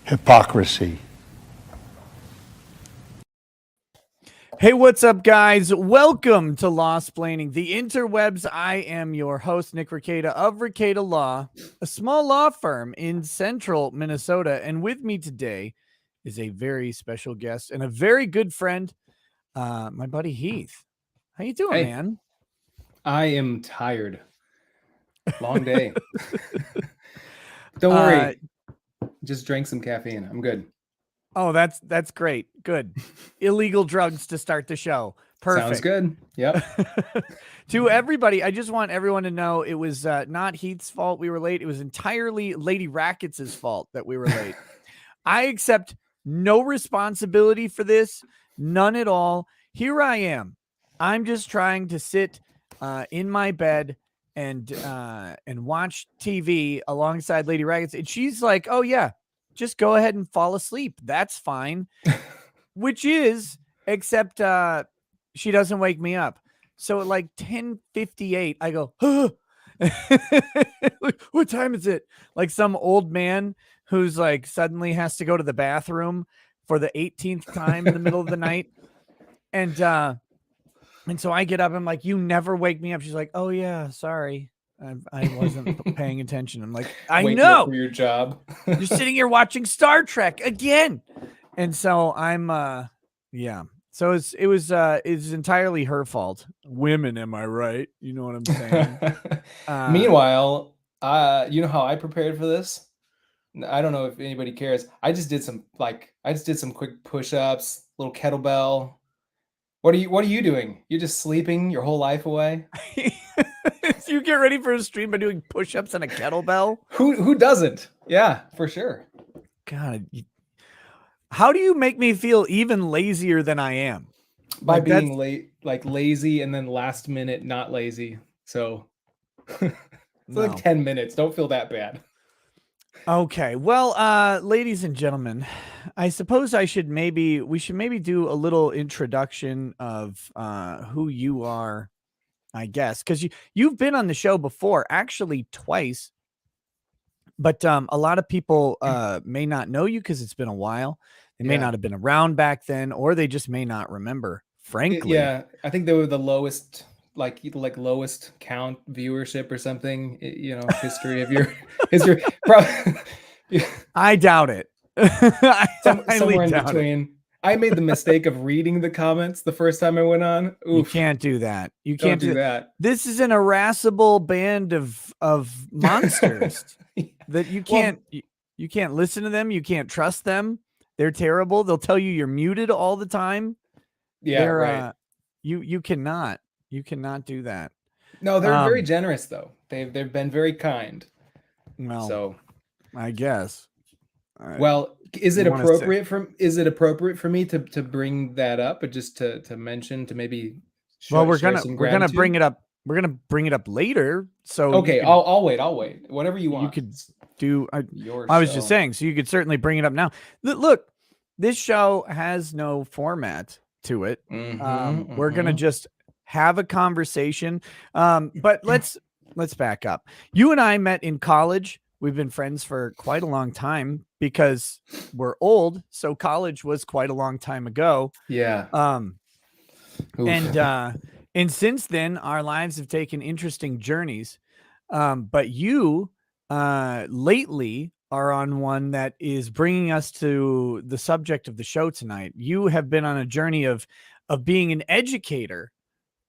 Hypocrisy. Hey, what's up, guys? Welcome to Law-Splaining the Interwebs. I am your host, Nick Rekieta of Rekieta Law, a small law firm in central Minnesota. And with me today is a very special guest and a very good friend, my buddy Heith. How you doing, man? I am tired. Long day. Don't worry. Just drank some caffeine. I'm good. Oh, that's great. Good. Illegal drugs to start the show. Perfect. Sounds good. Yep. To everybody, I just want everyone to know it was not Heath's fault we were late. It was entirely Lady Rackets' fault that we were late. I accept no responsibility for this. None at all. Here I am. I'm just trying to sit in my bed and watch TV alongside Lady Rackets. And she's like, oh, yeah, just go ahead and fall asleep. That's fine. Which is, except she doesn't wake me up. So at like 10:58, I go, huh? What time is it? Like some old man who's like suddenly has to go to the bathroom for the 18th time in the middle of the night. And so I get up. I'm like, you never wake me up. She's like, oh, yeah, sorry. I wasn't paying attention. I'm like, I know for your job. You're sitting here watching Star Trek again. And so I'm, yeah. So it was entirely her fault. Women, am I right? You know what I'm saying? Meanwhile, you know how I prepared for this? I don't know if anybody cares. I just did some quick push-ups, little kettlebell. What are you doing? You're just sleeping your whole life away? You get ready for a stream by doing push-ups and a kettlebell? Who doesn't? Yeah, for sure. God, how do you make me feel even lazier than I am? By being late, like lazy, and then last minute not lazy. So it's like 10 minutes. Don't feel that bad. Okay. Well, ladies and gentlemen, I suppose we should maybe do a little introduction of who you are, I guess, because you've been on the show before, actually twice. But a lot of people may not know you because it's been a while. They may not have been around back then, or they just may not remember, frankly. Yeah, I think they were the lowest, like lowest count viewership or something, history of your history. I doubt it. Somewhere in between. I made the mistake of reading the comments the first time I went on. Oof. You can't do that. You can't do that. This is an irascible band of monsters that you can't listen to them. You can't trust them. They're terrible. They'll tell you you're muted all the time. Yeah, right. You cannot do that. No, they're very generous though. They've been very kind. Well, so I guess. Well, is it appropriate for me to bring that up, or just to mention, to maybe we're gonna bring it up. We're gonna bring it up later. So okay, I'll wait. Whatever you want. You could do. I was just saying. So you could certainly bring it up now. Look, this show has no format to it. We're gonna just have a conversation. But let's back up. You and I met in college. We've been friends for quite a long time because we're old. So college was quite a long time ago. Yeah. And since then, our lives have taken interesting journeys. But you lately are on one that is bringing us to the subject of the show tonight. You have been on a journey of being an educator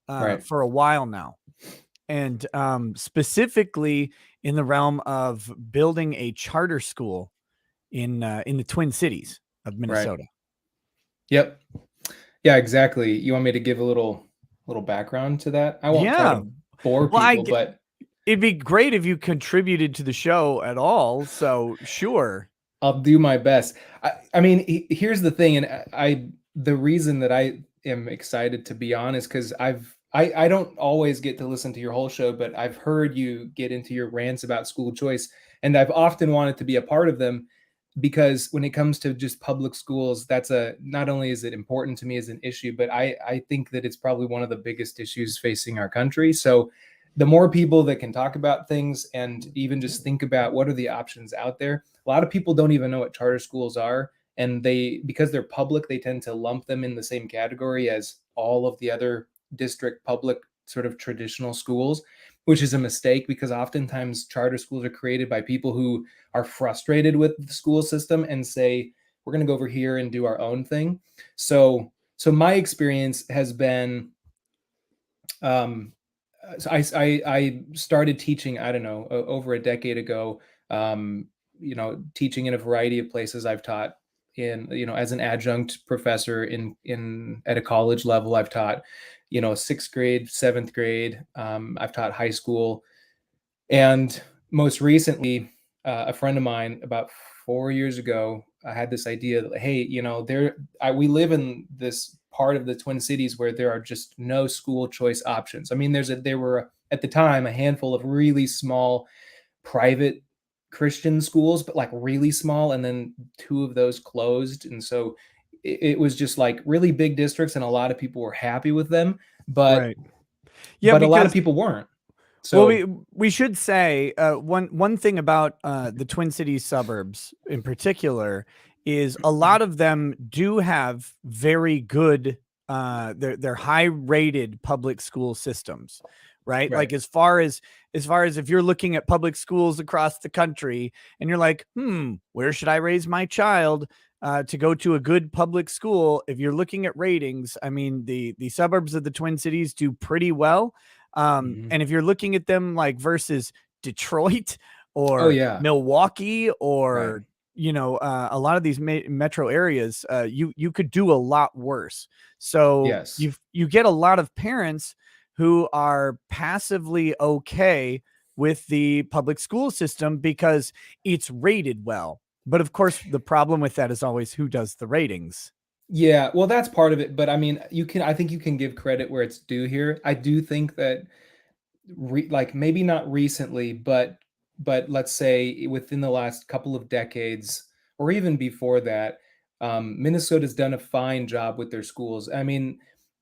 for a while now. And specifically in the realm of building a charter school in the Twin Cities of Minnesota. Right. Yep. Yeah, exactly. You want me to give a little background to that? I won't try to bore people, but it'd be great if you contributed to the show at all. So sure, I'll do my best. I mean, here's the thing, and the reason that I am excited to be on is because I don't always get to listen to your whole show, but I've heard you get into your rants about school choice, and I've often wanted to be a part of them. because when it comes to just public schools, that's not only is it important to me as an issue, but I think that it's probably one of the biggest issues facing our country. So the more people that can talk about things and even just think about what are the options out there. A lot of people don't even know what charter schools are, and because they're public, they tend to lump them in the same category as all of the other district public sort of traditional schools, which is a mistake, because oftentimes charter schools are created by people who are frustrated with the school system and say, we're going to go over here and do our own thing. So my experience has been, so I started teaching, I don't know, over a decade ago, teaching in a variety of places. I've taught in, as an adjunct professor in at a college level. I've taught, sixth grade, seventh grade. I've taught high school. And most recently, a friend of mine about 4 years ago, I had this idea that, hey, we live in this part of the Twin Cities where there are just no school choice options. I mean, there were at the time a handful of really small private Christian schools, but like really small, and then two of those closed. And so it was just like really big districts, and a lot of people were happy with them, but Right. Yeah, a lot of because people weren't. well, So we should say one thing about the Twin Cities suburbs in particular is a lot of them do have very good they're high rated public school systems, right? right. Like as far as if you're looking at public schools across the country and you're like, where should I raise my child? To go to a good public school, if you're looking at ratings, I mean the suburbs of the Twin Cities do pretty well. Mhm. And if you're looking at them like versus Detroit Oh or yeah. Milwaukee Right. or a lot of these metro areas, you could do a lot worse. So Yes. you get a lot of parents who are passively okay with the public school system because it's rated well. But of course, the problem with that is always who does the ratings. Yeah, well, that's part of it, but I mean, I think you can give credit where it's due here. I do think that like maybe not recently, but let's say within the last couple of decades or even before that, Minnesota's done a fine job with their schools. I mean,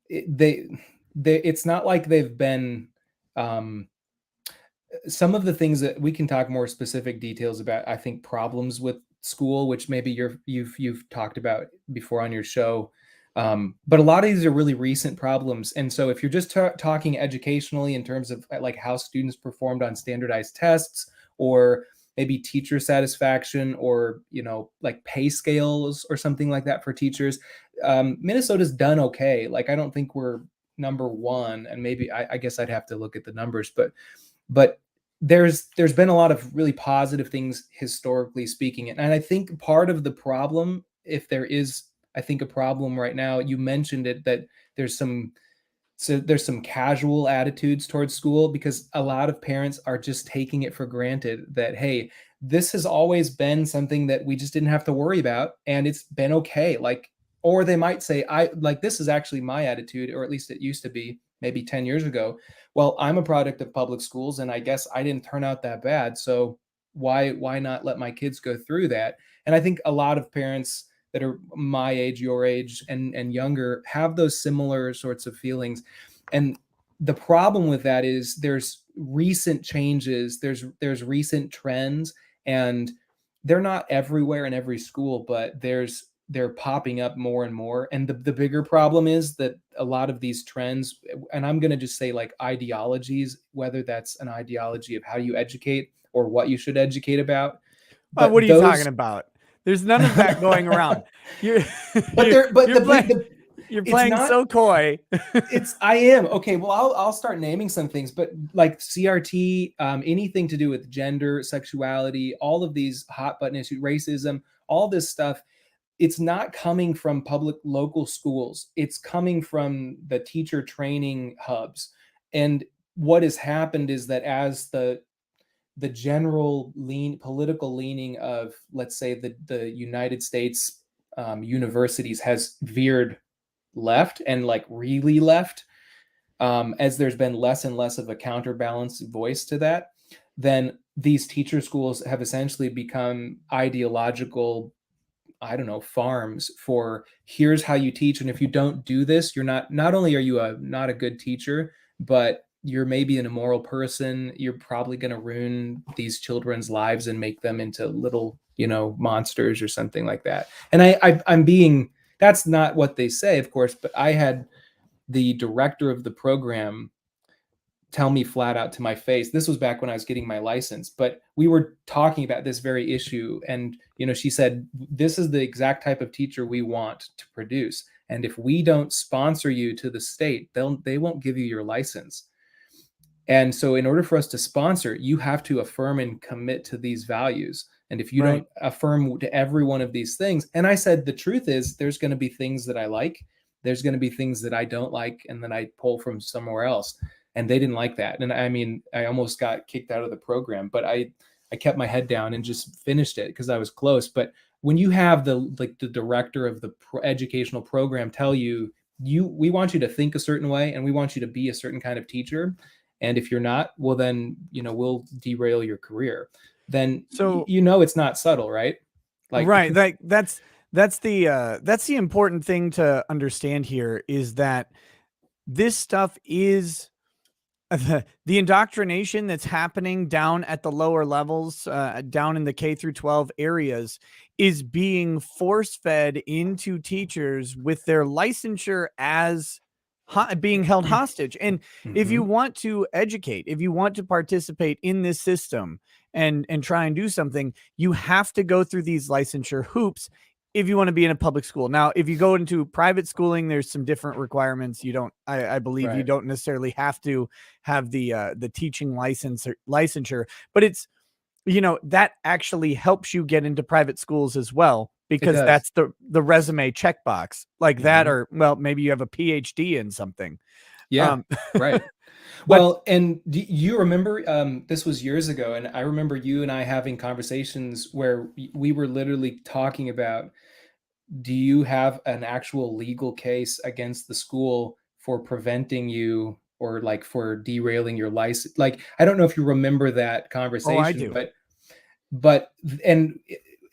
it's not like they've been um some of the things that we can talk more specific details about, I think, problems with school, which maybe you've talked about before on your show. But a lot of these are really recent problems. And so if you're just talking educationally in terms of like how students performed on standardized tests, or maybe teacher satisfaction, or, like pay scales or something like that for teachers, Minnesota's done okay. Like, I don't think we're number one, and maybe I guess I'd have to look at the numbers, but there's been a lot of really positive things historically speaking. And I think part of the problem, if there is, I think, a problem right now, you mentioned it, that there's some there's some casual attitudes towards school, because a lot of parents are just taking it for granted that, hey, this has always been something that we just didn't have to worry about, and it's been okay. Like, or they might say, I like, this is actually my attitude, or at least it used to be maybe 10 years ago. Well, I'm a product of public schools, and I guess I didn't turn out that bad, so why not let my kids go through that? And I think a lot of parents that are my age, your age, and younger have those similar sorts of feelings. And the problem with that is there's recent changes, there's recent trends, and they're not everywhere in every school, but they're popping up more and more. And the bigger problem is that a lot of these trends, and I'm going to just say like ideologies, whether that's an ideology of how you educate or what you should educate about, What but are you talking those about? There's none of that going around. You're but there but you're playing the you're it's playing not so coy. it's I am okay. Well, I'll start naming some things, but like CRT, anything to do with gender, sexuality, all of these hot button issues, racism, all this stuff, it's not coming from public local schools. It's coming from the teacher training hubs. And what has happened is that as the general political leaning of, let's say, the United States universities has veered left, and like really left, as there's been less and less of a counterbalance voice to that, then these teacher schools have essentially become ideological, I don't know, farms for here's how you teach. And if you don't do this, you're not only are you not a good teacher, but you're maybe an immoral person. You're probably going to ruin these children's lives and make them into little, monsters or something like that. And I'm being, that's not what they say, of course, but I had the director of the program tell me flat out to my face. This was back when I was getting my license, but we were talking about this very issue. And, she said, this is the exact type of teacher we want to produce. And if we don't sponsor you to the state, they won't give you your license. And so in order for us to sponsor, you have to affirm and commit to these values. And if you don't affirm to every one of these things, and I said, the truth is there's going to be things that I like, there's going to be things that I don't like, and then I pull from somewhere else. And they didn't like that. And I mean, I almost got kicked out of the program, but I kept my head down and just finished it because I was close. But when you have the director of the educational program tell you, we want you to think a certain way and we want you to be a certain kind of teacher. And if you're not, well, then, we'll derail your career. Then, So, it's not subtle, right? Right. That's the important thing to understand here, is that this stuff is the indoctrination that's happening down at the lower levels, down in the K through 12 areas, is being force fed into teachers with their licensure as being held hostage. And if you want to educate, if you want to participate in this system and try and do something, you have to go through these licensure hoops if you want to be in a public school. Now, if you go into private schooling, there's some different requirements. You don't, I believe you don't necessarily have to have the teaching licensure, but it's, that actually helps you get into private schools as well, because that's the resume checkbox like that, or, well, maybe you have a PhD in something. Yeah. Right. Well, and do you remember, this was years ago, and I remember you and I having conversations where we were literally talking about, do you have an actual legal case against the school for preventing you, or like for derailing your license? Like, I don't know if you remember that conversation. Oh, I do. But and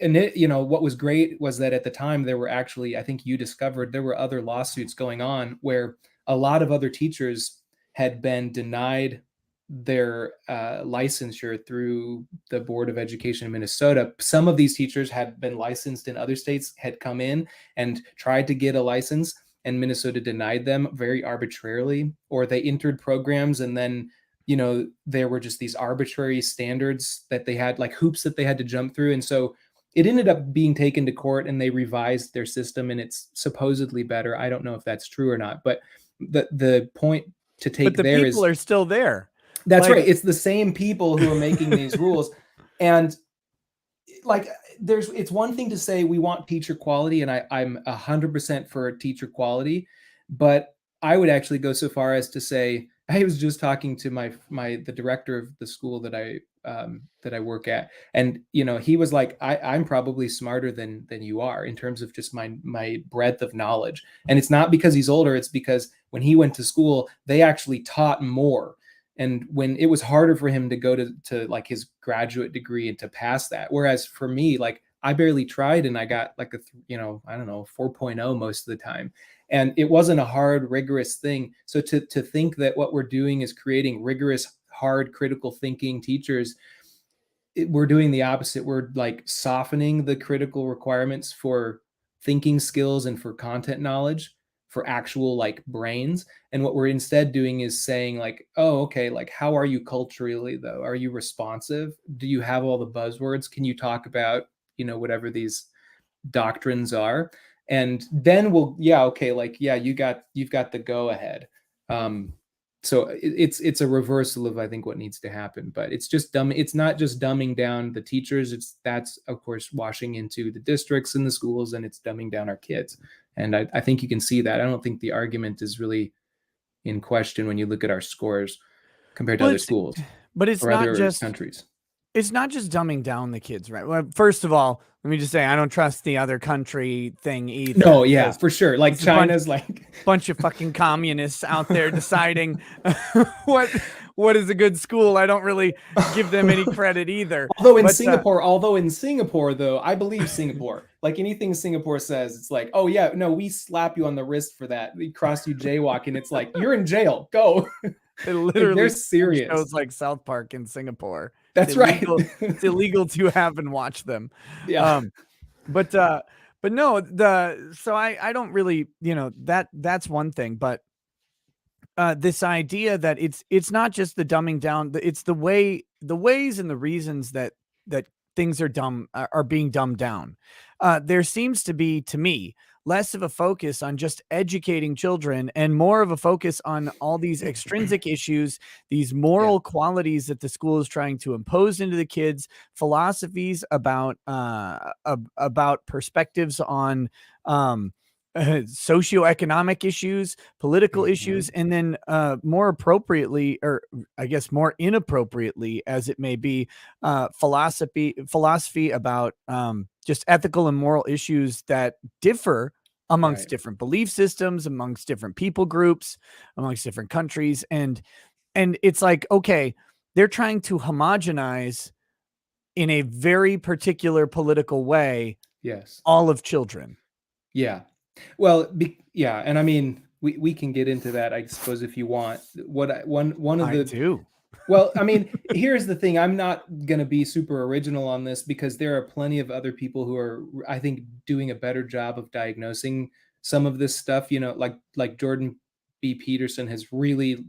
it, what was great was that at the time there were actually, I think you discovered there were other lawsuits going on where a lot of other teachers had been denied their licensure through the Board of Education in Minnesota. Some of these teachers had been licensed in other states, had come in and tried to get a license, and Minnesota denied them very arbitrarily, or they entered programs and then, there were just these arbitrary standards that they had, like hoops that they had to jump through. And so it ended up being taken to court and they revised their system and it's supposedly better. I don't know if that's true or not, but the point to take there is, people are still there. That's right. It's the same people who are making these rules. And like, it's one thing to say we want teacher quality, and I'm 100% for teacher quality, but I would actually go so far as to say, I was just talking to the director of the school that I work at, and he was like, I'm probably smarter than you are in terms of just my breadth of knowledge. And it's not because he's older, it's because when he went to school, they actually taught more. And when it was harder for him to go to like his graduate degree and to pass that, whereas for me, like, I barely tried and I got like I don't know, 4.0 most of the time. And it wasn't a hard, rigorous thing. So to think that what we're doing is creating rigorous, hard, critical thinking teachers, we're doing the opposite. We're like softening the critical requirements for thinking skills and for content knowledge, for actual like brains. And what we're instead doing is saying like, oh, okay, like, how are you culturally though? Are you responsive? Do you have all the buzzwords? Can you talk about, whatever these doctrines are? And then you've got the go ahead. So it's a reversal of, I think, what needs to happen, but it's just dumb. It's not just dumbing down the teachers. That's of course washing into the districts and the schools, and it's dumbing down our kids. And I think you can see that. I don't think the argument is really in question when you look at our scores compared to other schools, but it's or not other just countries. it's not just dumbing down the kids, right? Well, first of all, let me just say I don't trust the other country thing either. No, yeah, Because for sure. Like it's a bunch China's like bunch of fucking communists out there deciding what what is a good school. I don't really give them any credit either. But Although in Singapore though, I believe Singapore. Like anything Singapore says, it's like, oh yeah, no, we slap you on the wrist for that. We crossed you jaywalking. It's like you're in jail. Go. it Like they're literally serious. shows like South Park in Singapore. That's right. It's illegal to have and watch them. Yeah. But no, so I don't really, that's one thing, but this idea that it's not just the dumbing down, it's the ways and the reasons that things are being dumbed down. There seems to be, to me, less of a focus on just educating children and more of a focus on all these extrinsic issues, these moral qualities that the school is trying to impose into the kids, philosophies about perspectives on socioeconomic issues, political issues, and then more appropriately, or I guess more inappropriately, as it may be, philosophy about just ethical and moral issues that differ amongst different belief systems, amongst different people groups, amongst different countries, and it's like, okay, they're trying to homogenize in a very particular political way, all of children. Yeah. Well, yeah, and I mean, we can get into that, I suppose, if you want. One of the do. Well, I mean, here's the thing. I'm not going to be super original on this because there are plenty of other people who are, I think, doing a better job of diagnosing some of this stuff. Like Jordan B. Peterson has really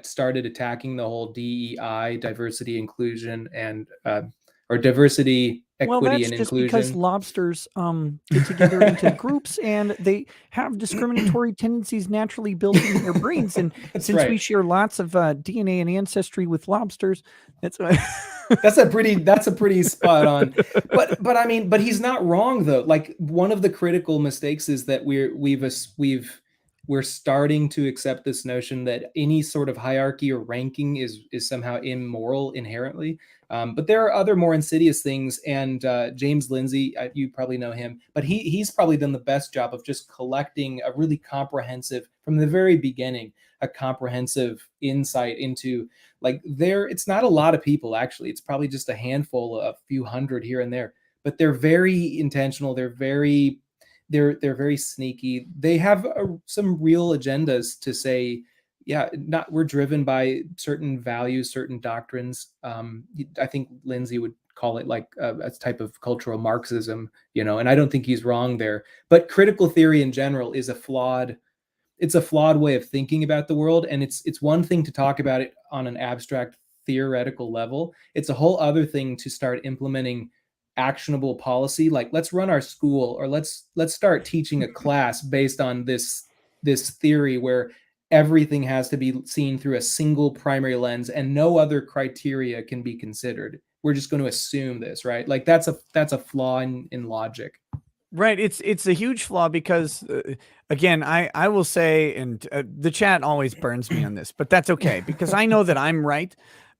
started attacking the whole DEI, diversity, inclusion, and or diversity, equity, and just inclusion. Because lobsters get together into groups and they have discriminatory tendencies naturally built into their brains, and since we share lots of DNA and ancestry with lobsters, that's that's a pretty spot on. But I mean, but he's not wrong though. Like one of the critical mistakes is that we're starting to accept this notion that any sort of hierarchy or ranking is somehow immoral inherently. But there are other more insidious things, and James Lindsay, you probably know him, but he's probably done the best job of just collecting a really comprehensive, from the very beginning, a comprehensive insight into, like, it's not a lot of people, actually. It's probably just a handful, a few hundred here and there, but they're very intentional. They're very sneaky. They have some real agendas to say, we're driven by certain values, certain doctrines. I think Lindsay would call it like a type of cultural Marxism, and I don't think he's wrong there. But critical theory in general is a flawed way of thinking about the world. And it's one thing to talk about it on an abstract theoretical level. It's a whole other thing to start implementing actionable policy. Like, let's run our school, or let's start teaching a class based on this theory where everything has to be seen through a single primary lens and no other criteria can be considered. We're just going to assume this, right? Like that's a flaw in logic. Right. It's a huge flaw because, again, I will say, and the chat always burns me on this, but that's okay because I know that I'm right.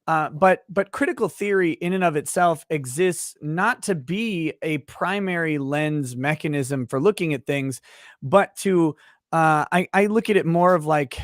But critical theory in and of itself exists not to be a primary lens mechanism for looking at things, but to I look at it more of like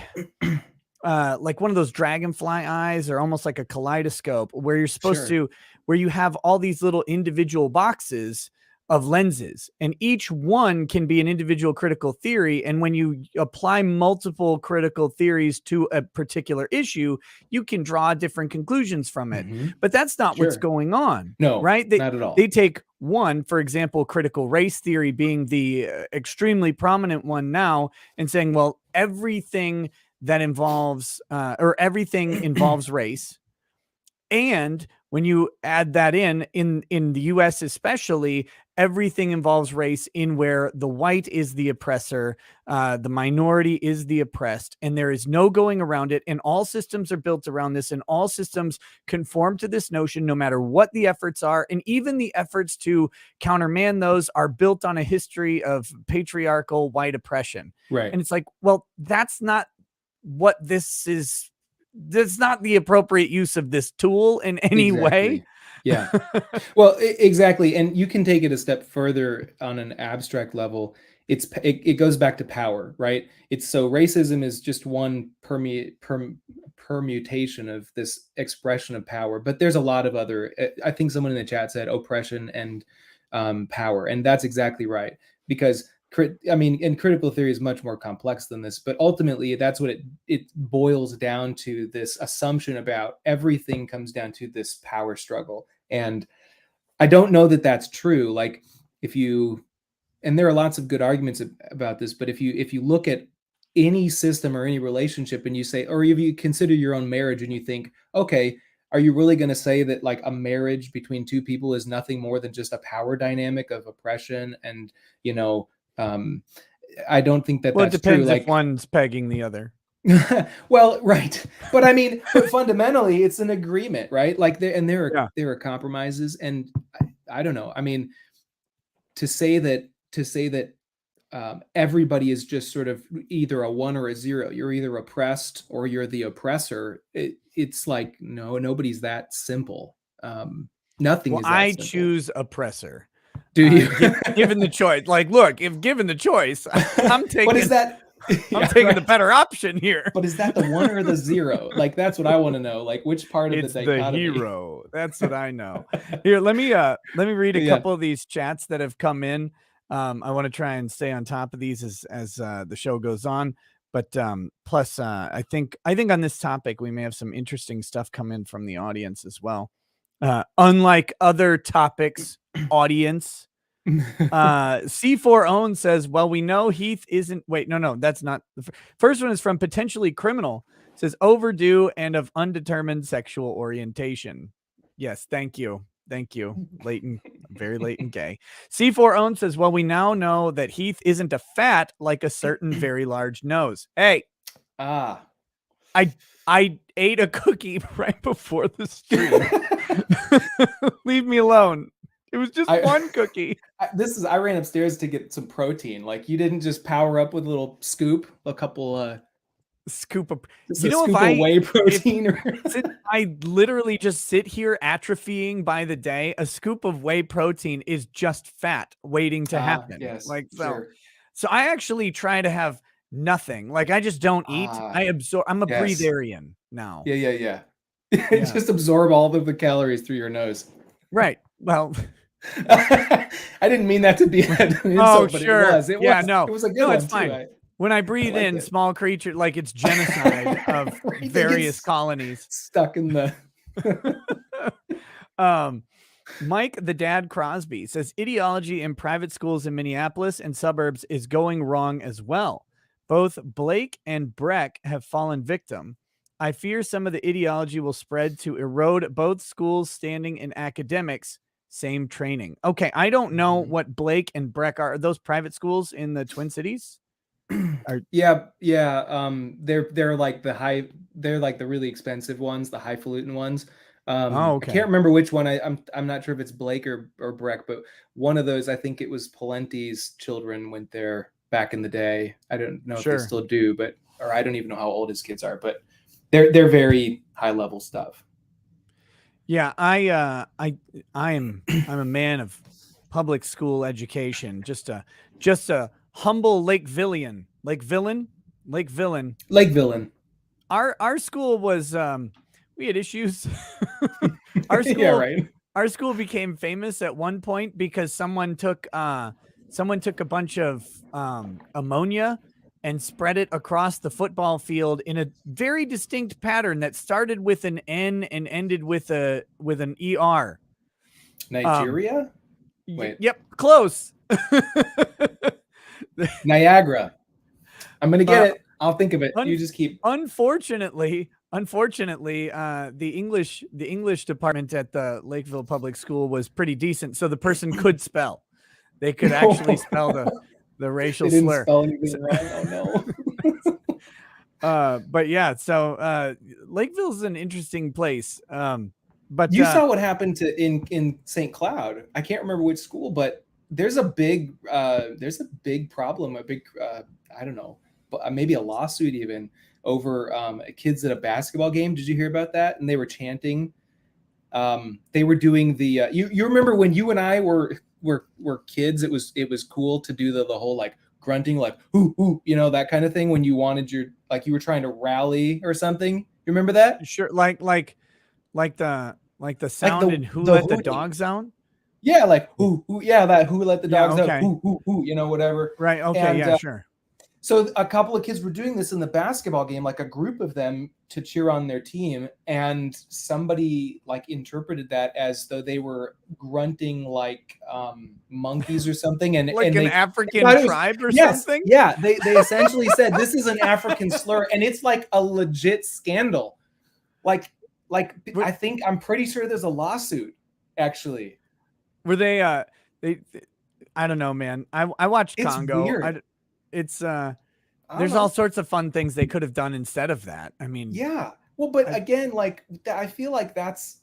one of those dragonfly eyes, or almost like a kaleidoscope, where you're supposed to, where you have all these little individual boxes of lenses, and each one can be an individual critical theory. And when you apply multiple critical theories to a particular issue, you can draw different conclusions from it. But that's not what's going on. No, right? Not at all. They take one, for example, critical race theory being the extremely prominent one now, and saying, well, everything that involves or everything involves race. And when you add that in the US especially, everything involves race, in where the white is the oppressor, the minority is the oppressed, and there is no going around it. And all systems are built around this, and all systems conform to this notion, no matter what the efforts are. And even the efforts to countermand those are built on a history of patriarchal white oppression. Right. And it's like, well, that's not what this is. That's not the appropriate use of this tool in any way. Yeah. Well, exactly, and you can take it a step further on an abstract level. It goes back to power, right? It's so racism is just one permutation of this expression of power, but there's a lot of other. I think someone in the chat said oppression and power, and that's exactly right. Because I mean, and critical theory is much more complex than this, but ultimately that's what it boils down to. This assumption about everything comes down to this power struggle. And I don't know that that's true. Like if you, and there are lots of good arguments about this, but if you look at any system or any relationship and you say, or if you consider your own marriage and you think, okay, are you really going to say that like a marriage between two people is nothing more than just a power dynamic of oppression? And, you know, I don't think that Well, it that's true. depends if Like, one's pegging the other. well, right. But I mean, but fundamentally it's an agreement, right? Like Yeah. there are compromises. And I don't know. I mean, to say that everybody is just sort of either a 1 or a 0. You're either oppressed or you're the oppressor. It's like, no, nobody's that simple. Nothing Well, is that I simple. choose oppressor. Do you? Given the choice, like, look, if given the choice, I'm But is taking, that? I'm Yeah, taking the right. better option here. But is that the 1 or the 0? Like that's what I want to know. Like which part of the It's the dichotomy? hero. That's what I know. Here, let me read a Yeah. couple of these chats that have come in. I want to try and stay on top of these as the show goes on. But plus, I think on this topic we may have some interesting stuff come in from the audience as well. Unlike other topics, audience. C4 Own says, well, we know Heith isn't. Wait, no, that's not. The first one is from Potentially Criminal. It says overdue and of undetermined sexual orientation. Yes, thank you. Latent, very latent gay. C4 Own says, well, we now know that Heith isn't a fat like a certain very large nose. Hey, I ate a cookie right before the stream. Leave me alone. It was just one cookie. I ran upstairs to get some protein. Like you didn't just power up with a little scoop, a couple scoop of, just a scoop of whey protein. I literally just sit here atrophying by the day. A scoop of whey protein is just fat waiting to happen. Yes, like so. Sure. So I actually try to have nothing. Like I just don't eat. I absorb. I'm a breatharian now. Yeah. Just absorb all of the calories through your nose. Right. Well, I didn't mean that to be an insult, but sure. it was. It was a good one it's fine. too. When I breathe in small creature, like it's genocide of various colonies stuck in the. Mike, the dad Crosby says ideology in private schools in Minneapolis and suburbs is going wrong as well. Both Blake and Breck have fallen victim. I fear some of the ideology will spread to erode both schools' standing in academics. Same training. Okay, I don't know what Blake and Breck are. Are those private schools in the Twin Cities? Yeah. They're like they're like the really expensive ones, the highfalutin ones. I can't remember which one. I'm not sure if it's Blake or Breck, but one of those, I think it was Palenti's children went there back in the day. I don't know if they still do, or I don't even know how old his kids are, but they're very high level stuff. Yeah, I'm a man of public school education. Just a humble Lake Villain. Our school was we had issues. Our school became famous at one point because someone took a bunch of ammonia and spread it across the football field in a very distinct pattern that started with an N and ended with an ER. Nigeria? Wait. Yep, close. Niagara. I'm gonna get it. I'll think of it. You just keep. Unfortunately, the English department at the Lakeville Public School was pretty decent, so the person could spell. They could actually spell the racial slur. Spell anything wrong. Oh no. But yeah, so Lakeville's an interesting place. But you saw what happened in St. Cloud. I can't remember which school, but there's a big problem, I don't know, maybe a lawsuit even over kids at a basketball game. Did you hear about that? And they were chanting They were doing the you remember when you and I were kids, it was cool to do the whole like grunting, like ooh, you know, that kind of thing, when you wanted your, like, you were trying to rally or something. You remember that? Sure, like the Like sound in Who the Let the hooting. Dogs Out? Yeah, like who, yeah, that who let the Yeah, dogs out, okay. who, you know, whatever. Right, okay, And yeah, sure. so a couple of kids were doing this in the basketball game, like a group of them to cheer on their team, and somebody like interpreted that as though they were grunting like monkeys or something, and Like an they African thought it was, tribe or yes, something? yeah, they essentially said this is an African slur, and it's like a legit scandal. Like Were I'm pretty sure there's a lawsuit actually. were they I don't know, man. I watched It's Congo. weird. It's I don't there's all know. sorts of fun things they could have done instead of that. I mean, Yeah. Well, but I again, like I feel like that's,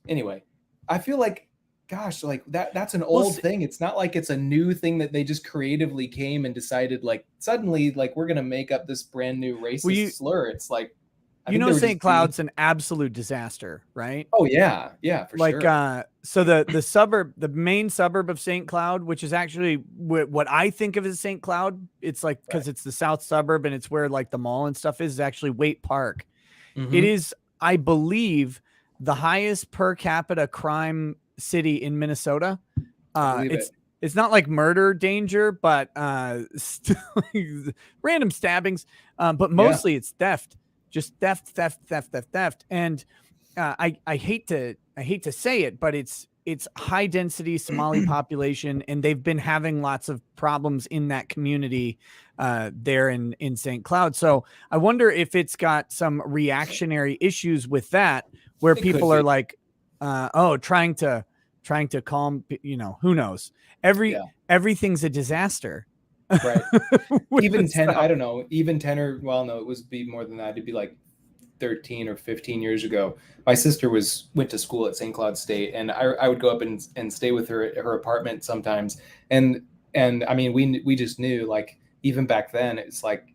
anyway. I feel like, gosh, like that's an well, old thing. It's not like it's a new thing that they just creatively came and decided, like, suddenly, like, we're gonna make up this brand new well, racist slur. It's like, I you think know they were St. just doing. Cloud's an absolute disaster, right? Oh yeah, yeah, for Like sure. so the main suburb of St. Cloud, which is actually what I think of as St. Cloud, it's like, Right. because it's the south suburb and it's where like the mall and stuff is actually Waite Park. It Mm-hmm. is, I believe, the highest per capita crime city in Minnesota. I believe it. It's not like murder danger, but random stabbings. But Yeah. mostly it's theft, just theft. And I hate to say it, but it's high density Somali population, and they've been having lots of problems in that community there in St. Cloud. So I wonder if it's got some reactionary issues with that, where It could people are be. like, trying to calm, you know, who knows? Yeah. Everything's a disaster. Right. With Even this 10, I stuff. don't know, even 10, or well, no, it was be more than that. It'd be like 13 or 15 years ago. My sister went to school at St. Cloud State, and I would go up and stay with her at her apartment sometimes. And I mean, we just knew, like, even back then, it's like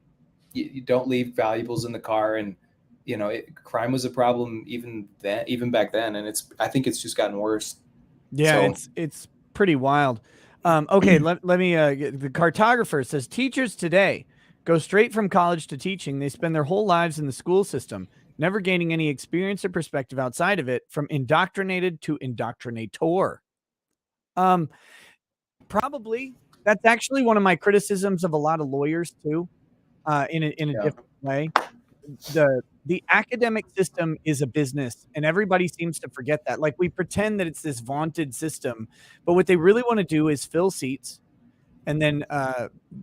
you don't leave valuables in the car, and you know, crime was a problem even back then, and I think it's just gotten worse. Yeah, So it's pretty wild. Okay, let me the cartographer says teachers today go straight from college to teaching. They spend their whole lives in the school system, never gaining any experience or perspective outside of it, from indoctrinated to indoctrinator. Um, Probably that's actually one of my criticisms of a lot of lawyers too, in a yeah. different way. The academic system is a business, and everybody seems to forget that. Like, we pretend that it's this vaunted system, but what they really want to do is fill seats, and then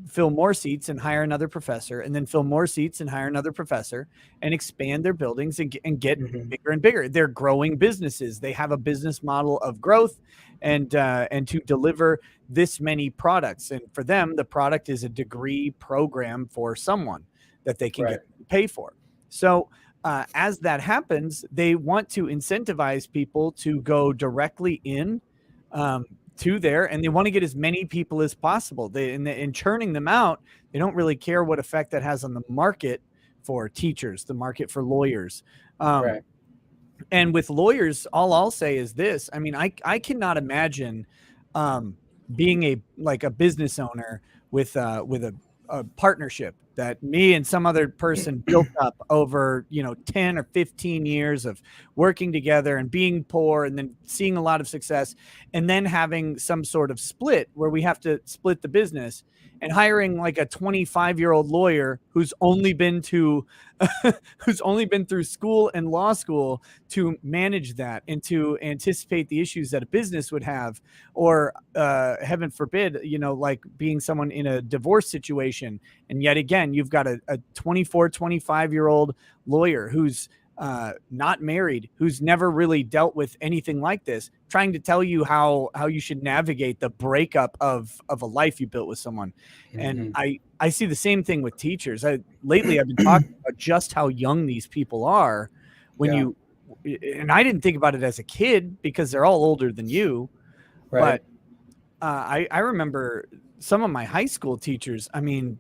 fill more seats and hire another professor, and then fill more seats and hire another professor, and expand their buildings and get Mm-hmm. bigger and bigger. They're growing businesses. They have a business model of growth, and to deliver this many products. And for them, the product is a degree program for someone that they can Right. get to pay for. So as that happens, they want to incentivize people to go directly in to there, and they want to get as many people as possible. In churning them out, they don't really care what effect that has on the market for teachers, the market for lawyers. Right. And with lawyers, all I'll say is this. I mean, I cannot imagine being a business owner with a partnership that me and some other person built up over 10 or 15 years of working together and being poor and then seeing a lot of success, and then having some sort of split where we have to split the business, and hiring like a 25-year-old lawyer who's only been to who's only been through school and law school to manage that and to anticipate the issues that a business would have, or heaven forbid, like being someone in a divorce situation. And yet again, you've got a 24, 25-year-old lawyer who's not married, who's never really dealt with anything like this, trying to tell you how you should navigate the breakup of a life you built with someone. And Mm-hmm. I see the same thing with teachers. Lately I've been talking about just how young these people are when Yeah. and I didn't think about it as a kid because they're all older than you, Right. but I remember some of my high school teachers. I mean,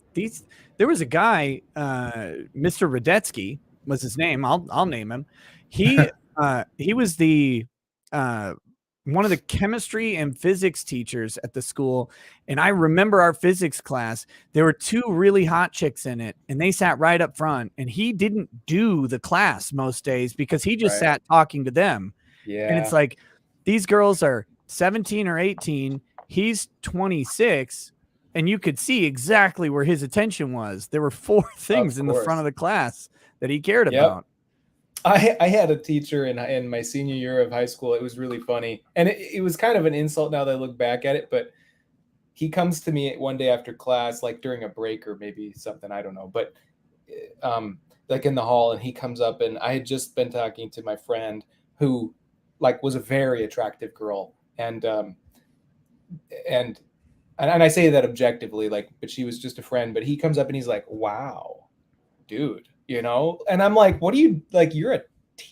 there was a guy, Mr. Radetsky was his name. I'll name him. He He was the one of the chemistry and physics teachers at the school. And I remember our physics class, there were two really hot chicks in it, and they sat right up front. And he didn't do the class most days because he just Right. sat talking to them. And it's Yeah. like, these girls are 17 or 18. He's 26. And you could see exactly where his attention was. There were four things Of in the front course. of the class that he cared Yep. about. I had a teacher in my senior year of high school. It was really funny. And it was kind of an insult now that I look back at it, but he comes to me one day after class, like during a break or maybe something, I don't know, but like in the hall, and he comes up, and I had just been talking to my friend who like was a very attractive girl. And I say that objectively, like, but she was just a friend. But he comes up and he's like, "Wow, dude," you know? And I'm like, "What do you like? You're a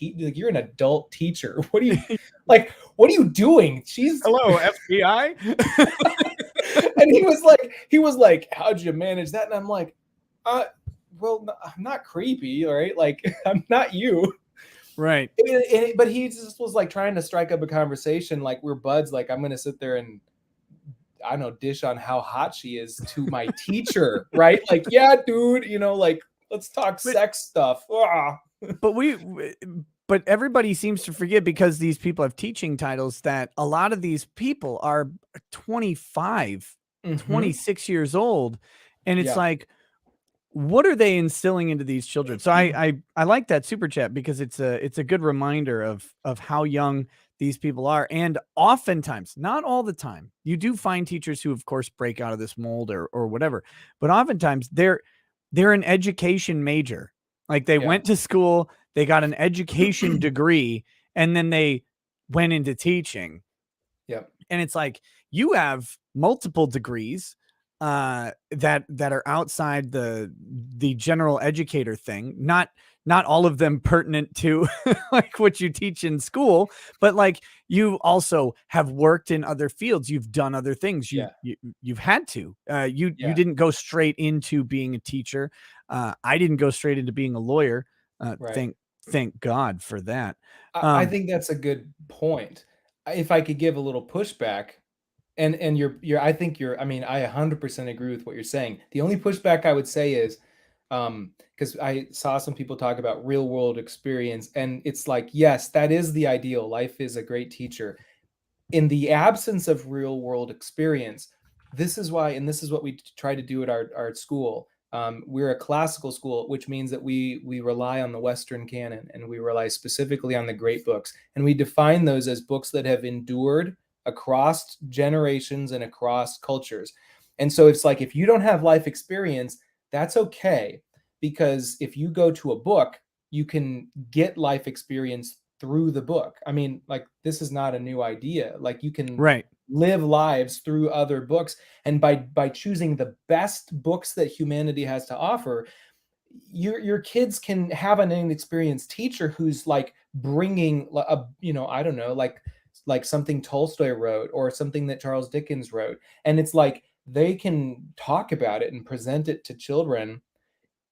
like, you're an adult teacher. What do you like? What are you doing?" She's Hello, FBI. and he was like, "How'd you manage that?" And I'm like, well, I'm not creepy, all right? Like, I'm not you." Right. But he just was like trying to strike up a conversation, like we're buds. Like, I'm gonna sit there and, I don't know, dish on how hot she is to my teacher, right? Like, yeah, dude, you know, like, let's talk sex stuff. But everybody seems to forget, because these people have teaching titles, that a lot of these people are 25, 26 years old. And it's like, what are they instilling into these children? So I like that super chat, because it's a good reminder of how young these people are. And oftentimes, not all the time, you do find teachers who of course break out of this mold or whatever, but oftentimes they're an education major. Like, they went to school, they got an education degree, and then they went into teaching. Yep. And it's like, you have multiple degrees that are outside the general educator thing. Not all of them pertinent to like what you teach in school, but like, you also have worked in other fields. You've done other things. You've had to. You didn't go straight into being a teacher. I didn't go straight into being a lawyer. Right. Thank God for that. I think that's a good point. If I could give a little pushback, and I think I mean, I 100% agree with what you're saying. The only pushback I would say is, because I saw some people talk about real world experience, and it's like, yes, that is the ideal. Life is a great teacher. In the absence of real world experience, this is why, and this is what we try to do at our school. We're a classical school, which means that we rely on the Western canon, and we rely specifically on the great books, and we define those as books that have endured across generations and across cultures. And so it's like, if you don't have life experience, that's okay, because if you go to a book, you can get life experience through the book. I mean, like, this is not a new idea. Like, you can live lives through other books, and by choosing the best books that humanity has to offer, your kids can have an inexperienced teacher who's like bringing a, you know, I don't know, like something Tolstoy wrote or something that Charles Dickens wrote, and it's like they can talk about it and present it to children,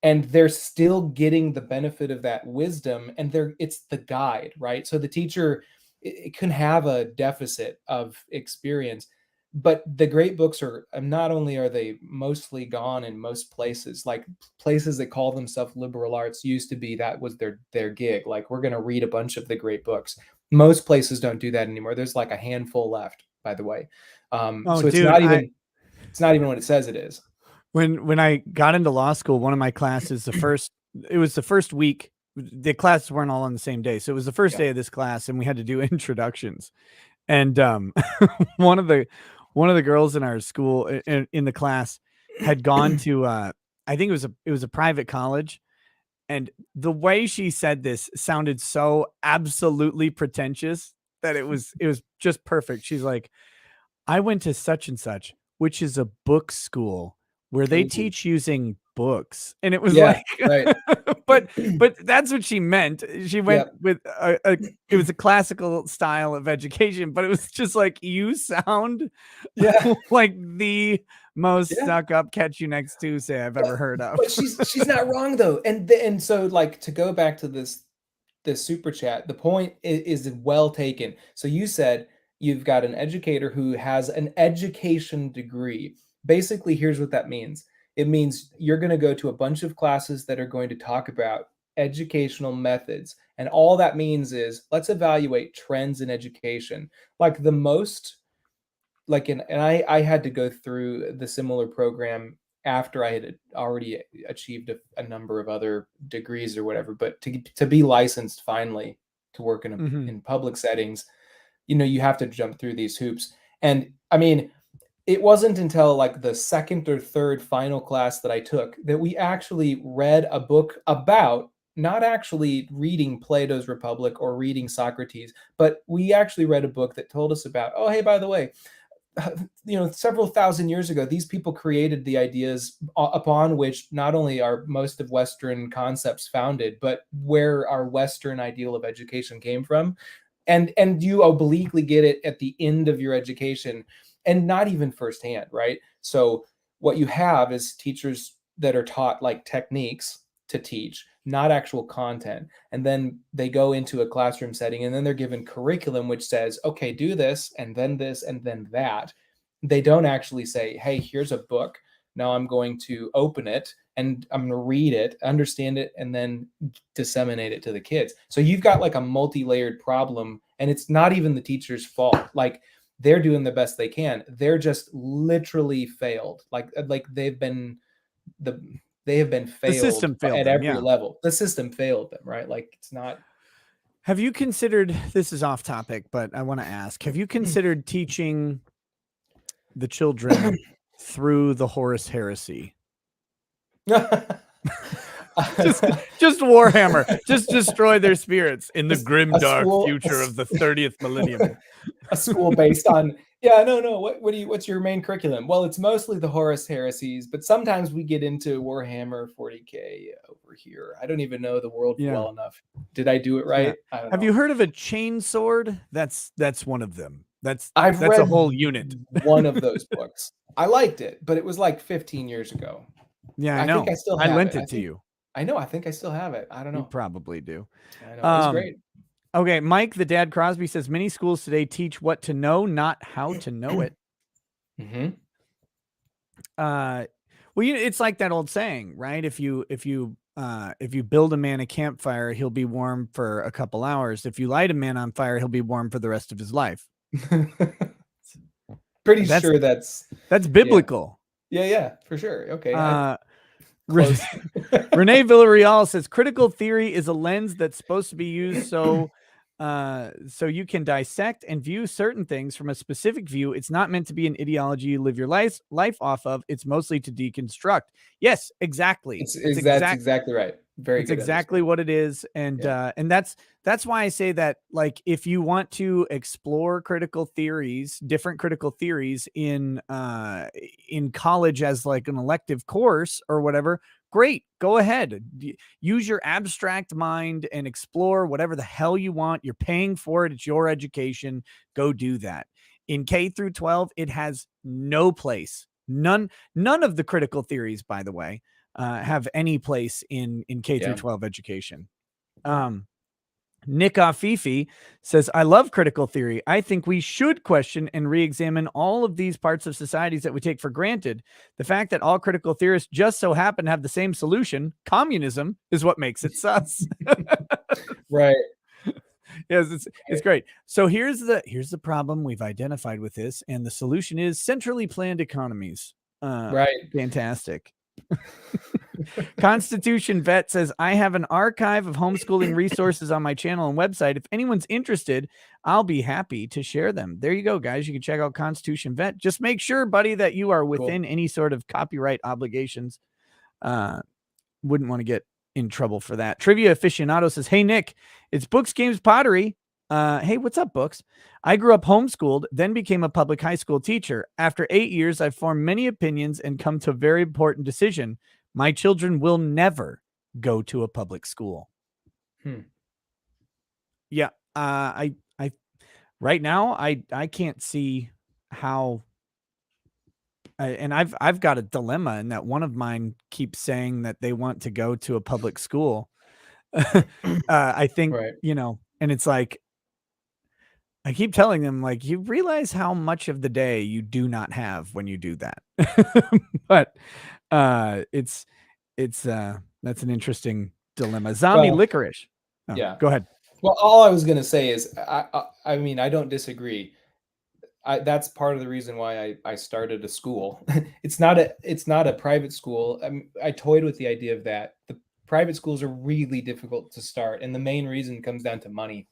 and they're still getting the benefit of that wisdom, and it's the guide, right? So the teacher, it can have a deficit of experience, but the great books are, not only are they mostly gone in most places, like places that call themselves liberal arts used to be, that was their gig, like, we're going to read a bunch of the great books. Most places don't do that anymore. There's like a handful left, by the way. So it's not even what it says it is. When I got into law school, one of my classes, it was the first week. The classes weren't all on the same day, so it was the first day of this class, and we had to do introductions. And one of the girls in our school, in the class, had gone to I think it was a private college, and the way she said this sounded so absolutely pretentious that it was just perfect. She's like, "I went to such and such, which is a book school where they teach using books." And it was like, right. but that's what she meant. She went with it was a classical style of education, but it was just like, you sound like the most stuck up catch you next Tuesday I've ever heard of. But she's not wrong though. And so, like, to go back to this the super chat. The point is well taken. So you said you've got an educator who has an education degree. Basically, here's what that means. It means you're going to go to a bunch of classes that are going to talk about educational methods. And all that means is let's evaluate trends in education. Like the most, like, and I had to go through the similar program after I had already achieved a number of other degrees or whatever. But to be licensed finally to work in public settings, you have to jump through these hoops. And I mean, it wasn't until like the second or third final class that I took that we actually read a book about, not actually reading Plato's Republic or reading Socrates, but we actually read a book that told us about, oh, hey, by the way, several thousand years ago, these people created the ideas upon which not only are most of Western concepts founded, but where our Western ideal of education came from. And you obliquely get it at the end of your education, and not even firsthand, right? So what you have is teachers that are taught like techniques to teach, not actual content. And then they go into a classroom setting, and then they're given curriculum which says, okay, do this, and then that. They don't actually say, hey, here's a book. Now I'm going to open it and I'm going to read it, understand it, and then disseminate it to the kids. So you've got like a multi-layered problem, and it's not even the teacher's fault. Like, they're doing the best they can. They're just literally failed. Like they have been failed. The system failed at them, every yeah. level. The system failed them, right? Like, it's not. Have you considered, this is off topic, but I want to ask, have you considered teaching the children through the Horus heresy? just Warhammer, just destroy their spirits in the grim dark future of the 30th millennium. A school based on, no. What's your main curriculum? Well, it's mostly the Horus heresies, but sometimes we get into Warhammer 40K over here. I don't even know the world well enough. Did I do it right? Yeah. I don't Have know. you heard of a chain sword? That's one of them. I've read a whole unit. One of those books. I liked it, but it was like 15 years ago. Yeah, I know. think I still have lent it to you. I know. I think I still have it. I don't know. You probably do. I know. It was great. Okay, Mike, the dad Crosby says many schools today teach what to know, not how to know it. Well, it's like that old saying, right? If you build a man a campfire, he'll be warm for a couple hours. If you light a man on fire, he'll be warm for the rest of his life. Pretty sure that's biblical. Yeah, for sure. Okay. Renee Villarreal says critical theory is a lens that's supposed to be used so you can dissect and view certain things from a specific view. It's not meant to be an ideology you live your life off of. It's mostly to deconstruct. Yes, exactly. That's exactly right. Very good. It's exactly what it is. And that's why I say that, like, if you want to explore different critical theories in college as like an elective course or whatever, great, go ahead. Use your abstract mind and explore whatever the hell you want. You're paying for it. It's your education. Go do that. In K through 12, it has no place. None of the critical theories, by the way, have any place in K through 12 education. Nick Afifi says, I love critical theory. I think we should question and re-examine all of these parts of societies that we take for granted. The fact that all critical theorists just so happen to have the same solution, communism, is what makes it sus. Right. Yes, it's great. So here's the problem we've identified with this, and the solution is centrally planned economies. Right. Fantastic. Constitution Vet says, I have an archive of homeschooling resources on my channel and website. If anyone's interested, I'll be happy to share them. There you go, guys. You can check out Constitution Vet. Just make sure, buddy, that you are within any sort of copyright obligations. Wouldn't want to get in trouble for that. Trivia Aficionado says, hey, Nick, it's Books, Games, Pottery. Hey, what's up, Books? I grew up homeschooled, then became a public high school teacher. After 8 years, I've formed many opinions and come to a very important decision. My children will never go to a public school. Yeah. I right now, I can't see how, and I've got a dilemma in that one of mine keeps saying that they want to go to a public school. I think, Right. and it's like, I keep telling them, like, you realize how much of the day you do not have when you do that. But it's that's an interesting dilemma. Zombie Well, licorice. Oh, yeah. go ahead. Well, all I was gonna say is, I mean, I don't disagree. That's part of the reason why I started a school. It's not a private school. I toyed with the idea of that. The private schools are really difficult to start, and the main reason comes down to money.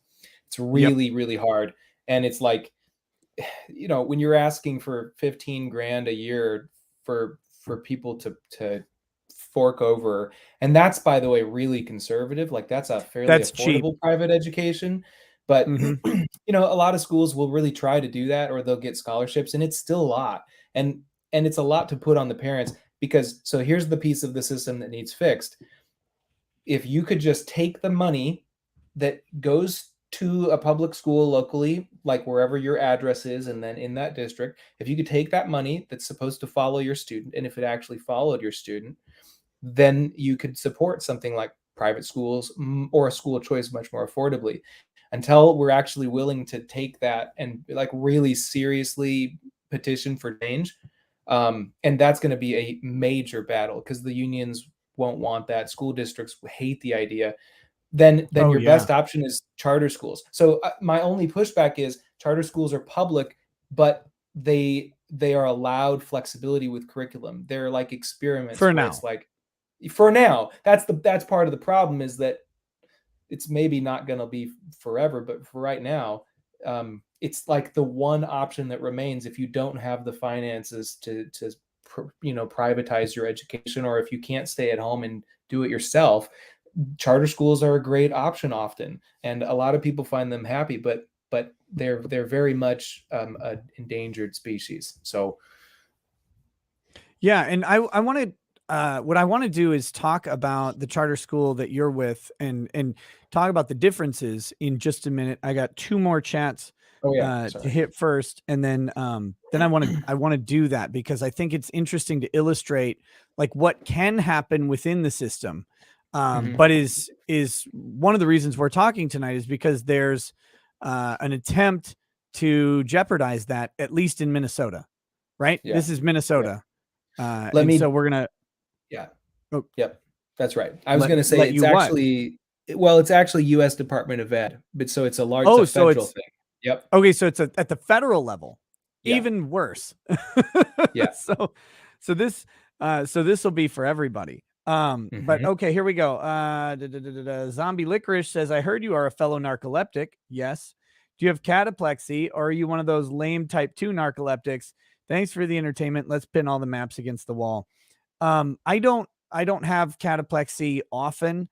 It's Yep. really, really hard, and it's like, when you're asking for 15 grand a year for people to fork over, and that's, by the way, really conservative. Like, that's a fairly That's cheap. affordable private education, but Hmm. a lot of schools will really try to do that, or they'll get scholarships, and it's still a lot, and it's a lot to put on the parents, because so here's the piece of the system that needs fixed. If you could just take the money that goes to a public school locally, like wherever your address is, and then in that district, if you could take that money that's supposed to follow your student, and if it actually followed your student, then you could support something like private schools, or a school choice much more affordably. Until we're actually willing to take that and like really seriously petition for change, and that's going to be a major battle because the unions won't want that. School districts hate the idea. Then Oh your yeah. best option is charter schools. So my only pushback is charter schools are public, but they are allowed flexibility with curriculum. They're like experiments For where now. it's like, for now, that's part of the problem, is that it's maybe not going to be forever, but for right now, it's like the one option that remains if you don't have the finances to privatize your education, or if you can't stay at home and do it yourself. Charter schools are a great option often, and a lot of people find them happy, but they're very much an endangered species. So Yeah, and I want to what I want to do is talk about the charter school that you're with, and talk about the differences in just a minute. I got two more chats oh yeah, to sorry. hit first, and then I want to do that because I think it's interesting to illustrate like what can happen within the system. Hmm. But is one of the reasons we're talking tonight is because there's an attempt to jeopardize that, at least in Minnesota, right? Yeah, This is yeah. Minnesota. Let And so me we're gonna Yeah. oh, Yep, that's right. I was let gonna say let it's you what? actually, well, it's actually US Department of Ed, but so it's a Oh, so federal it's thing. Yep. okay. So it's at the federal level, Yeah. even worse. Yeah. so so this will be for everybody. But Mhm. okay, here we go. Zombie licorice says, "I heard you are a fellow narcoleptic. Yes. Do you have cataplexy, or are you one of those lame type 2 narcoleptics? Thanks for the entertainment. Let's pin all the maps against the wall." I don't have cataplexy often.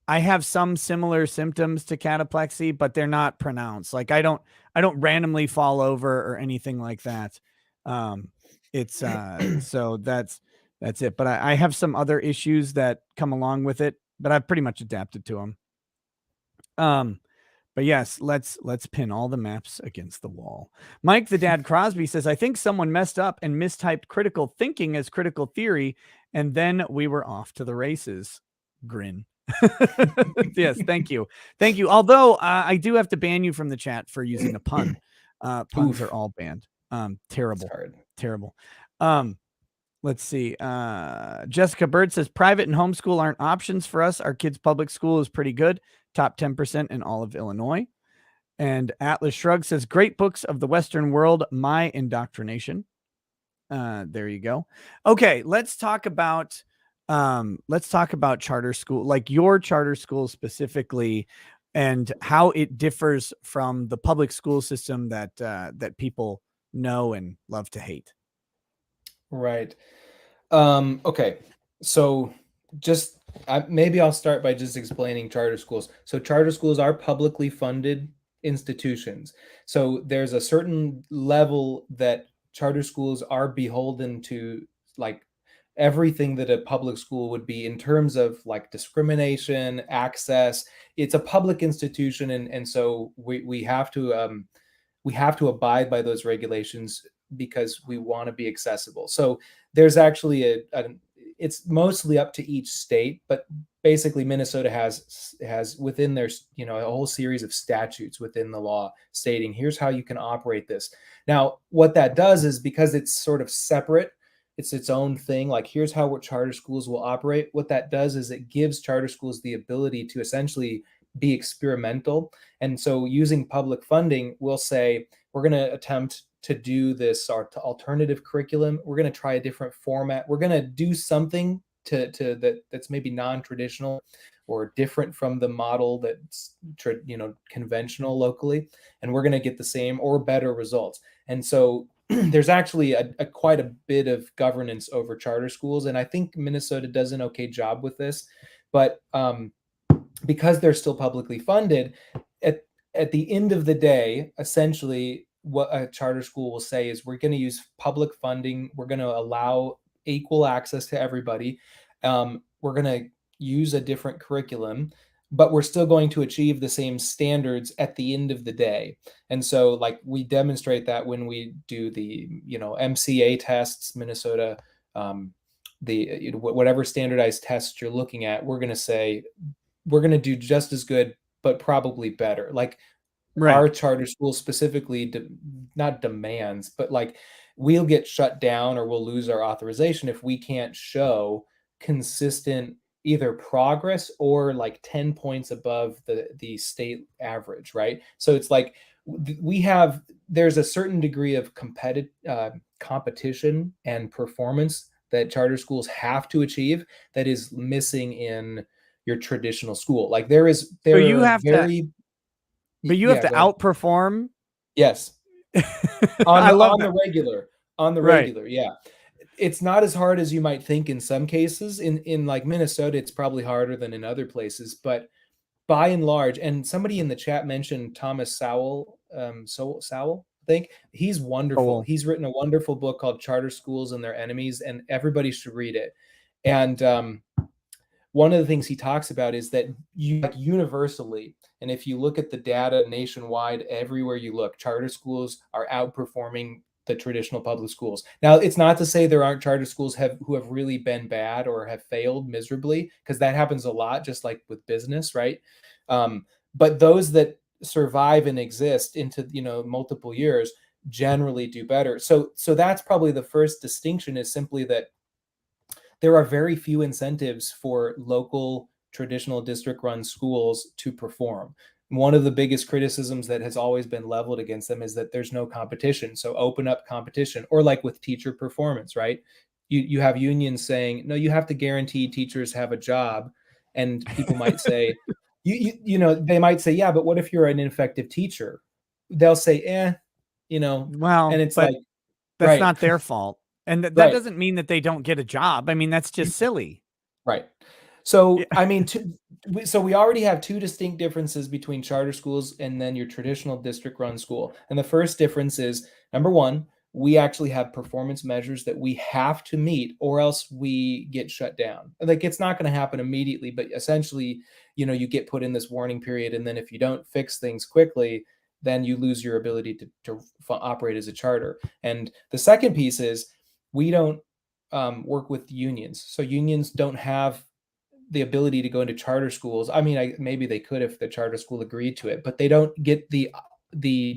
I have some similar symptoms to cataplexy, but they're not pronounced. Like I don't randomly fall over or anything like that. Um, it's so that's it. But I have some other issues that come along with it, but I've pretty much adapted to them. Um, but yes, let's pin all the maps against the wall. Mike the Dad Crosby says, I think someone messed up and mistyped critical thinking as critical theory, and then we were off to the races. Grin. Yes, thank you. Thank you. Although I do have to ban you from the chat for using a pun. Puns are Oof, all banned. it's Terrible. hard. Terrible. Um, let's see. Jessica Bird says private and homeschool aren't options for us. Our kids' public school is pretty good. Top 10% in all of Illinois. And Atlas Shrug says, great books of the Western world, my indoctrination. There you go. Okay, let's talk about charter school, like your charter school specifically, and how it differs from the public school system that people know and love to hate. Right. Okay. So just maybe I'll start by just explaining charter schools. So charter schools are publicly funded institutions. So there's a certain level that charter schools are beholden to, like everything that a public school would be in terms of like discrimination, access. It's a public institution, and so we have to abide by those regulations because we want to be accessible. So there's actually it's mostly up to each state, but basically Minnesota has within their, you know, a whole series of statutes within the law stating here's how you can operate this. Now, what that does is, because it's sort of separate, it's its own thing, like here's how what charter schools will operate. What that does is it gives charter schools the ability to essentially be experimental. And so using public funding, we'll say we're going to attempt to do this alternative curriculum. We're going to try a different format. We're going to do something that's maybe non-traditional or different from the model that's, you know, conventional locally, and we're going to get the same or better results. And so there's actually a quite a bit of governance over charter schools, and I think Minnesota does an okay job with this. But because they're still publicly funded, at the end of the day, essentially what a charter school will say is, we're going to use public funding. We're going to allow equal access to everybody. We're going to use a different curriculum, but we're still going to achieve the same standards at the end of the day. And so, like, we demonstrate that when we do the, you know, MCA tests, Minnesota, the whatever standardized tests you're looking at, we're going to say we're going to do just as good, but probably better. Like, our charter school specifically not demands, but like, we'll get shut down or we'll lose our authorization if we can't show consistent either progress or like 10 points above the state average, right? So it's like there's a certain degree of competition and performance that charter schools have to achieve that is missing in your traditional school. Like, there you are have very to, but you have to outperform. Yes. I love the regular, right. yeah. It's not as hard as you might think in some cases. In like Minnesota, it's probably harder than in other places, but by and large, and somebody in the chat mentioned Thomas Sowell, Sowell, I think. He's wonderful. Cool. He's written a wonderful book called Charter Schools and Their Enemies, and everybody should read it. And one of the things he talks about is that universally, and if you look at the data nationwide, everywhere you look, charter schools are outperforming the traditional public schools. Now, it's not to say there aren't charter schools who have really been bad or have failed miserably, because that happens a lot, just like with business, right? But those that survive and exist into, you know, multiple years generally do better. So that's probably the first distinction, is simply that there are very few incentives for local traditional district-run schools to perform. One of the biggest criticisms that has always been leveled against them is that there's no competition. So open up competition, or like with teacher performance, right? You have unions saying, no, you have to guarantee teachers have a job. And people might say, you know, they might say, yeah, but what if you're an ineffective teacher? They'll say, you know, Well, and it's but like, that's right, not their fault. And that right. doesn't mean that they don't get a job. I mean, that's just silly. Right. So, I mean, so we already have two distinct differences between charter schools and then your traditional district-run school. And the first difference is, number one, we actually have performance measures that we have to meet, or else we get shut down. Like, it's not going to happen immediately, but essentially, you know, you get put in this warning period, and then if you don't fix things quickly, then you lose your ability to operate as a charter. And the second piece is, we don't work with unions. So unions don't have the ability to go into charter schools. I mean, maybe they could if the charter school agreed to it, but they don't get the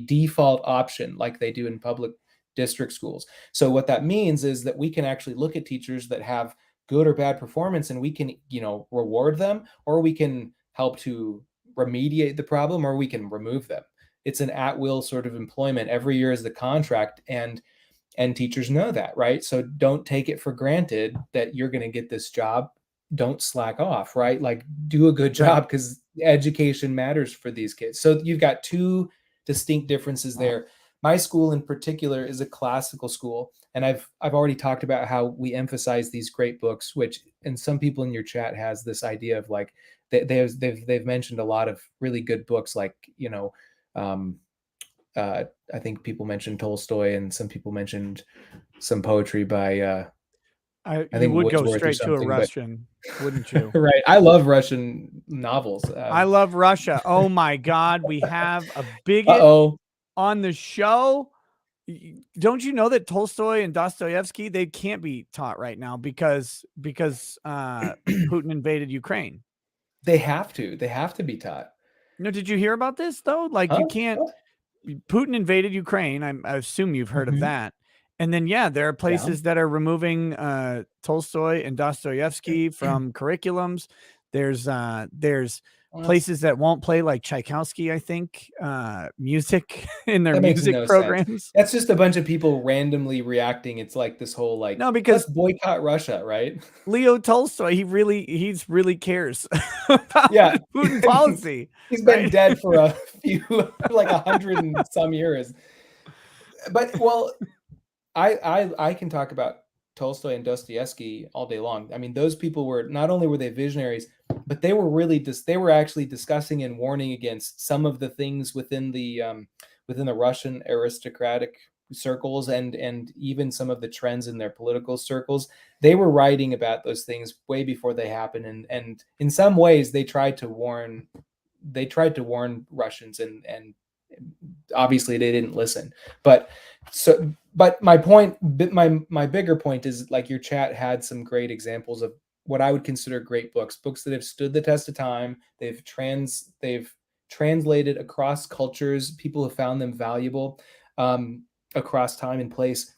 default option like they do in public district schools. So what that means is that we can actually look at teachers that have good or bad performance, and we can, you know, reward them, or we can help to remediate the problem, or we can remove them. It's an at-will sort of employment. Every year is the contract, and teachers know that, right? So don't take it for granted that you're going to get this job. Don't slack off, right? Like, do a good job, because education matters for these kids. So you've got two distinct differences there. My school in particular is a classical school, and I've already talked about how we emphasize these great books, which, and some people in your chat has this idea of like, they've mentioned a lot of really good books, like, you know, I think people mentioned Tolstoy, and some people mentioned some poetry by I think would go Wordsworth or straight to a something, Russian, wouldn't you? right. I love Russian novels. I love Russia. Oh my God, we have a bigot Uh-oh. on the show. Don't you know that Tolstoy and Dostoevsky, they can't be taught right now because Putin invaded Ukraine? They have to be taught. No, did you hear about this though? Like Huh? you can't. What? Putin invaded Ukraine. I assume you've heard of Mhm. that. And then yeah, there are Yeah. places that are removing Tolstoy and Dostoevsky from curriculums. There's Well, places that won't play like Tchaikovsky, I think, music in their that makes music no sense. programs. That's just a bunch of people randomly reacting. It's like this whole like, No, let's because boycott Russia, right? Leo Tolstoy, he's really cares about Yeah. Putin policy, He's been right? dead for a few, like 100 and some years. But well, I can talk about Tolstoy and Dostoevsky all day long. I mean, those people were not only were they visionaries, but they were really they were actually discussing and warning against some of the things within the Russian aristocratic circles and even some of the trends in their political circles. They were writing about those things way before they happened, and in some ways they tried to warn Russians, and obviously they didn't listen. But but my bigger point is, like, your chat had some great examples of what I would consider great books that have stood the test of time. They've translated across cultures. People have found them valuable across time and place.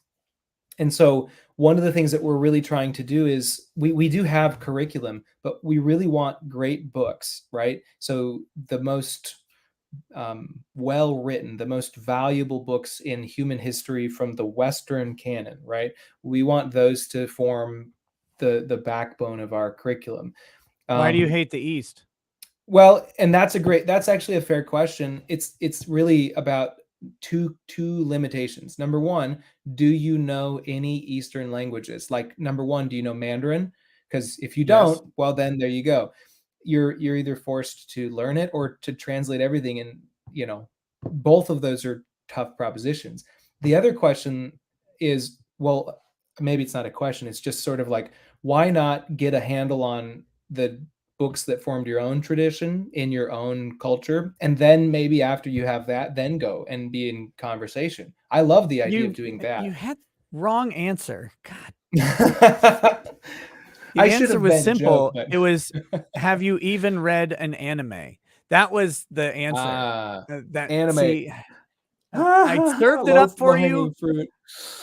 And so one of the things that we're really trying to do is we do have curriculum, but we really want great books, right? So the most well written, the most valuable books in human history from the Western canon, right? We want those to form the backbone of our curriculum. Why do you Um, hate the East? well, and that's actually a fair question. It's really about two limitations. Number one, do you know any Eastern languages? Like, number one, do you know Mandarin? Because if you Yes. don't, well, then there you go. You're either forced to learn it or to translate everything, and both of those are tough propositions. The other question is, well, maybe it's not a question. It's just sort of like, why not get a handle on the books that formed your own tradition in your own culture, and then maybe after you have that, then go and be in conversation. I love the idea of You doing that. you had wrong answer. God. I The should answer have was been joke, simple. but It was, have you even read an anime? That was the answer. That anime. see, I served it Low up for low you. hanging fruit.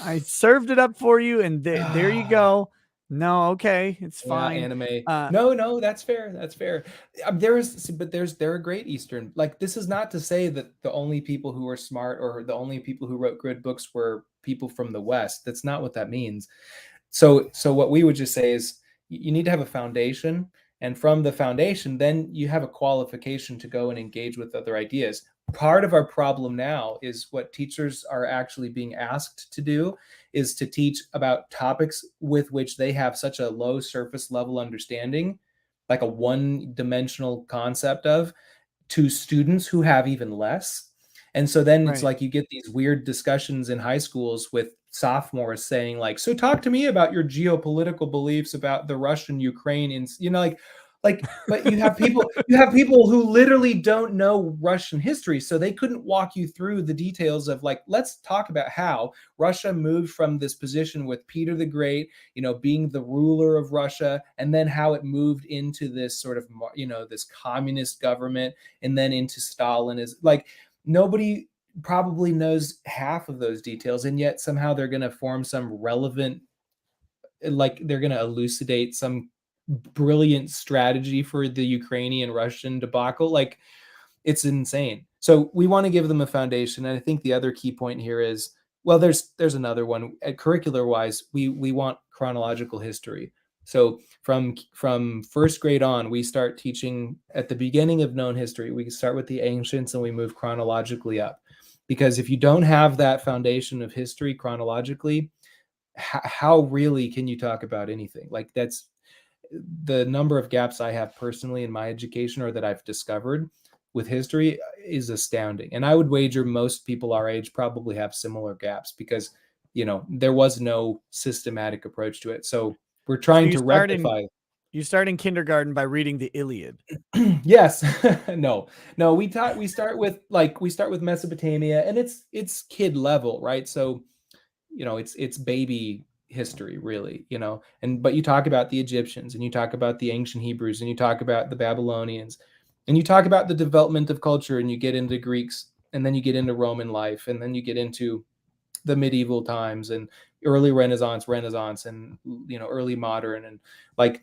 I served it up for you, and there you go. No, okay, it's Yeah, fine. anime. Uh, No, that's fair. That's fair. There are great Eastern. Like, this is not to say that the only people who were smart or the only people who wrote good books were people from the West. That's not what that means. So what we would just say is, you need to have a foundation, and from the foundation, then you have a qualification to go and engage with other ideas. Part of our problem now is what teachers are actually being asked to do is to teach about topics with which they have such a low surface level understanding, like a one dimensional concept of, to students who have even less. And so then it's right. like you get these weird discussions in high schools with sophomores saying, like, so talk to me about your geopolitical beliefs about the Russian Ukraine, but you have people who literally don't know Russian history, so they couldn't walk you through the details of, like, let's talk about how Russia moved from this position with Peter the Great, being the ruler of Russia, and then how it moved into this sort of, this communist government, and then into Stalin. Is like, nobody probably knows half of those details, and yet somehow they're going to form some relevant, like, they're going to elucidate some brilliant strategy for the Ukrainian Russian debacle. Like, it's insane. So we want to give them a foundation. And I think the other key point here is, well, there's another one. Curricular wise, we want chronological history. So from first grade on, we start teaching at the beginning of known history. We start with the ancients and we move chronologically up. Because if you don't have that foundation of history chronologically, how really can you talk about anything? Like, that's the number of gaps I have personally in my education, or that I've discovered with history, is astounding. And I would wager most people our age probably have similar gaps, because there was no systematic approach to it. So we're So trying you to start in rectify. You start in kindergarten by reading the Iliad. Yes. No, we start with Mesopotamia, and it's kid level, right? So, it's baby history, really, but you talk about the Egyptians, and you talk about the ancient Hebrews, and you talk about the Babylonians, and you talk about the development of culture, and you get into Greeks, and then you get into Roman life, and then you get into the medieval times and early Renaissance, and early modern, and like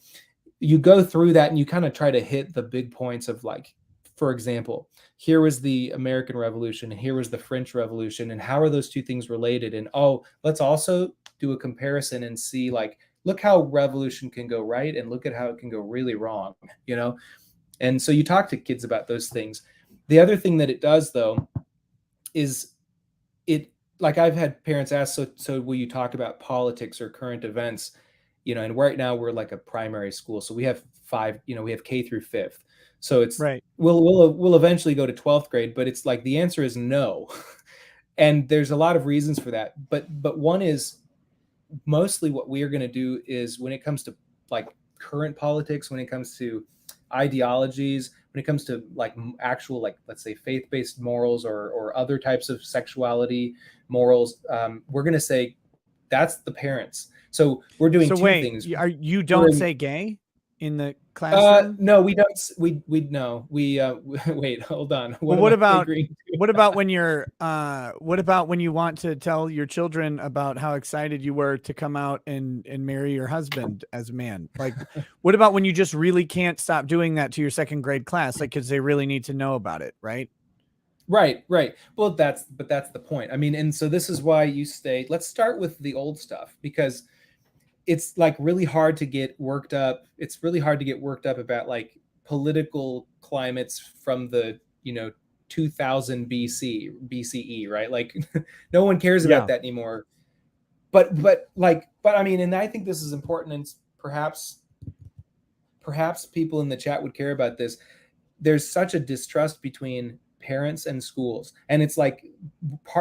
you go through that and you kind of try to hit the big points of, like, for example, here was the American Revolution and here was the French Revolution, and how are those two things related? And let's also do a comparison and see, like, look how revolution can go right and look at how it can go really wrong, and so you talk to kids about those things. The other thing that it does, though, is it, like, I've had parents ask, so will you talk about politics or current events? And right now we're like a primary school, so we have we have K through 5th. So it's Right. we'll eventually go to 12th grade, but it's like the answer is no. And there's a lot of reasons for that. But one is, mostly what we are going to do is, when it comes to like current politics, when it comes to ideologies, when it comes to like actual, like, let's say, faith-based morals, or other types of sexuality morals, we're going to say that's the parents. So we're doing two things. You don't say gay in the classroom? No, we don't. We no. We wait. Hold on. Well, what about when you're what about when you want to tell your children about how excited you were to come out and marry your husband as a man? Like, what about when you just really can't stop doing that to your second grade class, like, because they really need to know about it, right? Right. Well, that's the point. I mean, and so this is why you stay. Let's start with the old stuff, because it's like really hard to get worked up. It's really hard to get worked up about like political climates from the 2000 BCE, right? Like no one cares about that anymore. But I mean, and I think this is important, and perhaps people in the chat would care about this. There's such a distrust between parents and schools, and it's like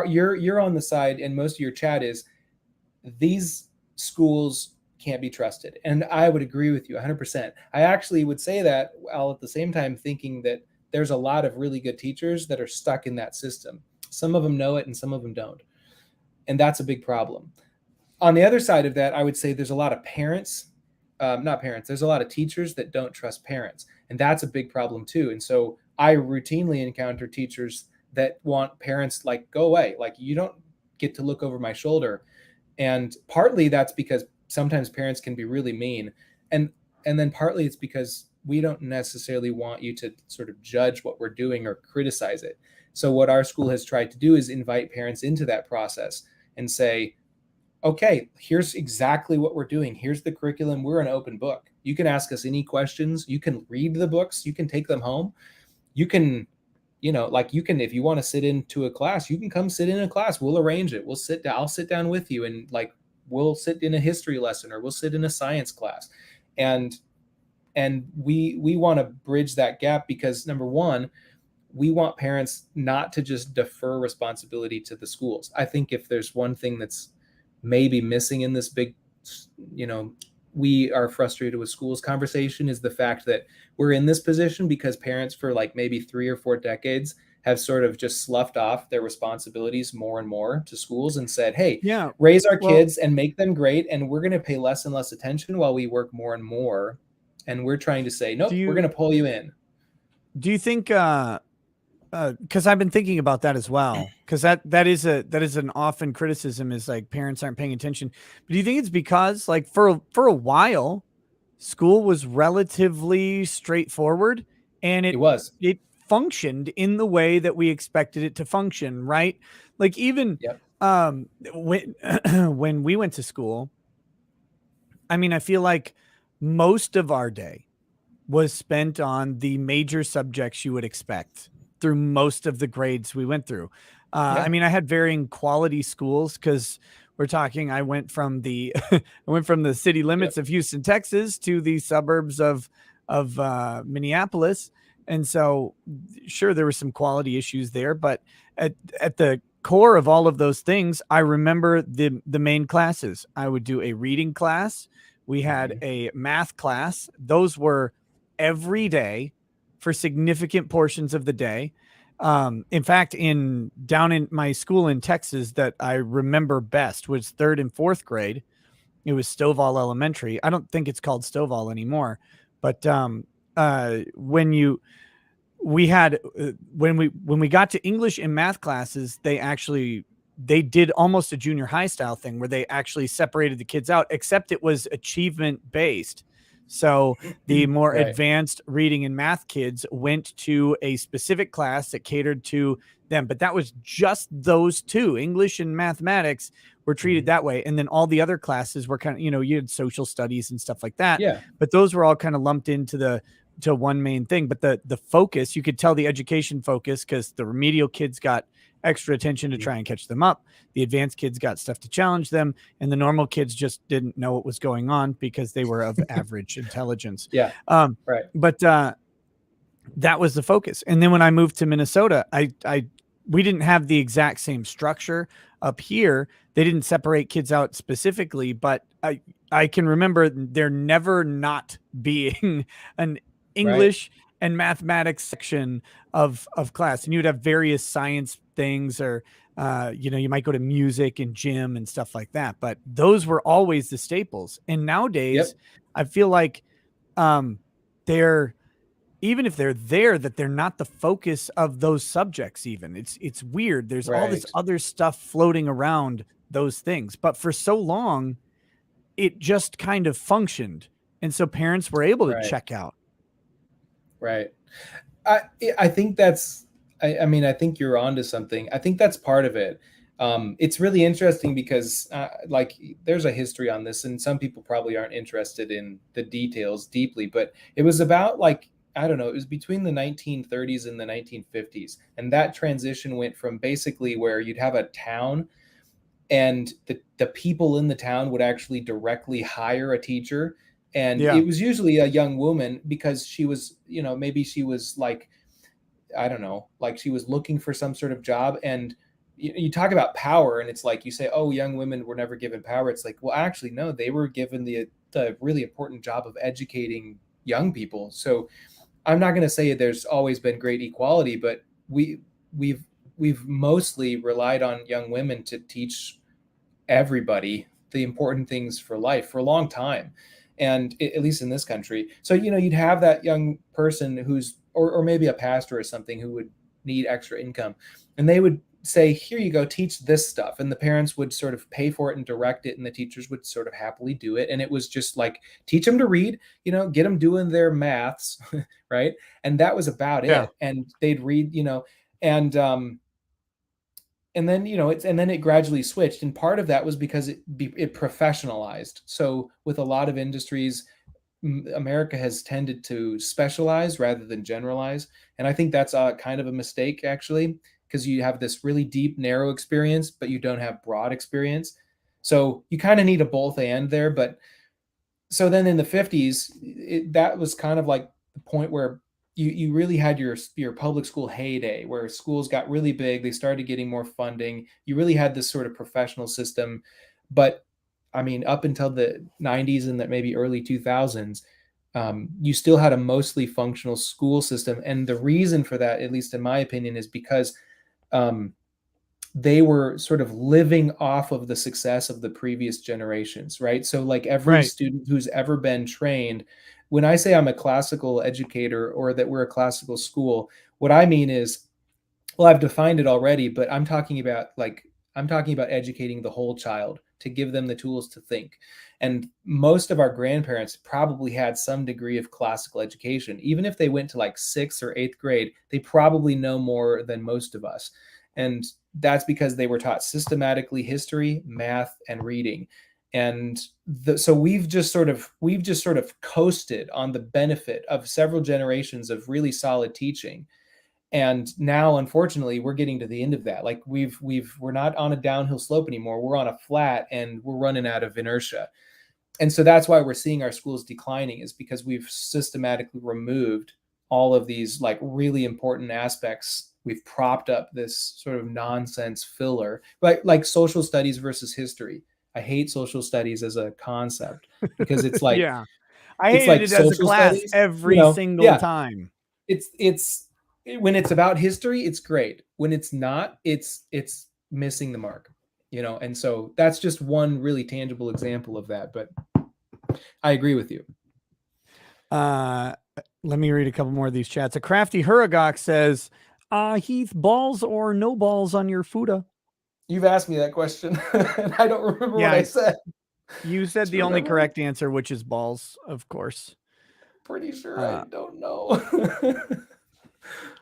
you're on the side, and most of your chat is these schools can't be trusted, and I would agree with you 100%. I actually would say that while at the same time thinking that there's a lot of really good teachers that are stuck in that system. Some of them know it and some of them don't, and that's a big problem. On the other side of that, I would say there's a lot of parents, not parents, there's a lot of teachers that don't trust parents, and that's a big problem too. And so I routinely encounter teachers that want parents, like, go away, like, you don't get to look over my shoulder. And partly that's because sometimes parents can be really mean, and then partly it's because we don't necessarily want you to sort of judge what we're doing or criticize it. So what our school has tried to do is invite parents into that process and say, okay, here's exactly what we're doing. Here's the curriculum. We're an open book. You can ask us any questions. You can read the books. You can take them home. You can, if you want to sit into a class, you can come sit in a class. We'll arrange it. I'll sit down with you, and like, we'll sit in a history lesson, or we'll sit in a science class. And we want to bridge that gap, because number one, we want parents not to just defer responsibility to the schools. I think if there's one thing that's maybe missing in this big, we are frustrated with schools conversation, is the fact that we're in this position because parents for like maybe 3 or 4 decades have sort of just sloughed off their responsibilities more and more to schools and said, hey, raise our kids and make them great, and we're going to pay less and less attention while we work more and more. And we're trying to say, nope, we're going to pull you in. Do you think because I've been thinking about that as well, because that is an often criticism, is like parents aren't paying attention. But do you think it's because, like, for a while school was relatively straightforward, and it functioned in the way that we expected it to function, right? Like, even when we went to school, I mean, I feel like most of our day was spent on the major subjects you would expect through most of the grades we went through. I mean, I had varying quality schools, because we're talking, I went from the city limits of Houston, Texas, to the suburbs of Minneapolis. And so sure, there were some quality issues there, but at the core of all of those things, I remember the main classes. I would do a reading class, We had a math class. Those were every day for significant portions of the day. In fact, down in my school in Texas that I remember best was third and fourth grade. It was Stovall Elementary. I don't think it's called Stovall anymore, but when you we had when we got to English and math classes, they did almost a junior high style thing where they actually separated the kids out, except it was achievement based. So the more Right. advanced reading and math kids went to a specific class that catered to them, but that was just those two. English and mathematics were treated that way, and then all the other classes were kind of, you had social studies and stuff like that. Yeah. But those were all kind of lumped into one main thing. But the focus, you could tell the education focus, because the remedial kids got extra attention to try and catch them up. The advanced kids got stuff to challenge them, and the normal kids just didn't know what was going on because they were of average intelligence. Yeah. Right. But that was the focus. And then when I moved to Minnesota, we didn't have the exact same structure up here. They didn't separate kids out specifically, but I can remember there never not being an English and mathematics section of class, and you'd have various science things, or you might go to music and gym and stuff like that, but those were always the staples. And nowadays I feel like they're, even if they're there, that they're not the focus of those subjects. Even it's weird. There's all this other stuff floating around those things, but for so long it just kind of functioned, and so parents were able to check out. Right. I think that's, I mean, I think you're onto something. I think that's part of it. It's really interesting because like there's a history on this, and some people probably aren't interested in the details deeply, but it was about like, I don't know, it was between the 1930s and the 1950s. And that transition went from basically where you'd have a town and the people in the town would actually directly hire a teacher. And it was usually a young woman, because she was, maybe she was like, I don't know, like she was looking for some sort of job. And you talk about power, and it's like you say, oh, young women were never given power. It's like, well, actually, no, they were given the really important job of educating young people. So I'm not going to say there's always been great equality, but we've mostly relied on young women to teach everybody the important things for life for a long time. And at least in this country. So, you'd have that young person who's, or maybe a pastor or something, who would need extra income, and they would say, here you go, teach this stuff. And the parents would sort of pay for it and direct it. And the teachers would sort of happily do it. And it was just like, teach them to read, get them doing their maths. Right. And that was about it. And they'd read, and then, and then it gradually switched. And part of that was because it professionalized. So with a lot of industries, America has tended to specialize rather than generalize. And I think that's kind of a mistake, actually, because you have this really deep, narrow experience, but you don't have broad experience. So you kind of need a both and there. But so then in the 50s, that was kind of like the point where you really had your public school heyday, where schools got really big. They started getting more funding. You really had this sort of professional system. But I mean, up until the 90s and that maybe early 2000s, you still had a mostly functional school system. And the reason for that, at least in my opinion, is because they were sort of living off of the success of the previous generations, right? So like every student who's ever been trained, when I say I'm a classical educator or that we're a classical school, what I mean is, well, I've defined it already, but I'm talking about educating the whole child to give them the tools to think. And most of our grandparents probably had some degree of classical education. Even if they went to like 6th or 8th grade, they probably know more than most of us. And that's because they were taught systematically history, math, and reading. And so we've just sort of coasted on the benefit of several generations of really solid teaching. And now, unfortunately, we're getting to the end of that. Like we're not on a downhill slope anymore. We're on a flat, and we're running out of inertia. And so that's why we're seeing our schools declining, is because we've systematically removed all of these like really important aspects. We've propped up this sort of nonsense filler, like social studies versus history. I hate social studies as a concept because it's like Yeah. I hated it as a social class studies, every single yeah, time. it's when it's about history, it's great. When it's not, it's missing the mark, and so that's just one really tangible example of that. But I agree with you. Let me read a couple more of these chats. A crafty Huragok says, Heath, balls or no balls on your fuda? You've asked me that question, and I don't remember what I Yeah, said. you said Do the you only remember? correct answer, which is balls, of course. Pretty sure I don't know.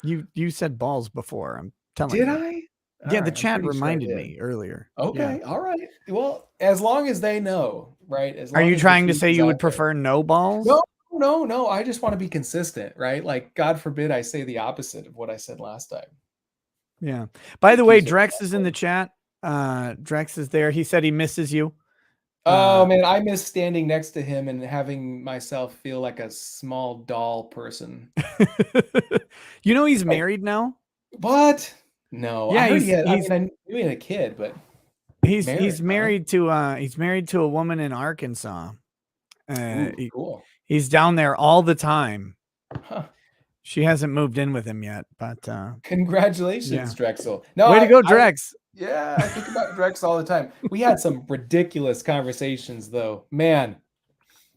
You said balls before. I'm telling Did you. I? All Yeah, the right, I'm chat pretty sure I reminded did. me earlier. Yeah. Okay, all right. Well, as long as they know, right? As Are long you as the trying to truth say is you out would there. prefer no balls? No, no, no. I just want to be consistent, right? Like, God forbid I say the opposite of what I said last time. Yeah. By the Thank you way, so Drex much. is in the chat. Drex is there. He said he misses you. Oh man, I miss standing next to him and having myself feel like a small doll person. He's Like, married now. what? No, I Yeah, heard he had. I he's mean, I knew he had a kid, but he's married, huh? married to a woman in Arkansas. Ooh, cool. He's down there all the time. Huh. She hasn't moved in with him yet, but Congratulations, yeah. Drexel. No, Way to go, Drex. yeah, I think about Drex all the time. We had some ridiculous conversations, though. Man,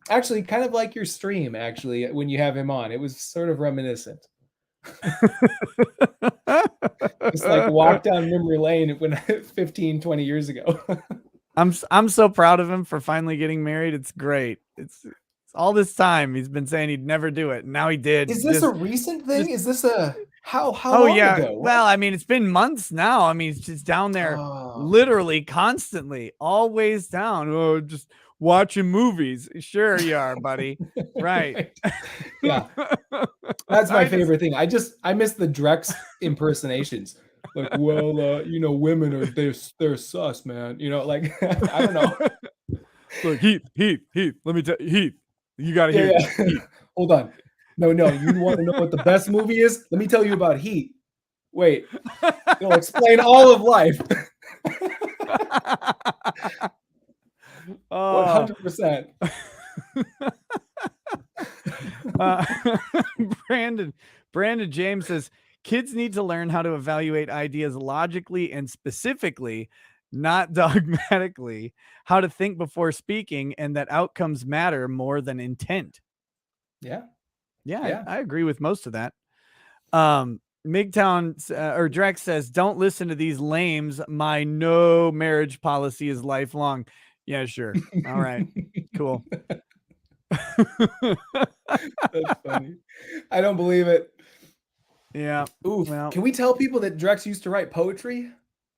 actually, kind of like your stream, actually, when you have him on. It was sort of reminiscent. It's like walk down memory lane when 15, 20 years ago. I'm so proud of him for finally getting married. It's great. It's all this time he's been saying he'd never do it. Now he did. Is this a recent thing? Is this a how Oh long yeah. ago? What? Well, I mean, it's been months now. I mean, he's just down there Oh, literally constantly, always down. Oh, just watching movies. Sure you are, buddy. Right. right. Yeah. That's my I just favorite thing. I miss the Drex impersonations. Like, well, women are they're sus, man. Like I don't know. look, Heath. Let me tell you, Heath. You got to Yeah, hear this. yeah. Heath. Hold on. No, you want to know what the best movie is? Let me tell you about Heat. Wait, it'll explain all of life. Oh. 100%. Brandon James says kids need to learn how to evaluate ideas logically and specifically, not dogmatically, how to think before speaking, and that outcomes matter more than intent. Yeah. Yeah. I agree with most of that. MGTOwn or Drex says, don't listen to these lames. My no marriage policy is lifelong. Yeah, sure. All right. Cool. That's funny. I don't believe it. Yeah. Oof. Well, Can we tell people that Drex used to write poetry?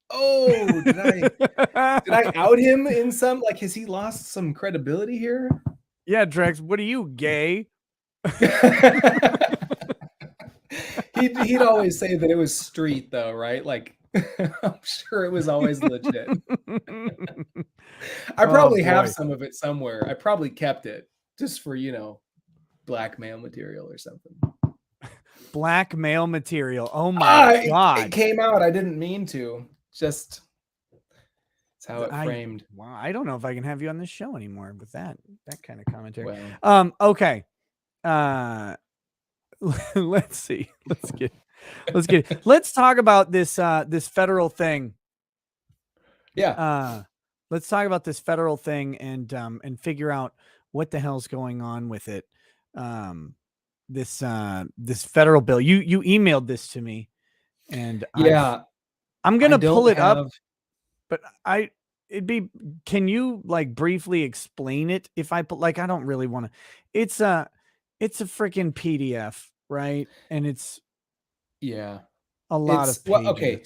Oh, did I out him in some, like, has he lost some credibility here? Yeah, Drex, what are you, gay? He'd always say that it was street though, right? Like I'm sure it was always legit. I probably have some of it somewhere. I probably kept it just for, blackmail material or something. Blackmail material. Oh my God. It came out. I didn't mean to. Just it's how it framed. Wow, I don't know if I can have you on this show anymore with that kind of commentary. Well, okay. Let's see. Let's talk about this this federal thing. Yeah. Let's talk about this federal thing and figure out what the hell's going on with it. This federal bill. You emailed this to me, and yeah, I'm gonna pull it up, but can you like briefly explain it? If I put, like, I don't really want to. It's a freaking PDF, right? And it's a lot of pages. Well, okay.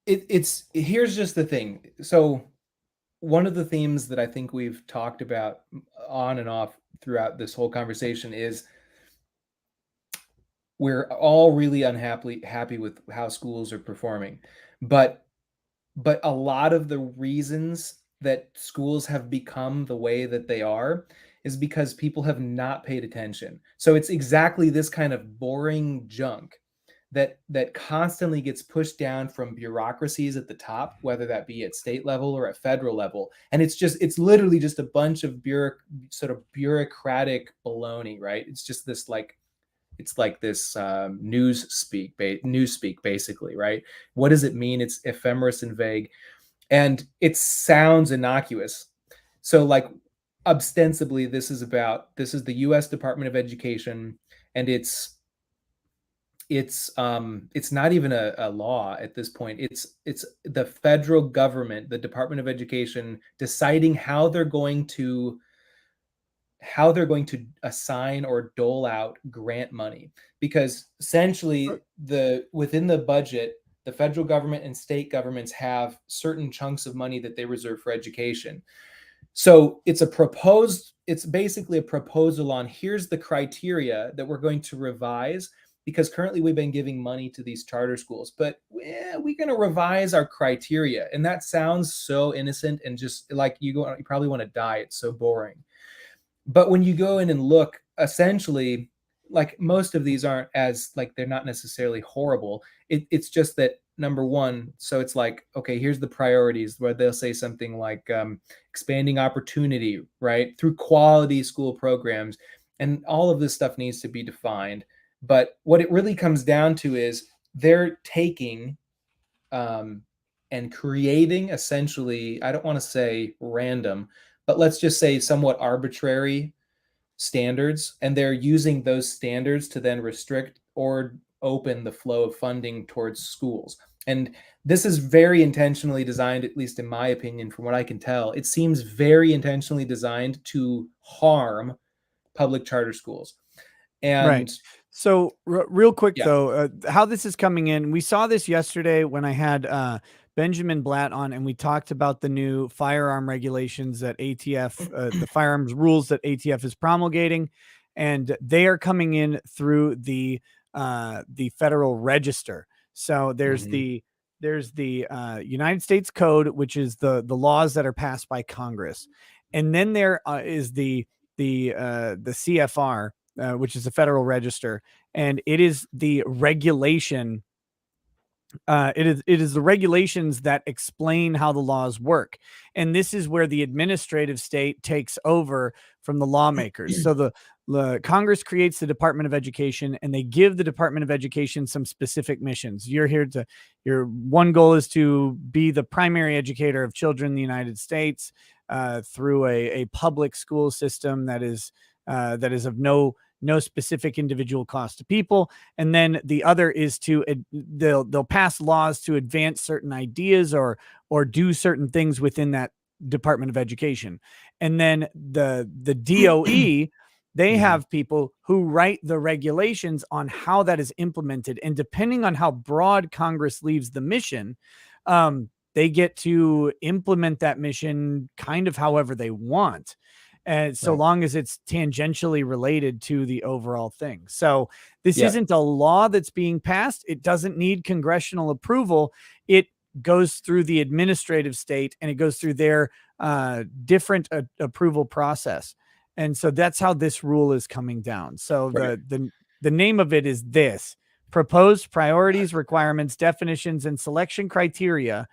It's here's just the thing. So one of the themes that I think we've talked about on and off throughout this whole conversation is we're all really happy with how schools are performing, but a lot of the reasons that schools have become the way that they are is because people have not paid attention. So it's exactly this kind of boring junk that constantly gets pushed down from bureaucracies at the top, whether that be at state level or at federal level. And it's literally just a bunch of sort of bureaucratic baloney, right? It's just this like, it's like this newspeak basically, right? What does it mean? It's ephemeris and vague, and it sounds innocuous. So like ostensibly this is the US Department of Education, and it's not even a law at this point. It's the federal government, the Department of Education, deciding how they're going to assign or dole out grant money, because essentially within the budget, the federal government and state governments have certain chunks of money that they reserve for education. So it's basically a proposal on, here's the criteria that we're going to revise, because currently we've been giving money to these charter schools, but we're going to revise our criteria. And that sounds so innocent and just like you probably want to die. It's so boring. But when you go in and look, essentially, like most of these aren't as like, they're not necessarily horrible. It's just that, number one, so it's like, okay, here's the priorities, where they'll say something like expanding opportunity, right, through quality school programs, and all of this stuff needs to be defined. But what it really comes down to is they're taking and creating, essentially, I don't want to say random, but let's just say somewhat arbitrary standards, and they're using those standards to then restrict or open the flow of funding towards schools. And this is very intentionally designed, at least in my opinion, from what I can tell. It seems very intentionally designed to harm public charter schools. Right. And So real quick yeah. though, how this is coming in, we saw this yesterday when I had Benjamin Blatt on, and we talked about the new firearm regulations that ATF, the firearms rules that ATF is promulgating, and they are coming in through the Federal Register. So there's the United States Code, which is the laws that are passed by Congress, and then there is the CFR, which is the Federal Register, and it is the regulation. It is the regulations that explain how the laws work, and this is where the administrative state takes over from the lawmakers. So the Congress creates the Department of Education, and they give the Department of Education some specific missions. Your one goal is to be the primary educator of children in the United States through a public school system that is of no specific individual cost to people. And then the other is to they'll pass laws to advance certain ideas or do certain things within that Department of Education. And then the DOE, they have people who write the regulations on how that is implemented. And depending on how broad Congress leaves the mission, they get to implement that mission kind of however they want. And so long as it's tangentially related to the overall thing. So this isn't a law that's being passed. It doesn't need congressional approval. It goes through the administrative state, and it goes through their different approval process. And so that's how this rule is coming down. So the name of it is this: Proposed Priorities, Requirements, Definitions, and Selection Criteria,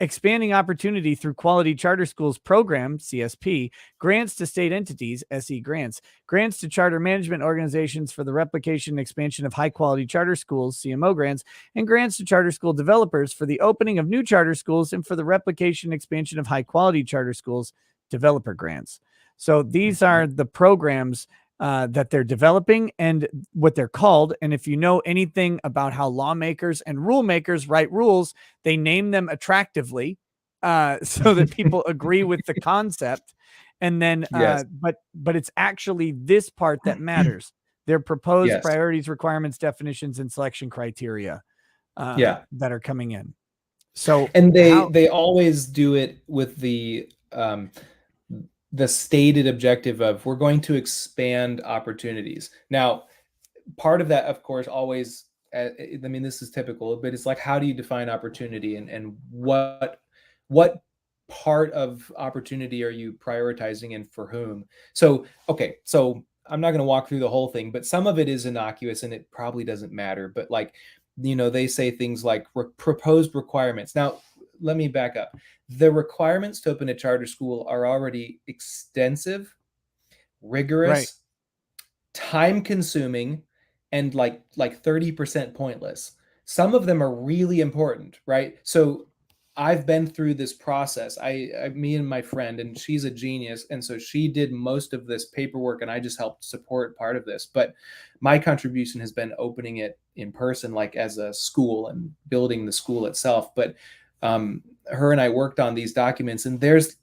Expanding Opportunity Through Quality Charter Schools Program, CSP, Grants to State Entities, SE Grants, Grants to Charter Management Organizations for the Replication and Expansion of High-Quality Charter Schools, CMO Grants, and Grants to Charter School Developers for the Opening of New Charter Schools and for the Replication and Expansion of High-Quality Charter Schools, Developer Grants. So these are the programs that they're developing and what they're called. And if you know anything about how lawmakers and rule makers write rules, they name them attractively so that people agree with the concept. And then, but it's actually this part that matters. Their proposed priorities, requirements, definitions, and selection criteria that are coming in. So, and they always do it with the stated objective of, we're going to expand opportunities. Now, part of that, of course, always, I mean, this is typical, but it's like, how do you define opportunity, and what part of opportunity are you prioritizing and for whom? So, okay, so I'm not going to walk through the whole thing, but some of it is innocuous and it probably doesn't matter. But like, they say things like proposed requirements. Now, let me back up. The requirements to open a charter school are already extensive, Right. rigorous, time consuming, and like 30% pointless. Some of them are really important, right? So I've been through this process. Me and my friend, and she's a genius, and so she did most of this paperwork, and I just helped support part of this. But my contribution has been opening it in person, like as a school and building the school itself. But her and I worked on these documents, and there's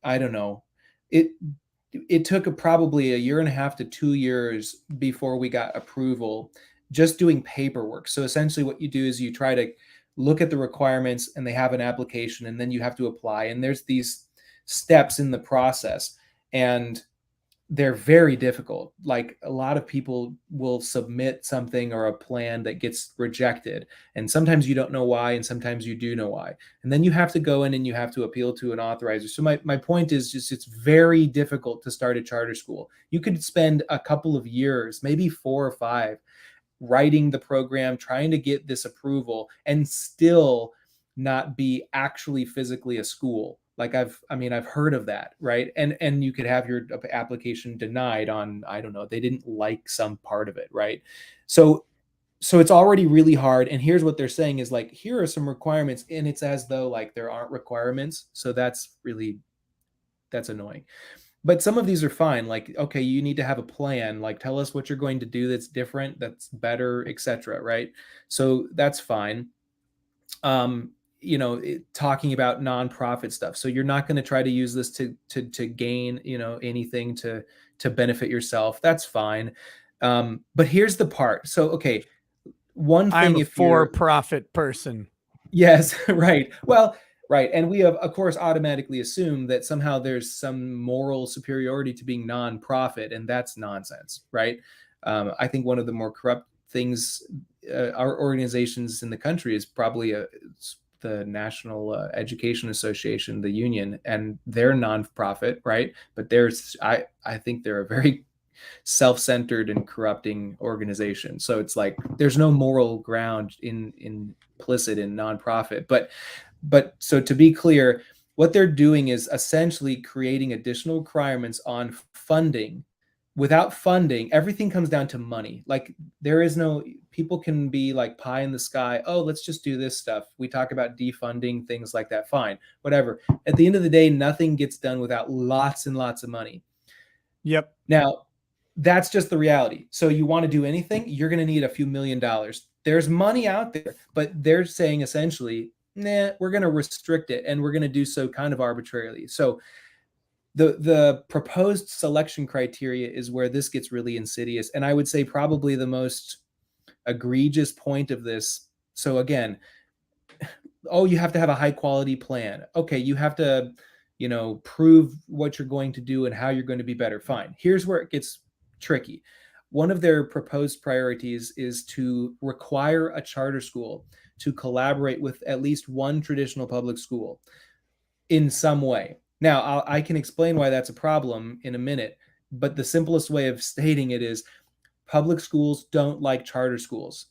I don't know, it took probably a year and a half to 2 years before we got approval just doing paperwork. So essentially what you do is you try to look at the requirements, and they have an application, and then you have to apply, and there's these steps in the process, and they're very difficult. Like, a lot of people will submit something or a plan that gets rejected, and sometimes you don't know why, and sometimes you do know why, and then you have to go in and you have to appeal to an authorizer. So my point is just, it's very difficult to start a charter school. You could spend a couple of years, maybe 4 or 5, writing the program, trying to get this approval, and still not be actually physically a school. Like, I've heard of that, right? And you could have your application denied on, I don't know, they didn't like some part of it, right? So it's already really hard. And here's what they're saying is, like, here are some requirements, and it's as though like there aren't requirements. So that's annoying. But some of these are fine. Like, okay, you need to have a plan. Like, tell us what you're going to do that's different, that's better, etc. Right? So that's fine. Talking about nonprofit stuff. So you're not going to try to use this to gain, anything to benefit yourself. That's fine. But here's the part. So, okay, one I'm thing, a if you're for-profit person. Yes, right. Well, right. And we have, of course, automatically assumed that somehow there's some moral superiority to being nonprofit, and that's nonsense, right? I think one of the more corrupt things, our organizations in the country, is probably the National Education Association, the union, and they're nonprofit, right? But I think they're a very self-centered and corrupting organization. So it's like there's no moral ground implicit in nonprofit. But so, to be clear, what they're doing is essentially creating additional requirements on funding. Without funding, everything comes down to money. Like, there is no, people can be like pie in the sky. Oh, let's just do this stuff. We talk about defunding, things like that. Fine, whatever. At the end of the day, nothing gets done without lots and lots of money. Yep. Now, that's just the reality. So you want to do anything, you're going to need a few $1,000,000. There's money out there, but they're saying essentially, nah, we're going to restrict it, and we're going to do so kind of arbitrarily. So the proposed selection criteria is where this gets really insidious. And I would say probably the most egregious point of this. So again, oh, you have to have a high quality plan. Okay, you have to, prove what you're going to do and how you're going to be better. Fine. Here's where it gets tricky. One of their proposed priorities is to require a charter school to collaborate with at least one traditional public school in some way. Now, I can explain why that's a problem in a minute, but the simplest way of stating it is public schools don't like charter schools.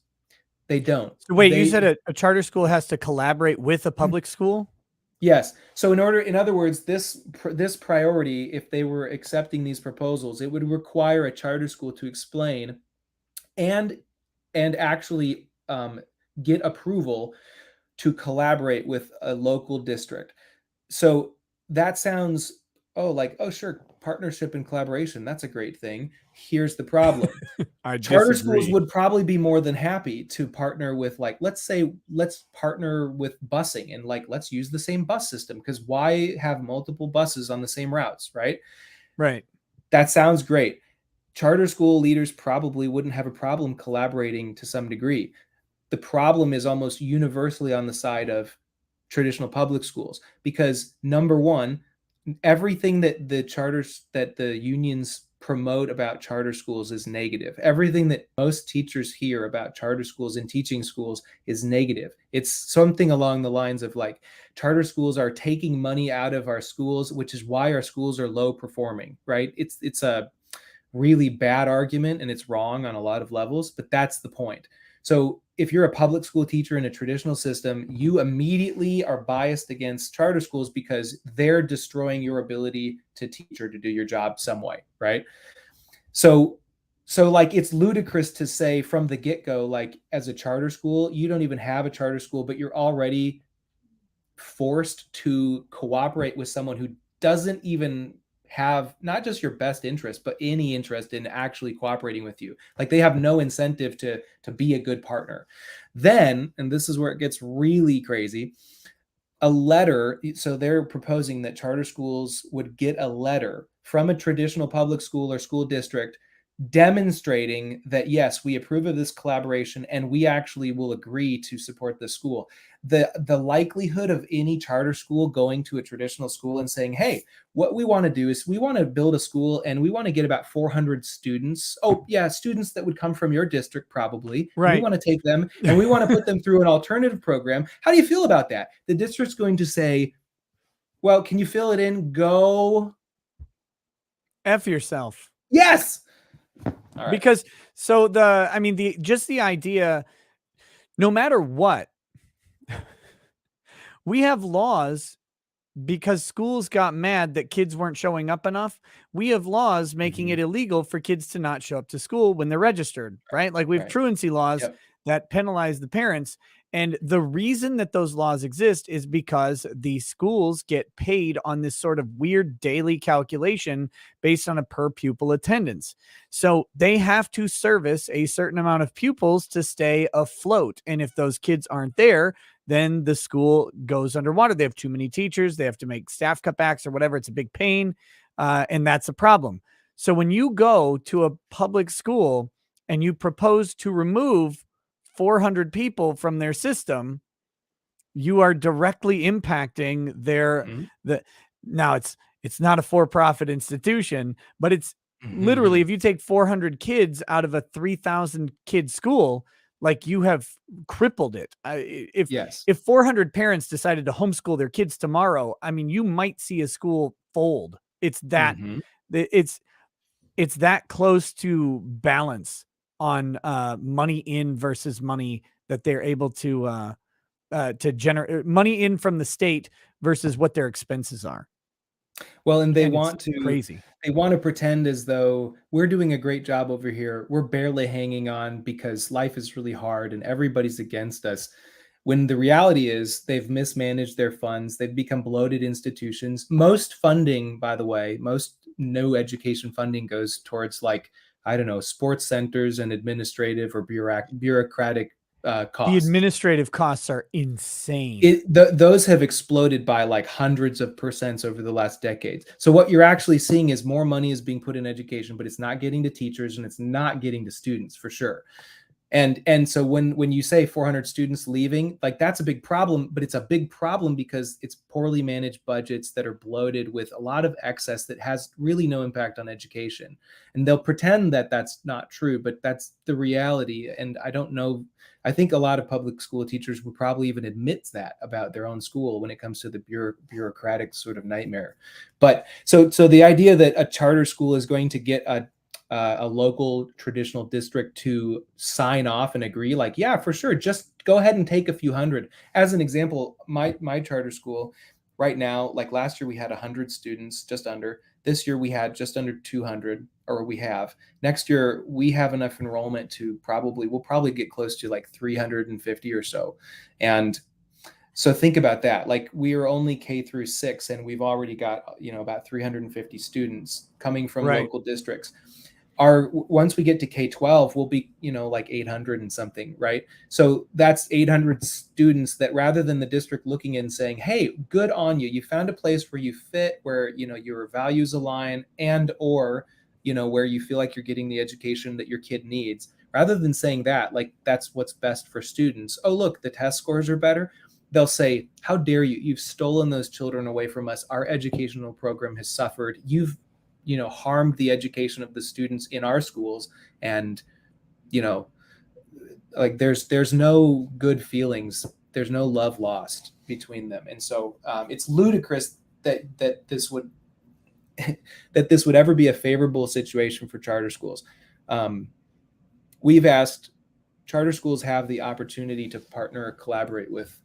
They don't. So wait, you said a charter school has to collaborate with a public school? Yes. So in other words, this priority, if they were accepting these proposals, it would require a charter school to explain and actually get approval to collaborate with a local district. So that sounds, oh, sure, partnership and collaboration, that's a great thing. Here's the problem. I Charter disagree. schools would probably be more than happy to partner with, like, let's partner with busing, and like, let's use the same bus system, because why have multiple buses on the same routes, right? Right. That sounds great. Charter school leaders probably wouldn't have a problem collaborating to some degree. The problem is almost universally on the side of traditional public schools, because number one, everything that the unions promote about charter schools is negative. Everything that most teachers hear about charter schools and teaching schools is negative. It's something along the lines of, like, charter schools are taking money out of our schools, which is why our schools are low performing, right? It's a really bad argument, and it's wrong on a lot of levels, but that's the point. So if you're a public school teacher in a traditional system, you immediately are biased against charter schools because they're destroying your ability to teach or to do your job some way, right? So like it's ludicrous to say from the get-go, like as a charter school, you don't even have a charter school, but you're already forced to cooperate with someone who doesn't even have not just your best interest, but any interest in actually cooperating with you. Like they have no incentive to be a good partner. Then, and this is where it gets really crazy, a letter. So they're proposing that charter schools would get a letter from a traditional public school or school district demonstrating that, yes, we approve of this collaboration and we actually will agree to support the school. The likelihood of any charter school going to a traditional school and saying, hey, what we want to do is we want to build a school and we want to get about 400 students. Oh, yeah, students that would come from your district probably. Right. We want to take them and we want to put them through an alternative program. How do you feel about that? The district's going to say, well, can you fill it in? Go F yourself. Yes. All right. Because so the idea, no matter what, we have laws because schools got mad that kids weren't showing up enough. We have laws making it illegal for kids to not show up to school when they're registered, right? Like we have truancy laws that penalize the parents. And the reason that those laws exist is because the schools get paid on this sort of weird daily calculation based on a per pupil attendance. So they have to service a certain amount of pupils to stay afloat. And if those kids aren't there, then the school goes underwater. They have too many teachers. They have to make staff cutbacks or whatever. It's a big pain. And that's a problem. So when you go to a public school and you propose to remove 400 people from their system, you are directly impacting their, now it's not a for-profit institution, but it's literally, if you take 400 kids out of a 3,000 kid school, like you have crippled it. If 400 parents decided to homeschool their kids tomorrow, I mean, you might see a school fold. It's that it's that close to balance on money in versus money that they're able to generate money in from the state versus what their expenses are. Well, and they And want to crazy. They want to pretend as though we're doing a great job over here. We're barely hanging on because life is really hard and everybody's against us. When the reality is they've mismanaged their funds, they've become bloated institutions. Most funding, by the way, most no education funding goes towards, like, I don't know, sports centers and administrative or bureaucratic costs. The administrative costs are insane. Those have exploded by like hundreds of percents over the last decades. So what you're actually seeing is more money is being put in education, but it's not getting to teachers and it's not getting to students for sure. And so when you say 400 students leaving, like that's a big problem, but it's a big problem because it's poorly managed budgets that are bloated with a lot of excess that has really no impact on education. And they'll pretend that that's not true, but that's the reality. And I don't know, I think a lot of public school teachers would probably even admit that about their own school when it comes to the bureaucratic sort of nightmare. But so the idea that a charter school is going to get a local traditional district to sign off and agree, like, yeah, for sure, just go ahead and take a few hundred. As an example, my charter school right now, like last year we had 100 students, just under. This year we had just under 200, or we have. Next year we have enough enrollment to we'll probably get close to like 350 or so. And so think about that. Like we are only K through 6 and we've already got, about 350 students coming from local districts. Once we get to K-12, we'll be, like 800 and something, right? So that's 800 students that, rather than the district looking in saying, hey, good on you, you found a place where you fit, where, your values align, and or, where you feel like you're getting the education that your kid needs, rather than saying that, like, that's what's best for students. Oh, look, the test scores are better. They'll say, how dare you? You've stolen those children away from us. Our educational program has suffered. You've harmed the education of the students in our schools. And, like there's no good feelings. There's no love lost between them. And so it's ludicrous that this would ever be a favorable situation for charter schools. We've asked charter schools have the opportunity to partner or collaborate with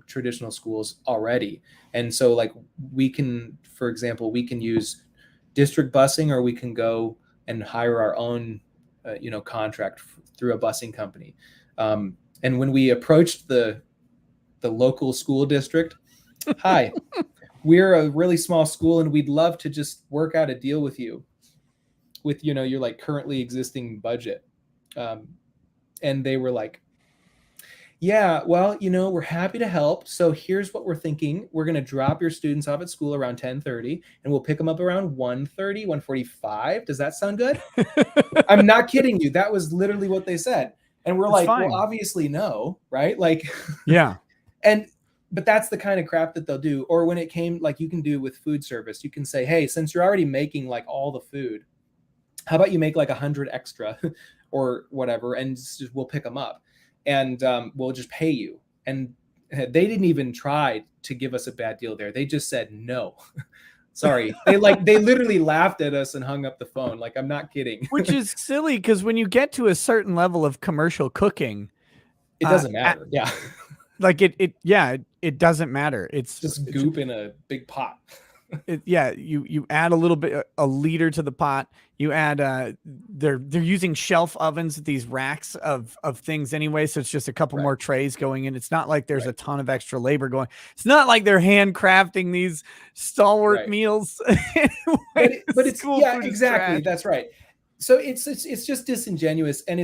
traditional schools already. And so like we can, for example, we can use district busing, or we can go and hire our own, contract through a busing company. And when we approached the local school district, hi, we're a really small school and we'd love to just work out a deal with you with, your like currently existing budget. And they were like, yeah, well, we're happy to help. So here's what we're thinking. We're going to drop your students off at school around 10:30 and we'll pick them up around 1:30, 1:45. Does that sound good? I'm not kidding you. That was literally what they said. And we're like, fine. well, obviously no, right? Like, yeah. But that's the kind of crap that they'll do. Or when it came, like you can do with food service, you can say, hey, since you're already making like all the food, how about you make like 100 extra or whatever, and we'll pick them up and we'll just pay you. And they didn't even try to give us a bad deal there. They just said no. Sorry. They literally laughed at us and hung up the phone. Like, I'm not kidding. Which is silly, because when you get to a certain level of commercial cooking, it doesn't matter. Yeah. Like it doesn't matter. It's just goop in a big pot. You add a little bit, a liter to the pot. You add they're using shelf ovens, these racks of things anyway, so it's just a couple more trays going in. It's not like there's a ton of extra labor going. It's not like they're handcrafting these stalwart meals. but it's exactly, that's right. So it's just disingenuous. And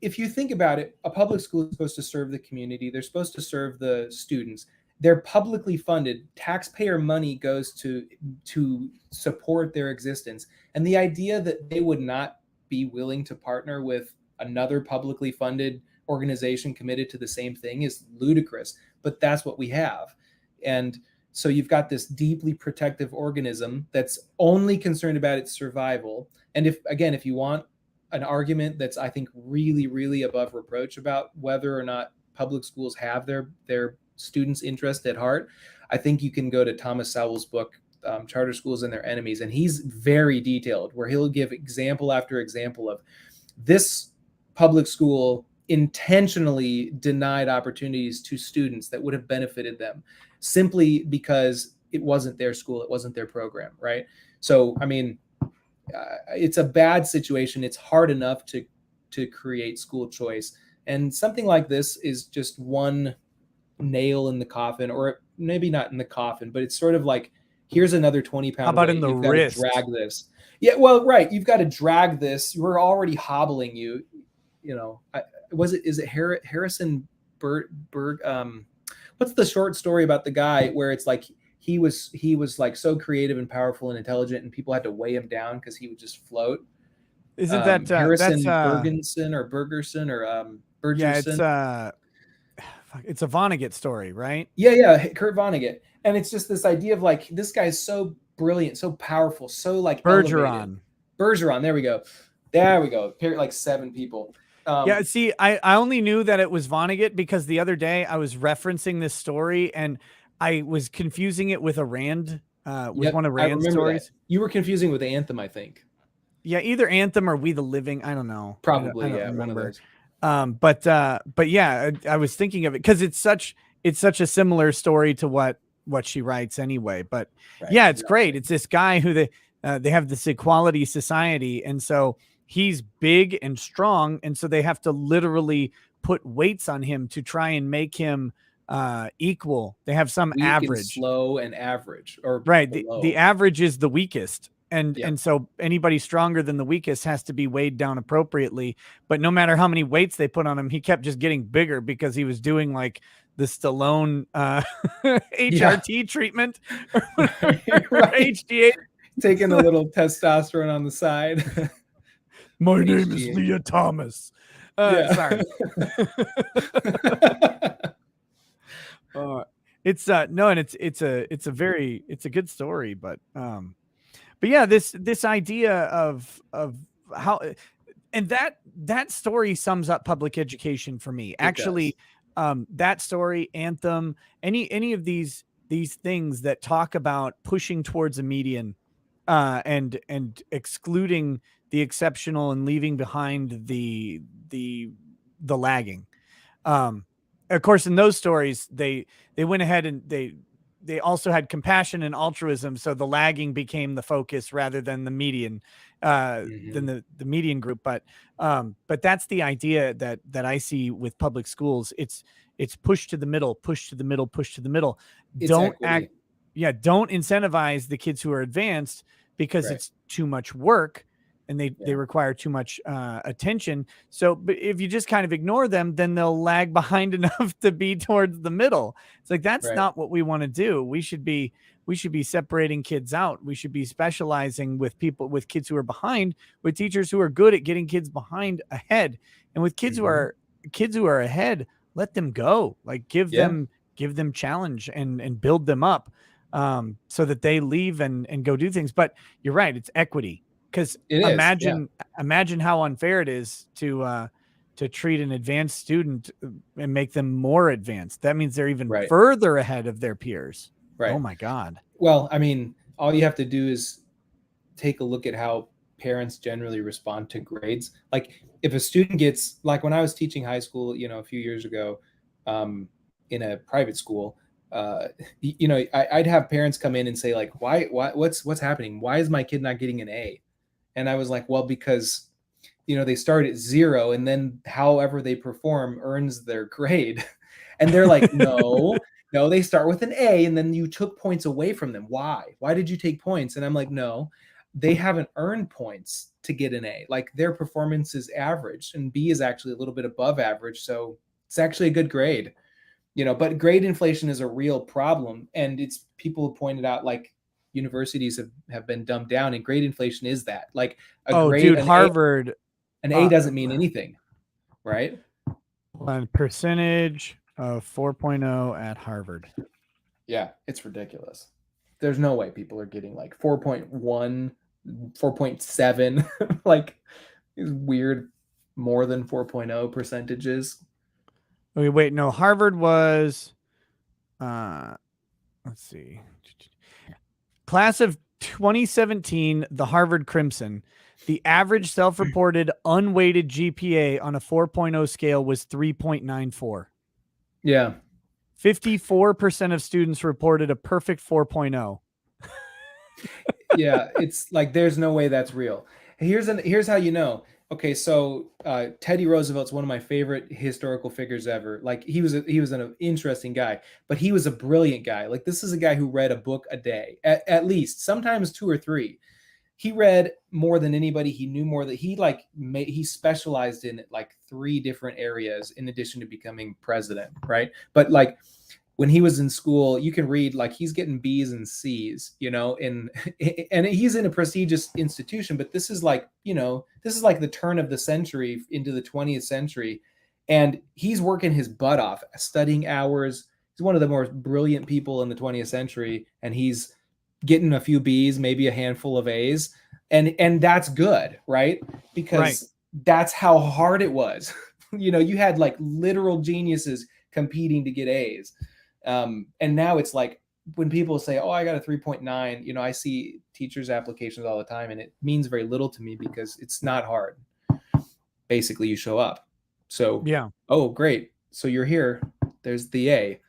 if you think about it, a public school is supposed to serve the community. They're supposed to serve the students. They're publicly funded. Taxpayer money goes to support their existence. And the idea that they would not be willing to partner with another publicly funded organization committed to the same thing is ludicrous. But that's what we have. And so you've got this deeply protective organism that's only concerned about its survival. And if you want an argument that's, I think, really, really above reproach about whether or not public schools have their students' interest at heart, I think you can go to Thomas Sowell's book, Charter Schools and Their Enemies, and he's very detailed, where he'll give example after example of this public school intentionally denied opportunities to students that would have benefited them simply because it wasn't their school, it wasn't their program, right? So, it's a bad situation. It's hard enough to create school choice. And something like this is just one nail in the coffin, or maybe not in the coffin, but it's sort of like, here's another 20-pound How about weight. in the You've wrist? got to drag this. Yeah, well, right. You've got to drag this. We're already hobbling you. Is it Harrison Berg? What's the short story about the guy where it's like, he was like so creative and powerful and intelligent, and people had to weigh him down because he would just float. Isn't that Harrison Bergerson or Bergerson? Yeah, it's a Vonnegut story, right? Yeah, Kurt Vonnegut. And it's just this idea of like, this guy's so brilliant, so powerful, so like Bergeron. There we go. Like 7 people. Yeah, see, I only knew that it was Vonnegut because the other day I was referencing this story and I was confusing it with a Rand, one of Rand's stories. That. You were confusing with Anthem, I think. Yeah, either Anthem or We the Living. I don't know. Probably, I don't remember. But yeah, I was thinking of it because it's such a similar story to what she writes anyway. But yeah, it's great. It's this guy who they have this equality society, and so he's big and strong, and so they have to literally put weights on him to try and make him equal. They have some weak average, and slow and average, or right. The average is the weakest. And so anybody stronger than the weakest has to be weighed down appropriately. But no matter how many weights they put on him, he kept just getting bigger because he was doing like the Stallone HRT treatment or HGH. Taking a little testosterone on the side. My name is Leah Thomas. Sorry. It's a good story, but yeah, this idea of how, and that story sums up public education for me. Actually, that story, Anthem, any of these things that talk about pushing towards a median, and excluding the exceptional and leaving behind the lagging. Of course, in those stories, they went ahead and they also had compassion and altruism, so the lagging became the focus rather than the median, than the median group. But that's the idea that I see with public schools. It's push to the middle, push to the middle, push to the middle. It's Don't equity. don't incentivize the kids who are advanced because Right. it's too much work and they require too much attention. So, but if you just kind of ignore them, then they'll lag behind enough to be towards the middle. It's like, that's Right. not what we want to do. We should be separating kids out. We should be specializing with kids who are behind, with teachers who are good at getting kids behind ahead, and with kids who are ahead, let them go. Like, give them challenge and build them up, so that they leave and go do things. But you're right, it's equity. Because imagine how unfair it is to treat an advanced student and make them more advanced. That means they're even further ahead of their peers. Right. Oh my God. Well, I mean, all you have to do is take a look at how parents generally respond to grades. Like, if a student gets, like when I was teaching high school, a few years ago, in a private school, I'd have parents come in and say, like, why what's happening? Why is my kid not getting an A? And I was like, well, because, they start at 0 and then however they perform earns their grade. And they're like, no, they start with an A and then you took points away from them. Why? Why did you take points? And I'm like, no, they haven't earned points to get an A. Like, their performance is average, and B is actually a little bit above average. So it's actually a good grade, but grade inflation is a real problem. And it's, people have pointed out, like, universities have been dumbed down, and grade inflation is that. Like, Harvard, an A doesn't mean anything, right? On percentage of 4.0 at Harvard. Yeah, it's ridiculous. There's no way people are getting like 4.1, 4.7, like these weird more than 4.0 percentages. Okay, wait, no, Harvard was, let's see. Class of 2017, the Harvard Crimson, the average self-reported unweighted GPA on a 4.0 scale was 3.94. Yeah. 54% of students reported a perfect 4.0. Yeah, it's like, there's no way that's real. Here's how you know. Okay, so Teddy Roosevelt's one of my favorite historical figures ever. Like, he was an interesting guy, but he was a brilliant guy. Like, this is a guy who read a book a day, at least, sometimes 2 or 3. He read more than anybody. He knew more. That he specialized in like 3 different areas in addition to becoming president, right? But like, when he was in school, you can read, like, he's getting B's and C's, and he's in a prestigious institution, but this is like the turn of the century into the 20th century. And he's working his butt off, studying hours. He's one of the more brilliant people in the 20th century. And he's getting a few B's, maybe a handful of A's. And that's good, right? Because that's how hard it was. You had like literal geniuses competing to get A's. And now it's like, when people say, oh, I got a 3.9, I see teachers' applications all the time, and it means very little to me because it's not hard. Basically, you show up. So, oh, great. So you're here. There's the A.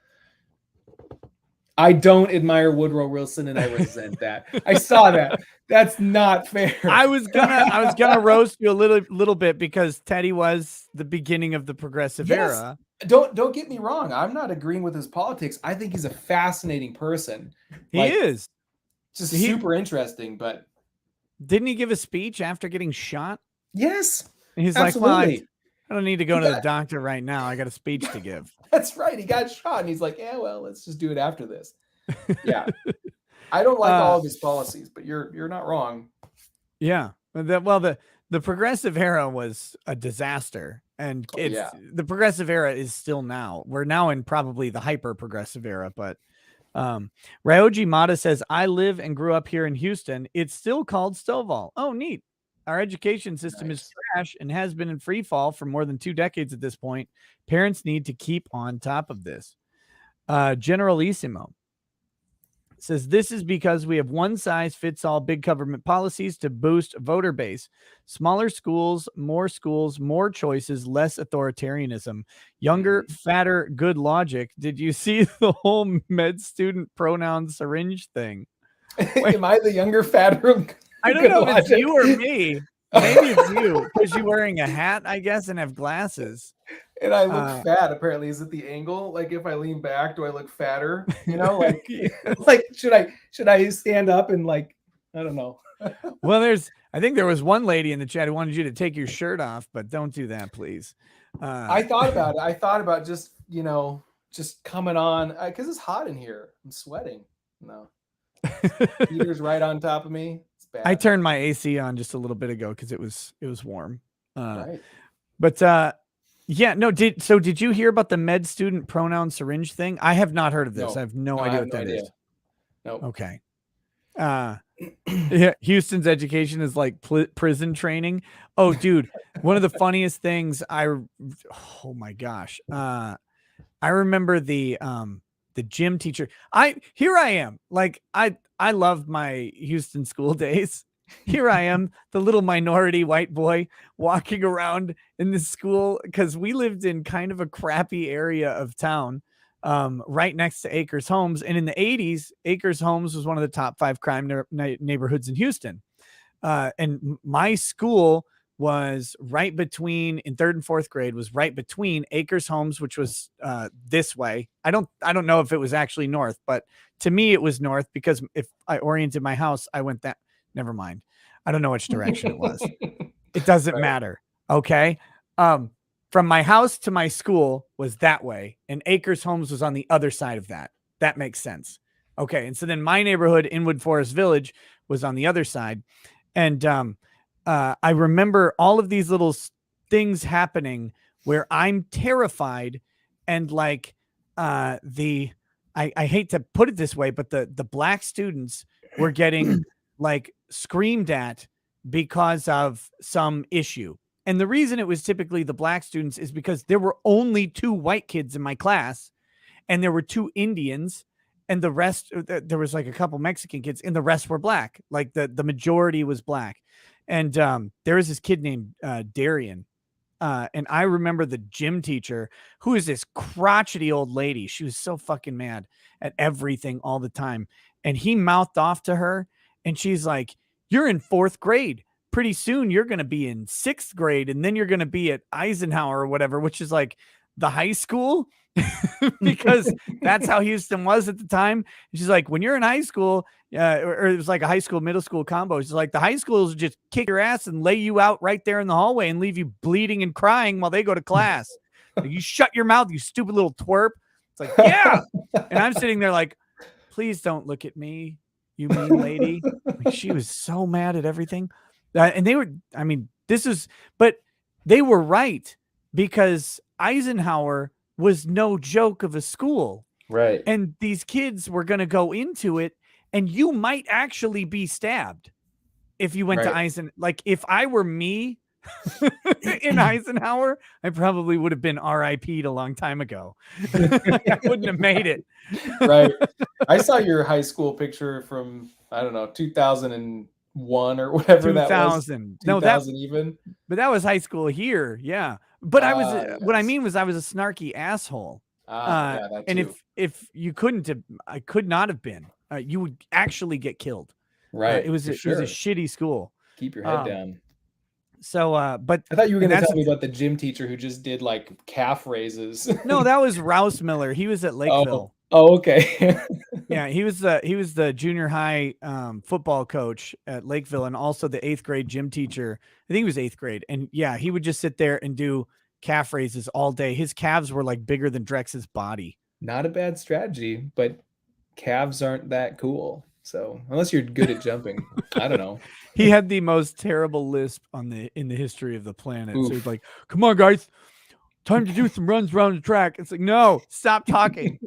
I don't admire Woodrow Wilson, and I resent that. I saw that. That's not fair. I was gonna roast you a little bit because Teddy was the beginning of the progressive era. Don't get me wrong. I'm not agreeing with his politics. I think he's a fascinating person. He is just super interesting. But didn't he give a speech after getting shot? Yes, he's absolutely. Like, well, I don't need to go to the doctor right now. I got a speech to give. That's right. He got shot, and he's like, yeah, well, let's just do it after this. Yeah, I don't like all of his policies, but you're not wrong. Yeah, the progressive era was a disaster. And the progressive era is still now. We're now in probably the hyper progressive era. But Ryoji Mata says, I live and grew up here in Houston. It's still called Stovall. Oh, neat. Our education system is trash and has been in free fall for more than 2 decades at this point. Parents need to keep on top of this. Generalissimo. says this is because we have one size fits all big government policies to boost voter base. Smaller schools, more choices, less authoritarianism, younger, fatter, good logic. Did you see the whole med student pronoun syringe thing? Am I the younger, fatter? I don't know if it's you or me. Maybe it's you because you're wearing a hat, I guess, and have glasses. And I look fat. Apparently, is it the angle? Like if I lean back, do I look fatter? You know, like like should I stand up and like I don't know. Well, I think there was one lady in the chat who wanted you to take your shirt off, but don't do that, please. I thought about it. I thought about just just coming on because it's hot in here. I'm sweating. No, heater's right on top of me. It's bad. I turned my AC on just a little bit ago because it was warm. Right. But yeah, no. Did you hear about the med student pronoun syringe thing? I have not heard of this. No. I have no idea what that is. Nope. Okay. Yeah, Houston's education is like prison training. Oh, dude, one of the funniest things oh my gosh. I remember the gym teacher. Here I am. Like I love my Houston school days. Here I am, the little minority white boy walking around in this school because we lived in kind of a crappy area of town, right next to Acres Homes. And in the 80s, Acres Homes was one of the top 5 crime neighborhoods in Houston. And my school was right between, in 3rd and 4th grade, was right between Acres Homes, which was this way. I don't know if it was actually north, but to me it was north because if I oriented my house, I went that. Never mind. I don't know which direction it was. It doesn't matter. Okay. From my house to my school was that way, and Acres Homes was on the other side of that. That makes sense. Okay. And so then my neighborhood, Inwood Forest Village, was on the other side. And I remember all of these little things happening where I'm terrified, and like I hate to put it this way, but the black students were getting like screamed at because of some issue. And the reason it was typically the black students is because there were only 2 white kids in my class, and there were 2 Indians, and the rest, there was like a couple Mexican kids, and the rest were black. Like the majority was black. And there was this kid named Darian. And I remember the gym teacher, who is this crotchety old lady. She was so fucking mad at everything all the time. And he mouthed off to her, and she's like, "You're in 4th grade. Pretty soon you're going to be in 6th grade, and then you're going to be at Eisenhower or whatever," which is like the high school, because that's how Houston was at the time. And she's like, when you're in high school, or it was like a high school, middle school combo. She's like, the high schools just kick your ass and lay you out right there in the hallway and leave you bleeding and crying while they go to class. Like, you shut your mouth, you stupid little twerp. It's like, yeah. And I'm sitting there like, please don't look at me, you mean lady. Like, she was so mad at everything. And they were, I mean, but they were right, because Eisenhower was no joke of a school. Right. And these kids were going to go into it, and you might actually be stabbed if you went to Eisenhower. Like, if I were me in Eisenhower, I probably would have been RIP'd a long time ago. I wouldn't have made it. Right. I saw your high school picture from, I don't know, 2001 or whatever that was. 2000 even. But that was high school here. Yeah. But I was, what I mean was, I was a snarky asshole. Yeah, that and too. if you couldn't have, I could not have been, you would actually get killed. Right. It was a shitty school. Keep your head down. So, but I thought you were going to tell me about the gym teacher who just did like calf raises. No, that was Rouse Miller. He was at Lakeville. Oh, okay. Yeah, he was the junior high football coach at Lakeville, and also the 8th grade gym teacher. I think he was 8th grade. And yeah, he would just sit there and do calf raises all day. His calves were like bigger than Drex's body. Not a bad strategy, but calves aren't that cool. So unless you're good at jumping, I don't know. He had the most terrible lisp in the history of the planet. Oof. So he's like, "Come on, guys, time to do some runs around the track." It's like, no, stop talking.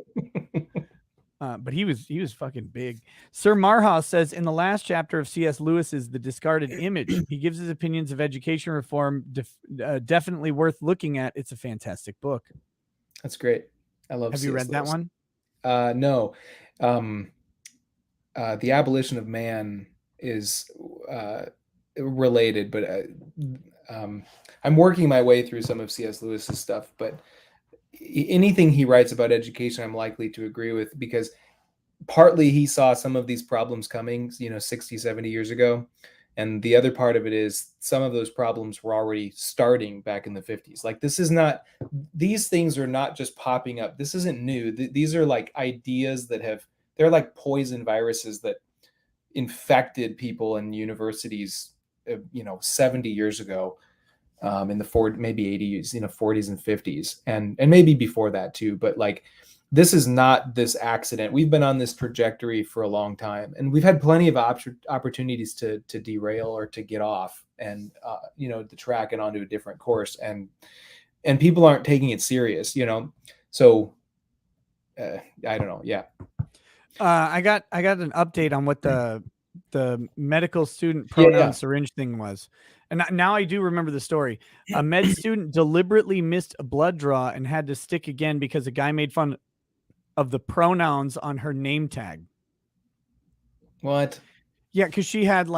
But he was fucking big. Sir Marhaus says, in the last chapter of C.S. Lewis's The Discarded Image, he gives his opinions of education reform. Definitely worth looking at. It's a fantastic book. That's great. I love. Have you read that one? No. the abolition of man is related, but I'm working my way through some of C.S. Lewis's stuff. But anything he writes about education, I'm likely to agree with, because partly he saw some of these problems coming, 60, 70 years ago. And the other part of it is some of those problems were already starting back in the 50s. Like, these things are not just popping up. This isn't new. These are like ideas they're like poison viruses that infected people in universities, 70 years ago, in the maybe 80s, 40s and 50s, and maybe before that too. But like, this is not this accident. We've been on this trajectory for a long time, and we've had plenty of opportunities to derail or to get off and the track and onto a different course, and people aren't taking it serious, so I don't know. Yeah. I got an update on what the medical student Yeah, pronoun yeah. syringe thing was. And now I do remember the story. A med student deliberately missed a blood draw and had to stick again because a guy made fun of the pronouns on her name tag. What? Yeah, because she had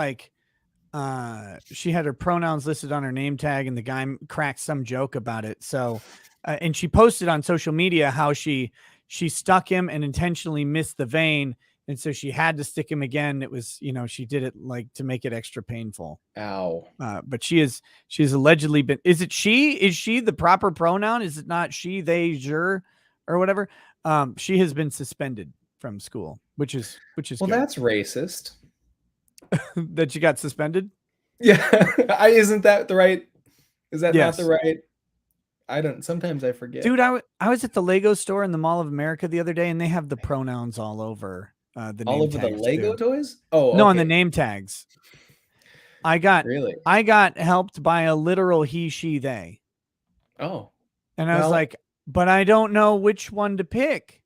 she had her pronouns listed on her name tag, and the guy cracked some joke about it. So, and she posted on social media how she stuck him and intentionally missed the vein, and so she had to stick him again. It was, she did it like to make it extra painful. Ow. But she's allegedly been. Is it she? Is she the proper pronoun? Is it not she, they, her, or whatever? She has been suspended from school, which is Well, good. that's racist. That you got suspended? Yeah. Isn't that the right? Is that Yes. not the right? I don't. Sometimes I forget. Dude, I was at the Lego store in the Mall of America the other day, and they have the pronouns all over the name All over the tags Lego too. toys? Oh, No, okay. on the name tags. I got helped by a literal he, she, they. Oh. And I was like, but I don't know which one to pick.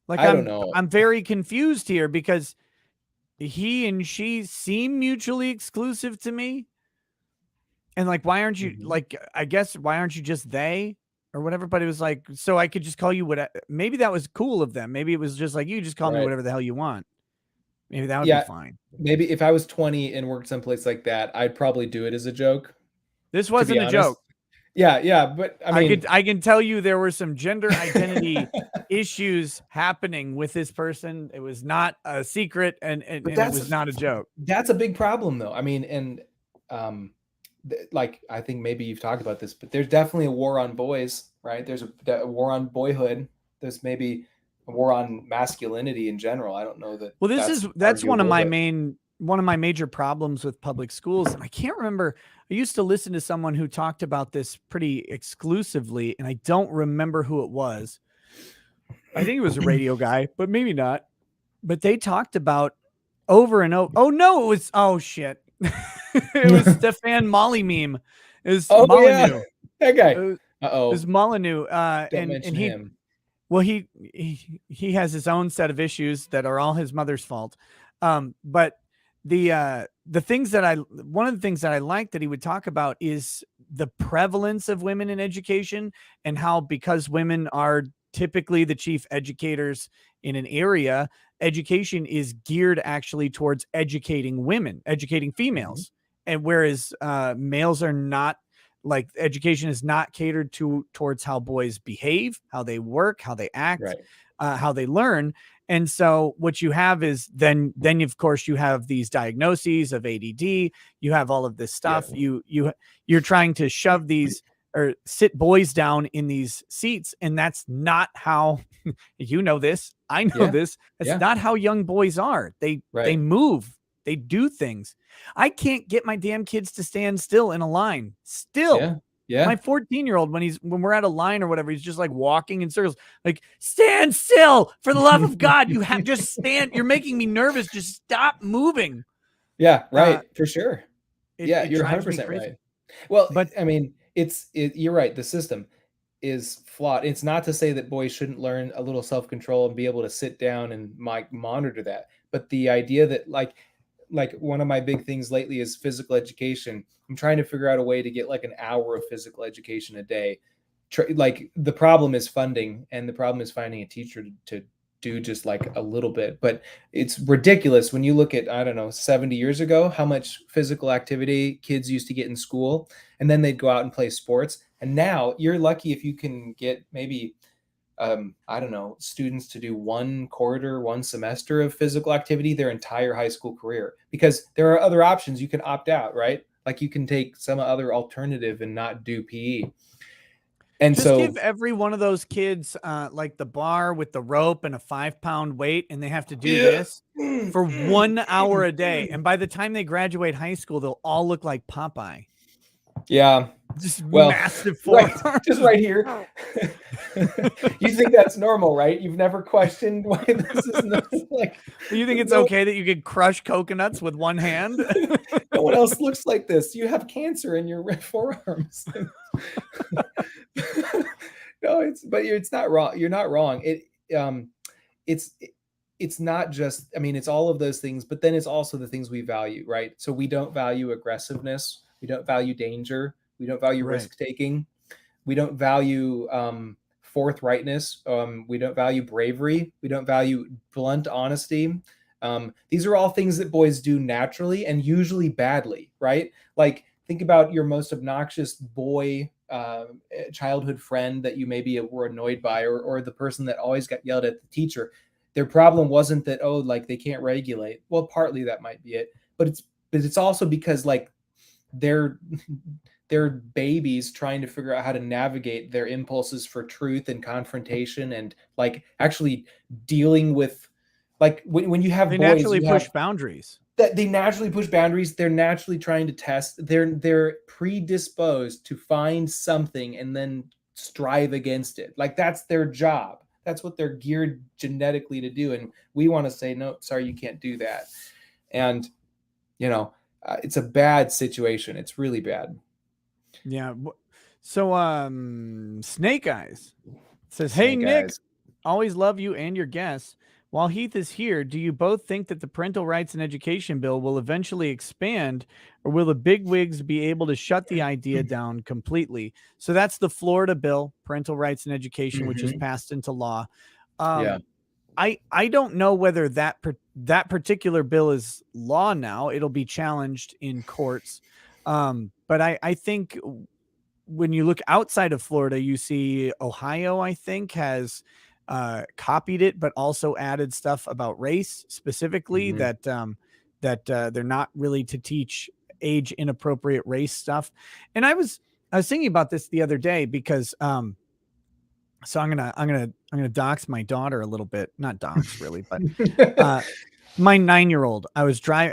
Like, I don't know. I'm very confused here because he and she seem mutually exclusive to me. And like, why aren't you like, I guess, why aren't you just they or whatever? But it was like, so I could just call you what, maybe that was cool of them. Maybe it was just like, you just call me whatever the hell you want. Maybe that would be fine. Maybe if I was 20 and worked someplace like that, I'd probably do it as a joke. This wasn't a joke. Yeah. But I can tell you there were some gender identity issues happening with this person. It was not a secret, and it was not a joke. That's a big problem, though. I mean, and like, I think maybe you've talked about this, but there's definitely a war on boys, right? There's a war on boyhood. There's maybe a war on masculinity in general. I don't know that. Well, that's one of my major problems with public schools. And I can't remember. I used to listen to someone who talked about this pretty exclusively, and I don't remember who it was. I think it was a radio guy, but maybe not. But they talked about over and over. Oh no, it was, oh shit. It was Stefan Molly meme. It was Molyneux. Yeah. That guy. It was Molyneux. Don't mention him. Well, he has his own set of issues that are all his mother's fault. But the things that one of the things that I like that he would talk about is the prevalence of women in education, and how, because women are typically the chief educators in an area, education is geared actually towards educating women, educating females. And whereas males are not, like, education is not catered towards how boys behave, how they work, how they act, how they learn. And so what you have is then of course you have these diagnoses of ADD. You have all of this stuff. You're trying to shove these or sit boys down in these seats, and that's not how this. I know this. That's not how young boys are. They move. They do things. I can't get my damn kids to stand still in a line. Still. Yeah. My 14-year-old, when we're at a line or whatever, he's just like walking in circles, like, stand still for the love of God. You have just stand. You're making me nervous. Just stop moving. Yeah. Right. For sure. You're 100% right. Well, but I mean, you're right. The system is flawed. It's not to say that boys shouldn't learn a little self-control and be able to sit down and monitor that. But the idea that like one of my big things lately is physical education. I'm trying to figure out a way to get like an hour of physical education a day. Like, the problem is funding, and the problem is finding a teacher to do just like a little bit. But it's ridiculous when you look at, I don't know, 70 years ago, how much physical activity kids used to get in school, and then they'd go out and play sports. And now you're lucky if you can get maybe I don't know, students to do one semester of physical activity their entire high school career, because there are other options. You can opt out, right? Like you can take some other alternative and not do PE. And Just so, give every one of those kids like the bar with the rope and a 5-pound weight, and they have to do yeah. this for 1 hour a day. And by the time they graduate high school, they'll all look like Popeye. Yeah. Just Well, massive right, forearms. just right here. You think that's normal, right? You've never questioned why this is not like. You think it's okay that you could crush coconuts with one hand? No one else looks like this. You have cancer in your forearms. No, it's not wrong. You're not wrong. It's it's not just, I mean, it's all of those things, but then it's also the things we value, right? So we don't value aggressiveness, we don't value danger, we don't value Right. risk taking, we don't value forthrightness, we don't value bravery, we don't value blunt honesty. These are all things that boys do naturally and usually badly, right? Like think about your most obnoxious boy childhood friend that you maybe were annoyed by, or the person that always got yelled at the teacher. Their problem wasn't that, oh, like they can't regulate. Well, partly that might be it, but it's also because like they're babies trying to figure out how to navigate their impulses for truth and confrontation, and like actually dealing with, like when you have They boys, naturally you push have boundaries. that they naturally push boundaries. They're naturally trying to test. They're predisposed to find something and then strive against it. Like that's their job. That's what they're geared genetically to do. And we want to say, no, sorry, you can't do that. And you know, it's a bad situation. It's really bad. Yeah. So, Snake Eyes says, "Hey Snake Nick, eyes. always love you and your guests. While Heath is here, do you both think that the Parental Rights and Education Bill will eventually expand, or will the bigwigs be able to shut the idea down completely?" So that's the Florida bill, Parental Rights and Education, which is Mm-hmm. passed into law. Yeah. I don't know whether that particular bill is law now. It'll be challenged in courts. But I think when you look outside of Florida, you see Ohio, I think, has copied it, but also added stuff about race specifically, Mm-hmm. that they're not really to teach age inappropriate race stuff. And I was thinking about this the other day because so I'm gonna dox my daughter a little bit, not dox really, but uh my 9-year-old, I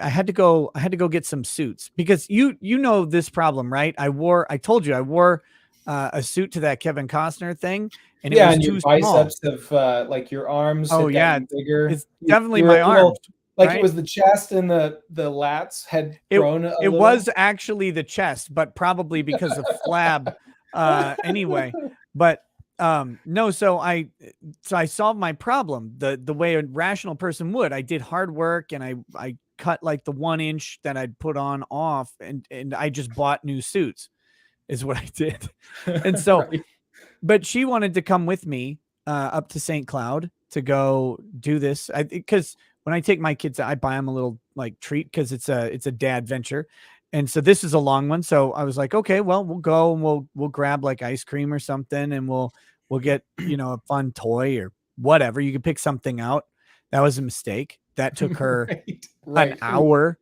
had to go get some suits because you know this problem, right? I told you I wore a suit to that Kevin Costner thing, and it Yeah, was and your too small. biceps have like your arms Oh had yeah, gotten bigger. it's definitely You're my a little, arms, like it right? was the chest and the lats had It grown a it little. was actually the chest, but probably because of flab anyway. But no, so I solved my problem the way a rational person would. I did hard work and I cut like the 1 inch that I'd put on off, and I just bought new suits is what I did. And so, Right. but she wanted to come with me up to St. Cloud to go do this. Because when I take my kids, I buy them a little like treat because it's a dad venture, and so this is a long one. So I was like, okay, well, we'll go and we'll grab like ice cream or something, and we'll get a fun toy or whatever. You can pick something out. That was a mistake. That took her Right. an Right. Ooh. hour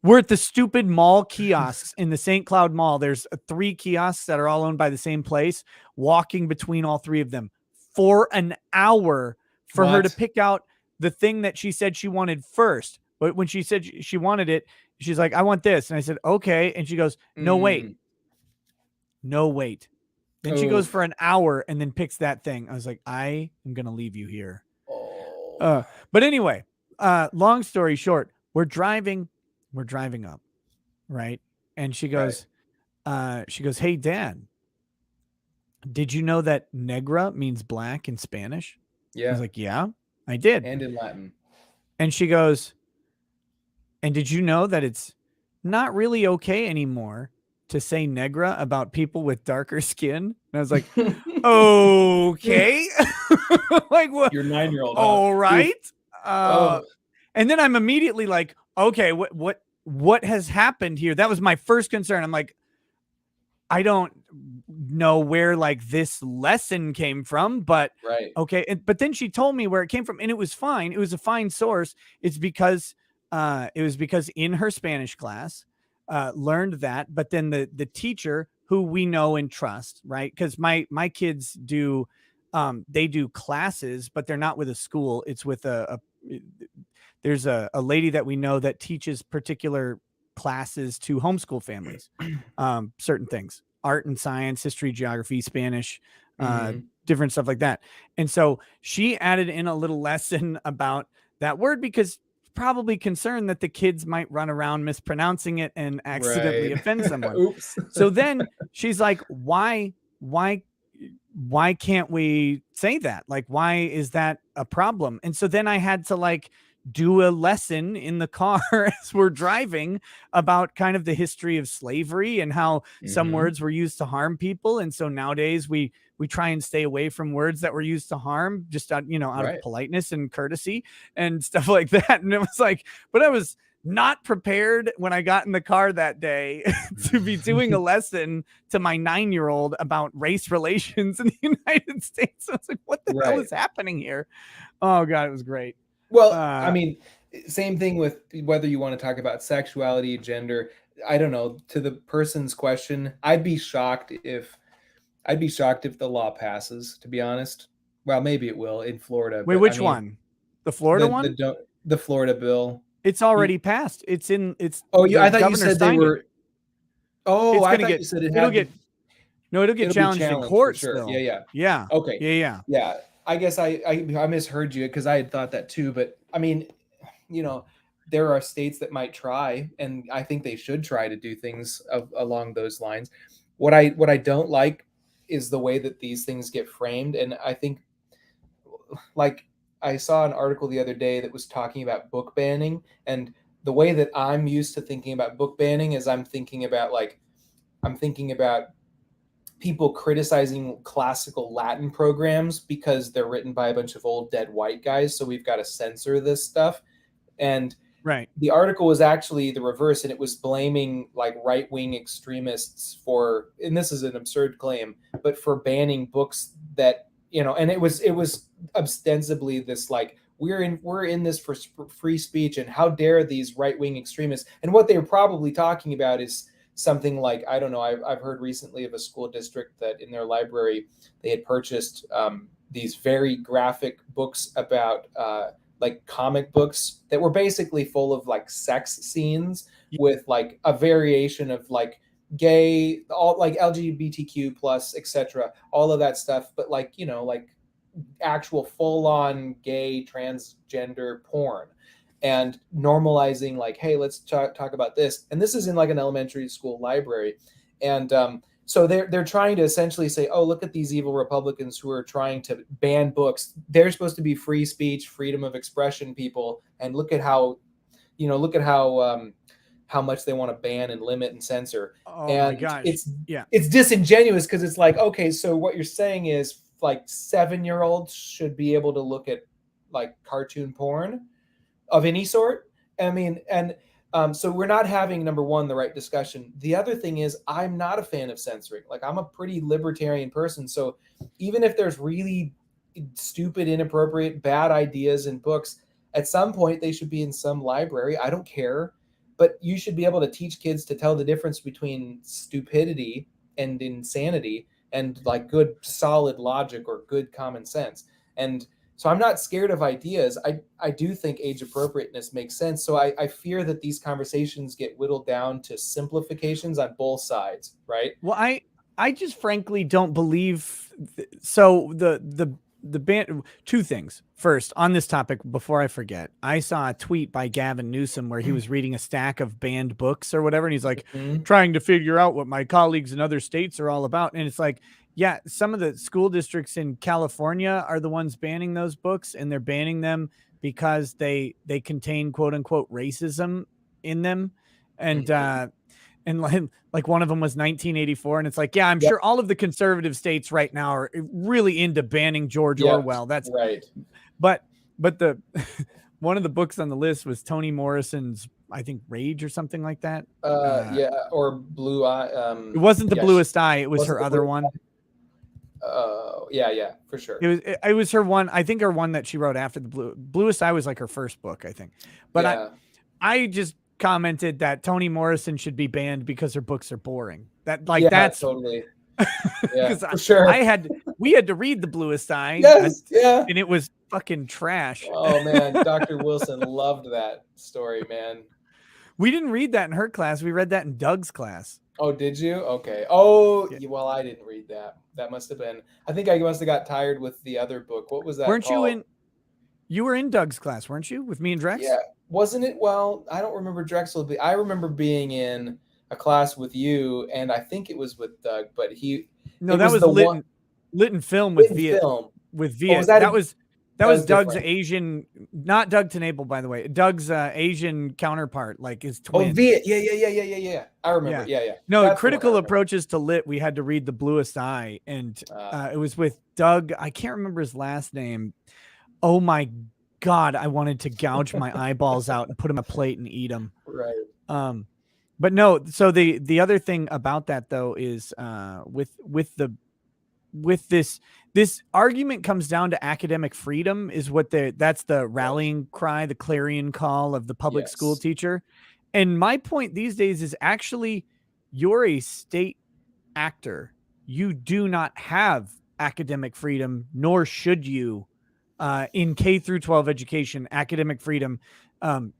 we're at the stupid mall kiosks in the St. Cloud Mall. There's 3 kiosks that are all owned by the same place, walking between all 3 of them for an hour for her to What? pick out the thing that she said she wanted first. But when she said she wanted it, she's like, I want this. And I said, okay. And she goes, no, wait, Mm. no, wait. Then she goes Oof. for an hour and then picks that thing. I was like, I am going to leave you here. Oh. But anyway, long story short, we're driving up, right? And Right. she goes, hey Dad, did you know that negra means black in Spanish? I was Yeah. like, yeah, I did. And in Latin. And she goes, and did you know that it's not really okay anymore to say negra about people with darker skin. And I was like, okay. Like, what? Your 9-year-old, huh? All Oof. right. Oh, And then I'm immediately like, okay, what has happened here? That was my first concern. I'm like, I don't know where like this lesson came from, but right. okay. But then she told me where it came from, and it was fine. It was a fine source. It was because in her Spanish class, learned that, but then the teacher who we know and trust, right? Because my kids do, they do classes, but they're not with a school. It's with there's a lady that we know that teaches particular classes to homeschool families, certain things, art and science, history, geography, Spanish, Mhm. different stuff like that. And so she added in a little lesson about that word because probably concerned that the kids might run around mispronouncing it and accidentally Right. offend someone. Oops. So then she's like, why can't we say that? Like, why is that a problem? And so then I had to like do a lesson in the car as we're driving about kind of the history of slavery and how some Mhm. words were used to harm people. And so nowadays we try and stay away from words that were used to harm, just out, out of Right. politeness and courtesy and stuff like that. And it was like, but I was not prepared when I got in the car that day to be doing a lesson to my 9-year-old about race relations in the United States. I was like, what the hell Right. is happening here? Oh God, it was great. Well, I Uh, mean, same thing with whether you wanna talk about sexuality, gender, I don't know, to the person's question, I'd be shocked if the law passes, to be honest. Well, maybe it will in Florida, Wait, but I which mean, one? The Florida one? the Florida bill. It's You already passed. It's Oh, you the I thought you governor said they signed it. were Oh, It's I gonna thought get you said it it'll had to get no, it'll get it'll be challenged in challenged for court sure. Yeah, still. yeah. Yeah. Okay. Yeah, yeah. Yeah. I guess I misheard you because I had thought that too, but I mean, you know, there are states that might try, and I think they should try to do things along those lines. What I don't like is the way that these things get framed, and I think like I saw an article the other day that was talking about book banning, and the way that I'm used to thinking about book banning is I'm thinking about people criticizing classical Latin programs because they're written by a bunch of old dead white guys, so we've got to censor this stuff. And Right. the article was actually the reverse, and it was blaming like right-wing extremists for, and this is an absurd claim, but for banning books that, and it was ostensibly this like we're in this for free speech, and how dare these right-wing extremists. And what they were probably talking about is something like, I don't know, I've heard recently of a school district that in their library they had purchased these very graphic books about like comic books that were basically full of like sex scenes with like a variation of like gay, all like LGBTQ plus, etc., all of that stuff, but like, like actual full-on gay transgender porn, and normalizing like, hey, let's talk about this. And this is in like an elementary school library. And so they're trying to essentially say, oh, look at these evil Republicans who are trying to ban books. They're supposed to be free speech, freedom of expression people, and look at how much they want to ban and limit and censor. Oh my And gosh. it's Yeah. it's disingenuous because it's like, okay, so what you're saying is like 7-year-olds should be able to look at like cartoon porn of any sort. I mean, and so we're not having, number one, the right discussion. The other thing is, I'm not a fan of censoring. Like, I'm a pretty libertarian person. So even if there's really stupid, inappropriate, bad ideas in books, at some point they should be in some library. I don't care. But you should be able to teach kids to tell the difference between stupidity and insanity, and like good solid logic or good common sense. And so I'm not scared of ideas. I do think age appropriateness makes sense. So I fear that these conversations get whittled down to simplifications on both sides, right? Well, I just frankly don't believe so the band, two things. First, on this topic before I forget, I saw a tweet by Gavin Newsom where he was reading a stack of banned books or whatever, and he's like Mhm. trying to figure out what my colleagues in other states are all about. And it's like, yeah, some of the school districts in California are the ones banning those books, and they're banning them because they contain quote unquote racism in them. And Mhm. And like one of them was 1984, and it's like, yeah, I'm Yep. sure all of the conservative states right now are really into banning George Yep. Orwell. That's right. but the one of the books on the list was Toni Morrison's, I think, Rage or something like that. Yeah, or Blue Eye. It wasn't The Yeah, Bluest Eye. It was wasn't her the other Blue. one. Yeah, for sure. It was her one. I think her one that she wrote after the Bluest Eye was like her first book, I think. But yeah. I just commented that Toni Morrison should be banned because her books are boring. That like Yeah, that's totally. Yeah, because for sure. we had to read The Bluest Eye. Yes, yeah. And it was fucking trash. Oh man, Dr. Wilson loved that story, man. We didn't read that in her class. We read that in Doug's class. Oh, did you? Okay. Oh, Yeah. well, I didn't read that. That must have been. I think I must have got tired with the other book. What was that Weren't called? you were in Doug's class, weren't you? With me and Drex? Yeah, wasn't it? Well, I don't remember Drexel. I remember being in a class with you, and I think it was with Doug. But no, that was lit and film with Viet. With Viet. That was Doug's different. Asian, not Doug Tenable, by the way. Doug's Asian counterpart, like his twin. Oh, Viet. Yeah. I remember. Yeah. No, that's critical approaches to lit. We had to read The Bluest Eye, and it was with Doug. I can't remember his last name. Oh my God, I wanted to gouge my eyeballs out and put them on a plate and eat them. Right. But no. So the other thing about that though is with this argument comes down to academic freedom is what that's the rallying cry, the clarion call of the public school teacher. And my point these days is actually you're a state actor. You do not have academic freedom, nor should you. In K through 12 education, academic freedom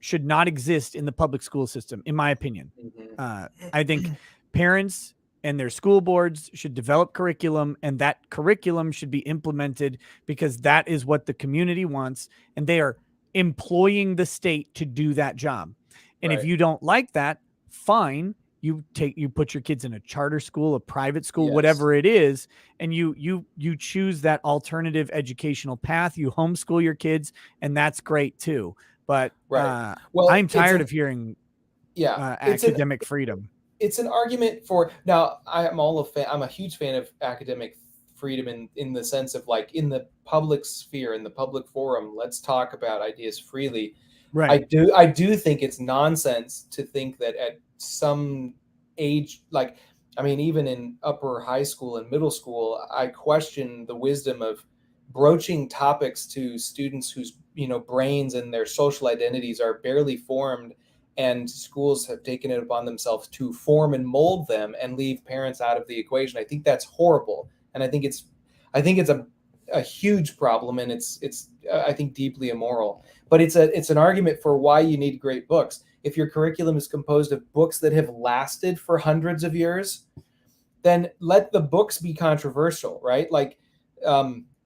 should not exist in the public school system, in my opinion. I think parents and their school boards should develop curriculum, and that curriculum should be implemented because that is what the community wants, and they are employing the state to do that job. And if you don't like that, fine. You put your kids in a charter school, a private school, whatever it is, and you choose that alternative educational path. You homeschool your kids, and that's great too. But well, I'm tired of hearing academic freedom. It's an argument for now. I'm a huge fan of academic freedom in the sense of like in the public sphere, in the public forum. Let's talk about ideas freely. Right. I do think it's nonsense to think that at some age, like, I mean, even in upper high school and middle school, I question the wisdom of broaching topics to students whose, brains and their social identities are barely formed, and schools have taken it upon themselves to form and mold them and leave parents out of the equation. I think that's horrible. And I think it's a huge problem, and it's I think deeply immoral. But it's an argument for why you need great books. If your curriculum is composed of books that have lasted for hundreds of years, then let the books be controversial, right? Like,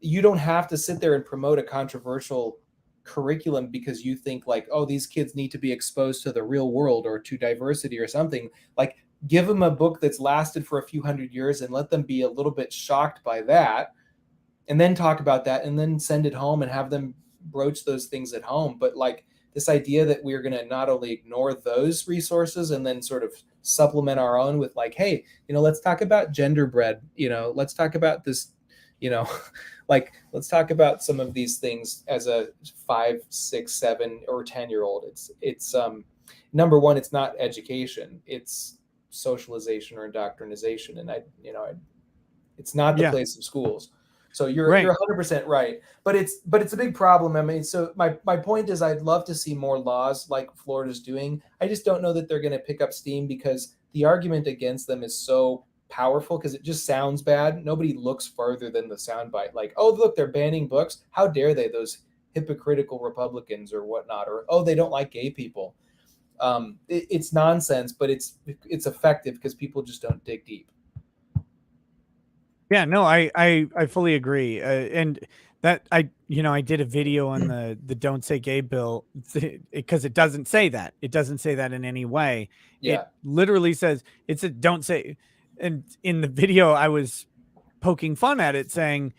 you don't have to sit there and promote a controversial curriculum because you think like, oh, these kids need to be exposed to the real world or to diversity or something. Like, give them a book that's lasted for a few hundred years and let them be a little bit shocked by that, and then talk about that, and then send it home and have them broach those things at home. But like this idea that we're going to not only ignore those resources and then sort of supplement our own with like, hey, let's talk about genderbread, let's talk about this, like, let's talk about some of these things as a 5, 6, 7, or 10-year-old. It's number one, it's not education, it's socialization or indoctrination. And it's not the place of schools. So you're 100% right, but it's a big problem. I mean, so my point is, I'd love to see more laws like Florida's doing. I just don't know that they're going to pick up steam because the argument against them is so powerful because it just sounds bad. Nobody looks further than the soundbite. Like, oh, look, they're banning books. How dare they? Those hypocritical Republicans or whatnot. Or, oh, they don't like gay people. It's nonsense, but it's effective because people just don't dig deep. Yeah, no, I fully agree. And that I did a video on the Don't Say Gay bill because it doesn't say that. It doesn't say that in any way. Yeah. It literally says it's a don't say. And in the video, I was poking fun at it, saying,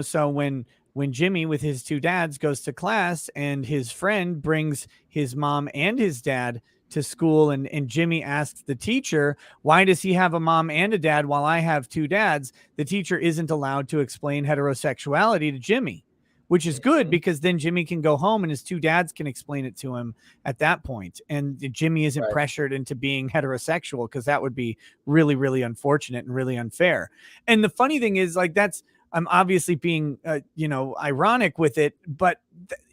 so when Jimmy with his two dads goes to class and his friend brings his mom and his dad to school, and Jimmy asks the teacher, why does he have a mom and a dad while I have two dads? The teacher isn't allowed to explain heterosexuality to Jimmy, which is good Mhm. because then Jimmy can go home and his two dads can explain it to him at that point. And Jimmy isn't Right. pressured into being heterosexual, because that would be really, really unfortunate and really unfair. And the funny thing is, like, I'm obviously being, ironic with it, but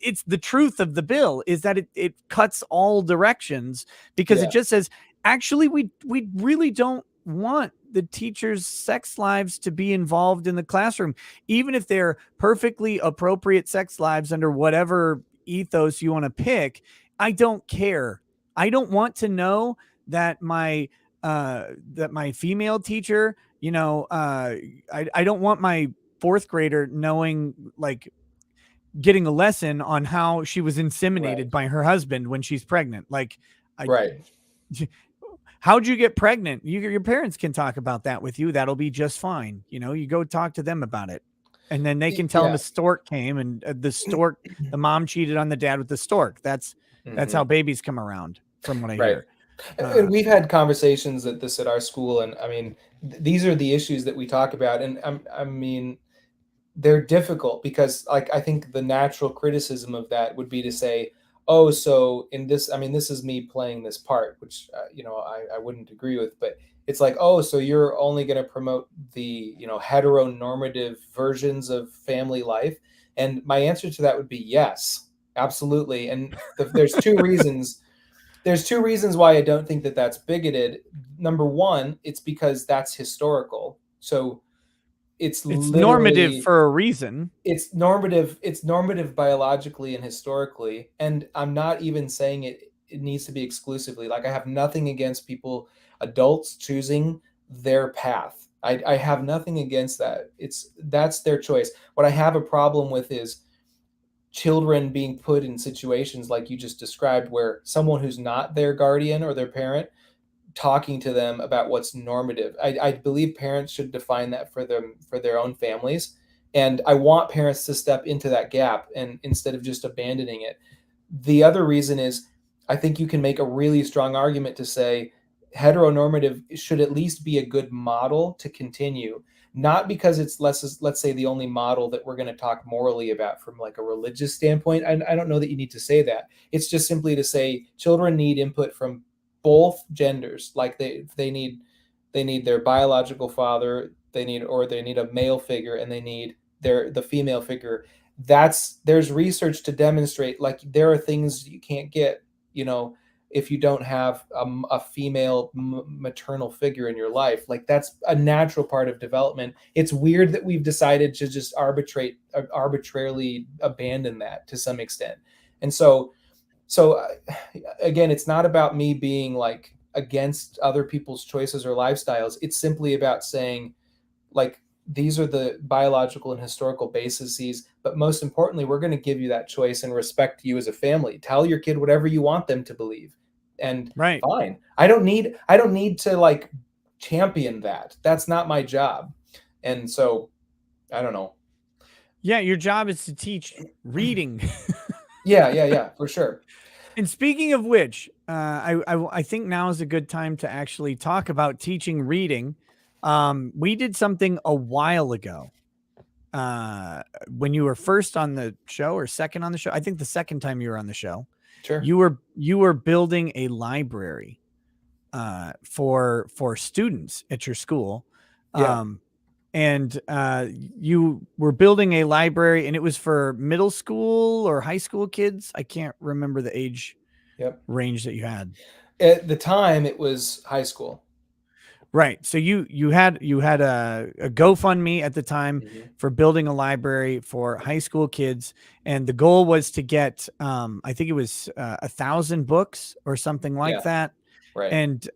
it's the truth of the bill, is that it cuts all directions, because it Yeah. just says, actually, we really don't want the teachers' sex lives to be involved in the classroom, even if they're perfectly appropriate sex lives under whatever ethos you want to pick. I don't care. I don't want to know that my female teacher, I don't want my fourth grader knowing, like, getting a lesson on how she was Right. inseminated by her husband when she's pregnant. Like, I, Right. how'd you get pregnant? Your parents can talk about that with you. That'll be just fine. You go talk to them about it. And then they can tell them Yeah. a stork came, and the mom cheated on the dad with the stork. That's how Mhm. babies come around, from what I Right. hear. And Uh, we've had conversations at our school, and I mean, these are the issues that we talk about, and I mean, they're difficult because, like, I think the natural criticism of that would be to say, oh, so in this, I mean, this is me playing this part, which I wouldn't agree with, but it's like, oh, so you're only going to promote the heteronormative versions of family life, and my answer to that would be yes, absolutely. And there's two reasons why I don't think that that's bigoted. Number one, it's because that's historical. So it's it's normative literally for a reason. it's normative biologically and historically. And I'm not even saying it needs to be exclusively. Like, I have nothing against people, adults choosing their path. I have nothing against that. That's their choice. What I have a problem with is children being put in situations like you just described, where someone who's not their guardian or their parent talking to them about what's normative. I believe parents should define that for them, for their own families, and I want parents to step into that gap and instead of just abandoning it. The other reason is, I think you can make a really strong argument to say heteronormative should at least be a good model to continue, not because it's less, let's say, the only model that we're going to talk morally about from like a religious standpoint. I don't know that you need to say that. It's just simply to say children need input from both genders. Like, they need their biological father, they need a male figure, and they need the female figure. There's research to demonstrate, like, there are things you can't get, you know if you don't have a female maternal figure in your life. Like, that's a natural part of development. It's weird that we've decided to just arbitrarily abandon that to some extent. And so again, it's not about me being like against other people's choices or lifestyles. It's simply about saying, like, these are the biological and historical bases, but most importantly, we're going to give you that choice and respect you as a family. Tell your kid whatever you want them to believe, and Right. fine. I don't need to, like, champion that. That's not my job. And so I don't know. Yeah, your job is to teach reading. Yeah, for sure. And speaking of which, I think now is a good time to actually talk about teaching reading. We did something a while ago, when you were first on the show, or second on the show. I think the second time you were on the show, Sure. you were building a library, for students at your school. Yeah. Um, and you were building a library, and it was for middle school or high school kids. I can't remember the age Yep. range that you had. At the time, it was high school. Right. So you had a GoFundMe at the time Mhm. for building a library for high school kids, and the goal was to get, I think it was 1,000 books or something like Yeah. that. Right. And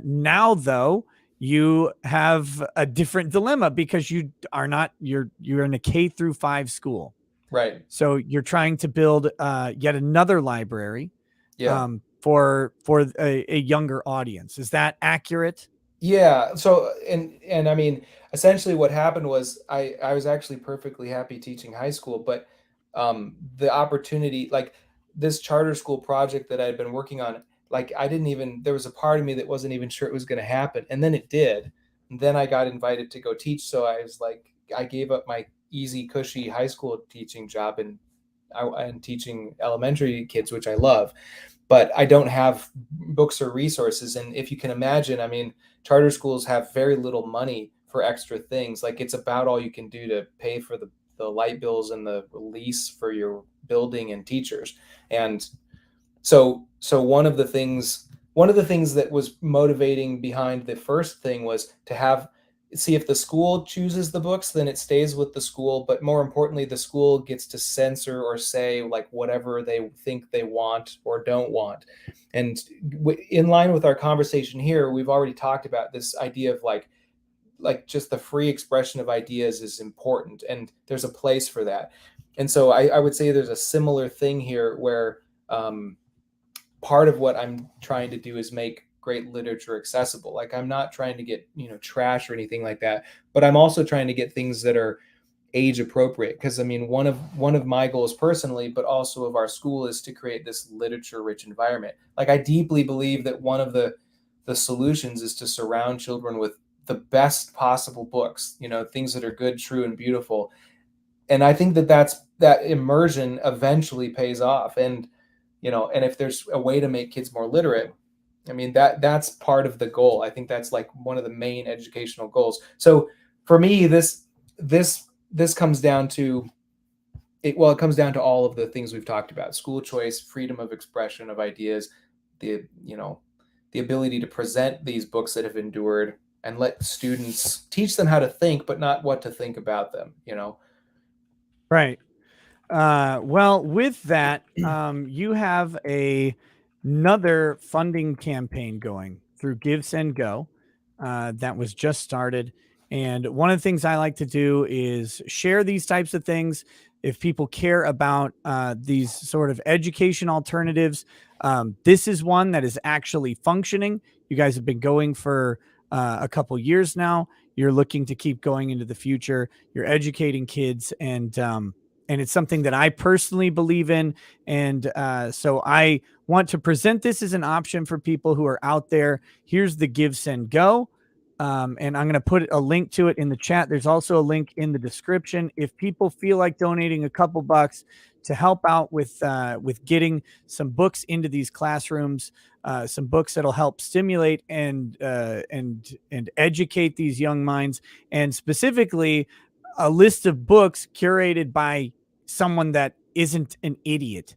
now, though, you have a different dilemma, because you're in a K-5 school. Right. So you're trying to build yet another library, Yeah. for a younger audience. Is that accurate? Yeah. So, and I mean, essentially what happened was, I was actually perfectly happy teaching high school, but the opportunity, like, this charter school project that I had been working on, like I didn't even, there was a part of me that wasn't even sure it was going to happen, and then it did. And then I got invited to go teach, so I was like, I gave up my easy, cushy high school teaching job and teaching elementary kids, which I love, but I don't have books or resources. And if you can imagine, I mean, charter schools have very little money for extra things. Like it's about all you can do to pay for the light bills and the lease for your building and teachers. And so one of the things that was motivating behind the first thing was to have, see, if the school chooses the books, then it stays with the school, but more importantly, the school gets to censor or say like whatever they think they want or don't want. And in line with our conversation here, we've already talked about this idea of like just the free expression of ideas is important, and there's a place for that. And so I would say there's a similar thing here where part of what I'm trying to do is make great literature accessible. Like I'm not trying to get, trash or anything like that, but I'm also trying to get things that are age appropriate. Because I mean, one of my goals personally, but also of our school, is to create this literature rich environment. Like I deeply believe that one of the solutions is to surround children with the best possible books, things that are good, true, and beautiful. And I think that immersion eventually pays off. And and if there's a way to make kids more literate, I mean, that's part of the goal. I think that's like one of the main educational goals. So for me, this comes down to it. Well, it comes down to all of the things we've talked about: school choice, freedom of expression of ideas, the the ability to present these books that have endured, and let students teach them how to think, but not what to think about them. Right. Well, with that, you have another funding campaign going through Give, Send, Go that was just started. And one of the things I like to do is share these types of things. If people care about these sort of education alternatives, this is one that is actually functioning. You guys have been going for a couple years now. You're looking to keep going into the future. You're educating kids, and it's something that I personally believe in. And so I want to present this as an option for people who are out there. Here's the Give, Send, Go. And I'm going to put a link to it in the chat. There's also a link in the description. If people feel like donating a couple bucks to help out with getting some books into these classrooms, some books that'll help stimulate and educate these young minds, and specifically a list of books curated by someone that isn't an idiot.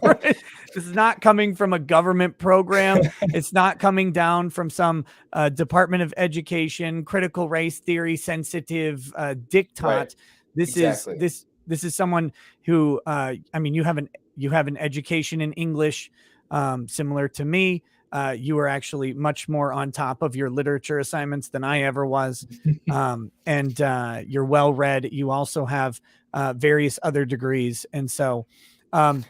Right? This is not coming from a government program. It's not coming down from some Department of Education, critical race theory, sensitive diktat. Right. This Exactly. is this is someone who, I mean, you have an education in English, similar to me. You are actually much more on top of your literature assignments than I ever was. And you're well read. You also have various other degrees. And so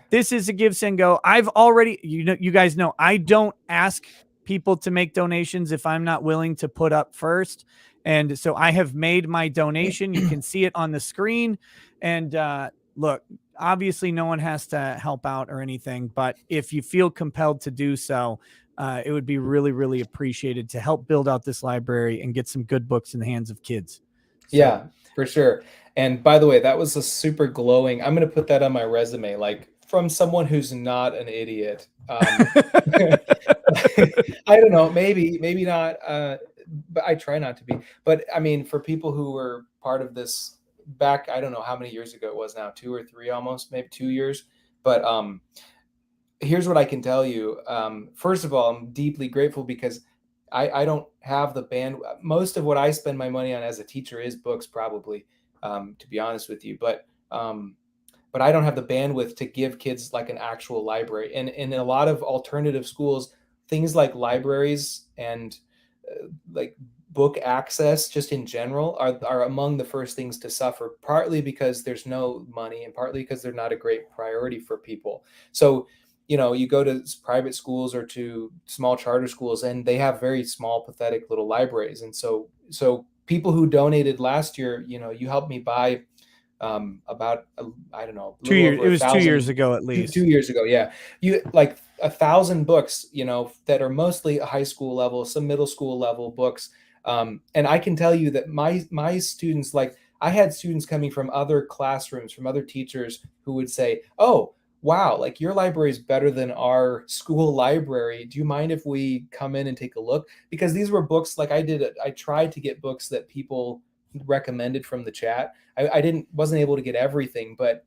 this is a Give, Send, Go. I've already, you guys know, I don't ask people to make donations if I'm not willing to put up first. And so I have made my donation. You can see it on the screen. And look, obviously no one has to help out or anything, but if you feel compelled to do so, it would be really, really appreciated to help build out this library and get some good books in the hands of kids. So, yeah, for sure. And by the way, that was a super glowing. I'm going to put that on my resume, like from someone who's not an idiot. I don't know, maybe not, but I try not to be. But I mean, for people who were part of this back, I don't know how many years ago it was now, 2 or 3, almost, maybe 2 years. But here's what I can tell you. First of all, I'm deeply grateful because I don't have the bandwidth. Most of what I spend my money on as a teacher is books, probably, to be honest with you. But I don't have the bandwidth to give kids like an actual library. And in a lot of alternative schools, things like libraries and like book access just in general are among the first things to suffer, partly because there's no money and partly because they're not a great priority for people. So you go to private schools or to small charter schools, and they have very small, pathetic little libraries. And so people who donated last year, you helped me buy about I don't know, 2 years. It was 2 1,000 years ago, at least. 2 years ago. Yeah. You like 1,000 books, that are mostly high school level, some middle school level books. And I can tell you that my students, like I had students coming from other classrooms, from other teachers who would say, "Oh, wow, like your library is better than our school library. Do you mind if we come in and take a look?" Because these were books like I tried to get books that people recommended from the chat. I wasn't able to get everything, but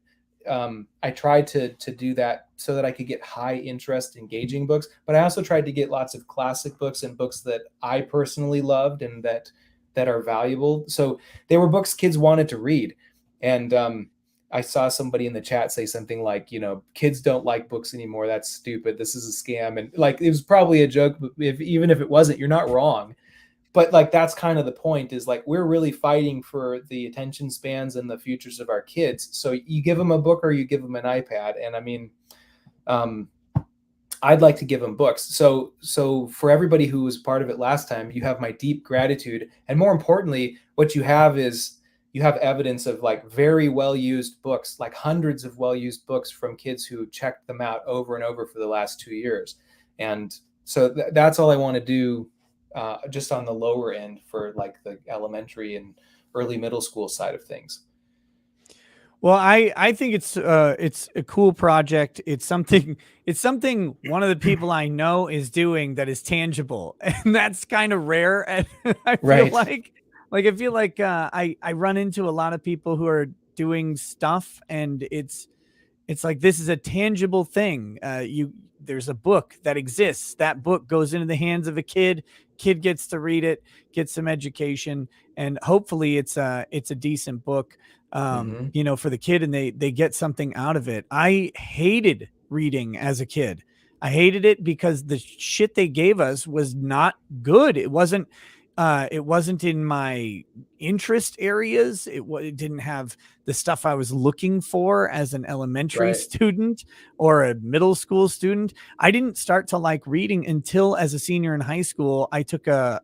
I tried to do that so that I could get high interest, engaging books. But I also tried to get lots of classic books and books that I personally loved and that are valuable. So they were books kids wanted to read. And I saw somebody in the chat say something like, kids don't like books anymore. That's stupid. This is a scam. And like, it was probably a joke, but even if it wasn't, you're not wrong. But like, that's kind of the point, is like, we're really fighting for the attention spans and the futures of our kids. So you give them a book or you give them an iPad. And I mean, I'd like to give them books. So for everybody who was part of it last time, you have my deep gratitude. And more importantly, what you have is you have evidence of like very well-used books, like hundreds of well-used books from kids who checked them out over and over for the last 2 years. And so that's all I want to do, just on the lower end for like the elementary and early middle school side of things. Well, I think it's a cool project. It's something one of the people I know is doing that is tangible, and that's kind of rare. And I feel Right. like I run into a lot of people who are doing stuff, and it's like, this is a tangible thing. There's a book that exists. That book goes into the hands of a kid. Kid gets to read it, get some education, and hopefully it's a decent book, for the kid, and they get something out of it. I hated reading as a kid. I hated it because the shit they gave us was not good. It wasn't in my interest areas. It didn't have the stuff I was looking for as an elementary student or a middle school student. I didn't start to like reading until, as a senior in high school, I took a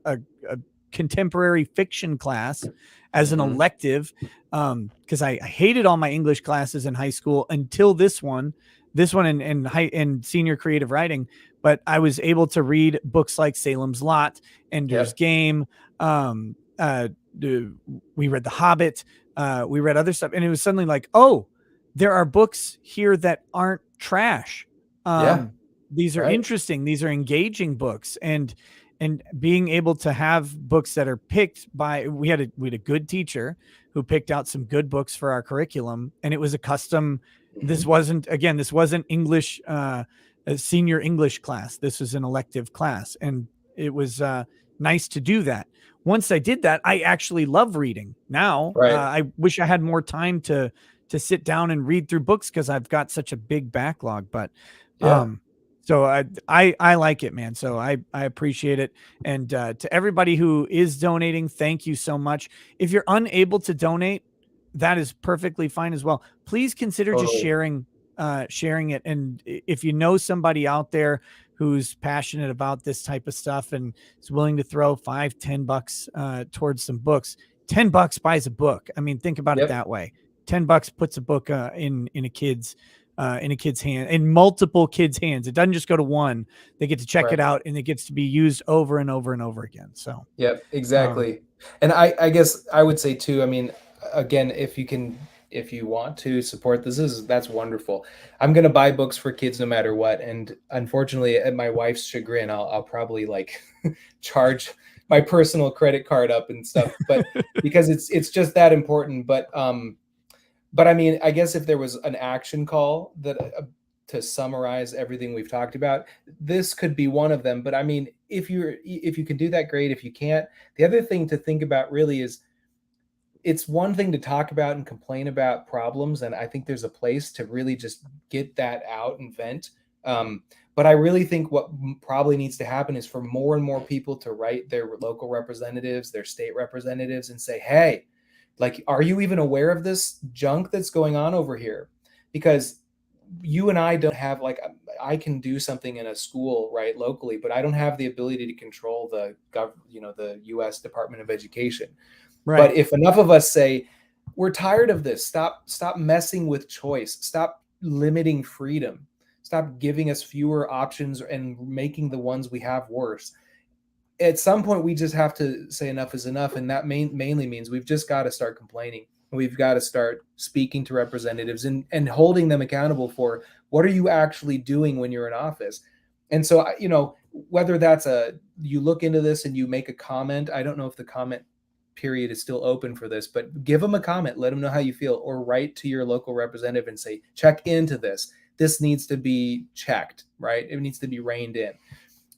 contemporary fiction class as an elective, because I hated all my English classes in high school until this one in senior creative writing. But I was able to read books like Salem's Lot, Ender's Game. We read The Hobbit. We read other stuff, and it was suddenly like, oh, there are books here that aren't trash. These are interesting. These are engaging books, and being able to have books that are picked by, we had a good teacher who picked out some good books for our curriculum, and it was a custom. This wasn't English, a senior English class. This was an elective class, and it was nice to do that. Once I did that, I actually love reading now. I wish I had more time to sit down and read through books, because I've got such a big backlog. But so I like it, man. So I appreciate it. And to everybody who is donating, thank you so much. If you're unable to donate, that is perfectly fine as well. Please consider just sharing it. And if you know somebody out there who's passionate about this type of stuff and is willing to throw $5-10 towards some books, $10 buys a book. I mean, think about it that way. $10 puts a book in a kid's hand, in multiple kids' hands. It doesn't just go to one. They get to check it out, and it gets to be used over and over and over again. So exactly. And I guess I would say too, I mean, again, if you want to support this, that's wonderful. I'm going to buy books for kids no matter what. And unfortunately, at my wife's chagrin, I'll probably like charge my personal credit card up and stuff, but because it's just that important. But I mean, I guess if there was an action call that to summarize everything we've talked about, this could be one of them. But I mean, if you can do that, great. If you can't, the other thing to think about really is, it's one thing to talk about and complain about problems, and I think there's a place to really just get that out and vent. But I really think what probably needs to happen is for more and more people to write their local representatives, their state representatives, and say, hey, like, are you even aware of this junk that's going on over here? Because you and I don't have, like, I can do something in a school, right, locally, but I don't have the ability to control the U.S. Department of Education. But if enough of us say, we're tired of this, stop messing with choice, stop limiting freedom. stop giving us fewer options and making the ones we have worse. At some point, we just have to say enough is enough, and that mainly means we've just got to start complaining. We've got to start speaking to representatives and holding them accountable for what are you actually doing when you're in office. And so, whether that's you look into this and you make a comment. I don't know if the comment period is still open for this, but give them a comment, let them know how you feel, or write to your local representative and say, check into this. This needs to be checked, right? It needs to be reined in.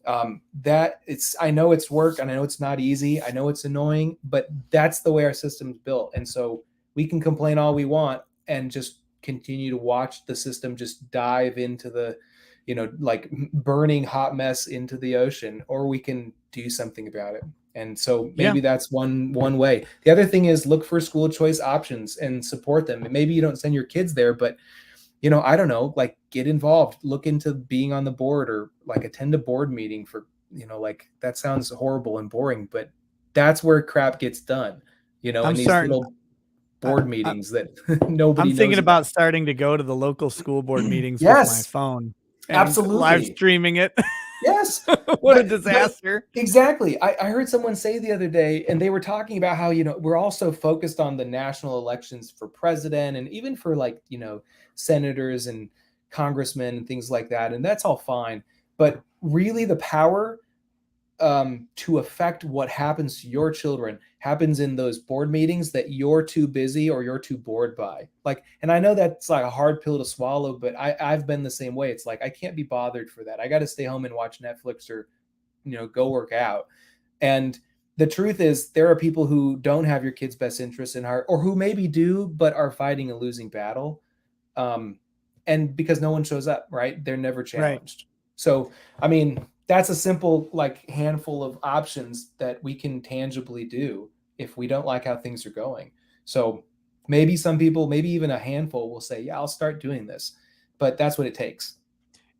I know it's work and I know it's not easy. I know it's annoying, but that's the way our system's built. And so we can complain all we want and just continue to watch the system just dive into the, like burning hot mess into the ocean, or we can do something about it. And so maybe that's one way. The other thing is look for school choice options and support them. And maybe you don't send your kids there, but I don't know, like get involved, look into being on the board, or like attend a board meeting for, like that sounds horrible and boring, but that's where crap gets done, in these little board meetings that nobody knows. I'm thinking about starting to go to the local school board meetings with my phone and absolutely live streaming it. Yes. What a disaster. Exactly. I heard someone say the other day, and they were talking about how, we're also focused on the national elections for president and even for like, senators and congressmen and things like that. And that's all fine. But really the power to affect what happens to your children happens in those board meetings that you're too busy or you're too bored by. Like, and I know that's like a hard pill to swallow, but I've been the same way. It's like, I can't be bothered for that. I got to stay home and watch Netflix or, go work out. And the truth is there are people who don't have your kids' best interests in heart, or who maybe do, but are fighting a losing battle. And because no one shows up, right? They're never challenged. Right. So, I mean, that's a simple like handful of options that we can tangibly do if we don't like how things are going. So maybe some people, maybe even a handful will say, yeah, I'll start doing this, but that's what it takes.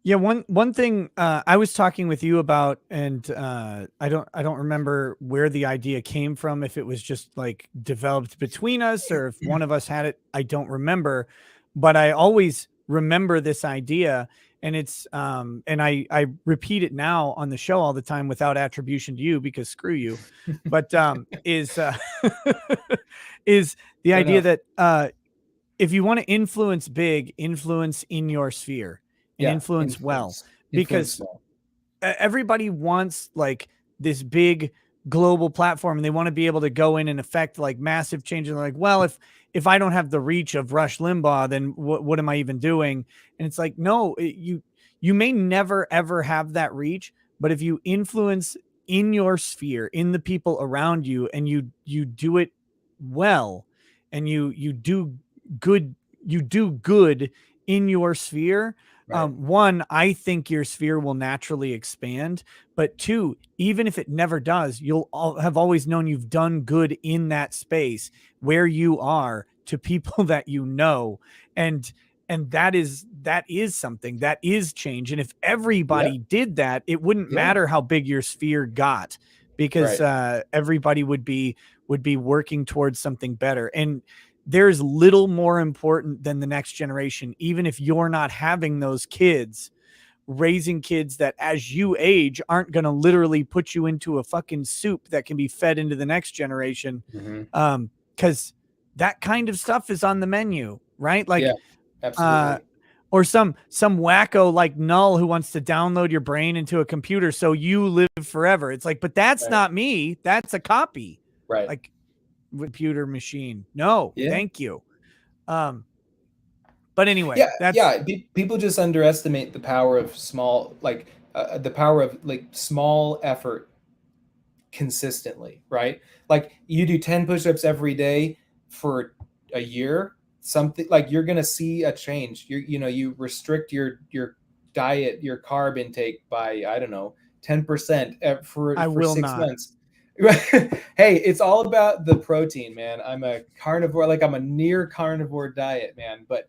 Yeah. One thing I was talking with you about, and I don't remember where the idea came from, if it was just like developed between us or if one of us had it, I don't remember, but I always remember this idea. And it's, and I repeat it now on the show all the time without attribution to you because screw you, but, is the idea that, if you want to influence big, influence in your sphere and influence well, because everybody wants like this big global platform and they want to be able to go in and affect like massive changes. They're like, well, if I don't have the reach of Rush Limbaugh, then what am I even doing? And it's like, no, you may never, ever have that reach, but if you influence in your sphere, in the people around you, and you do it well, and you do good in your sphere. Right. One, I think your sphere will naturally expand, but two, even if it never does, you'll have always known you've done good in that space where you are to people that and that is something that is change. And if everybody did that, it wouldn't matter how big your sphere got, because everybody would be working towards something better. And there's little more important than the next generation. Even if you're not having those kids, raising kids that as you age aren't going to literally put you into a fucking soup that can be fed into the next generation. Mm-hmm. Cause that kind of stuff is on the menu, right? Like, absolutely. Or some wacko like Null who wants to download your brain into a computer so you live forever. It's like, but that's not me. That's a copy. Right. Like, computer machine. No, thank you. But anyway, people just underestimate the power of small, like the power of like small effort consistently, right? Like you do 10 push-ups every day for a year, something like you're going to see a change. You restrict your diet, your carb intake by, I don't know, 10% for 6 months. Hey, it's all about the protein, man. I'm a carnivore, like I'm a near carnivore diet, man. But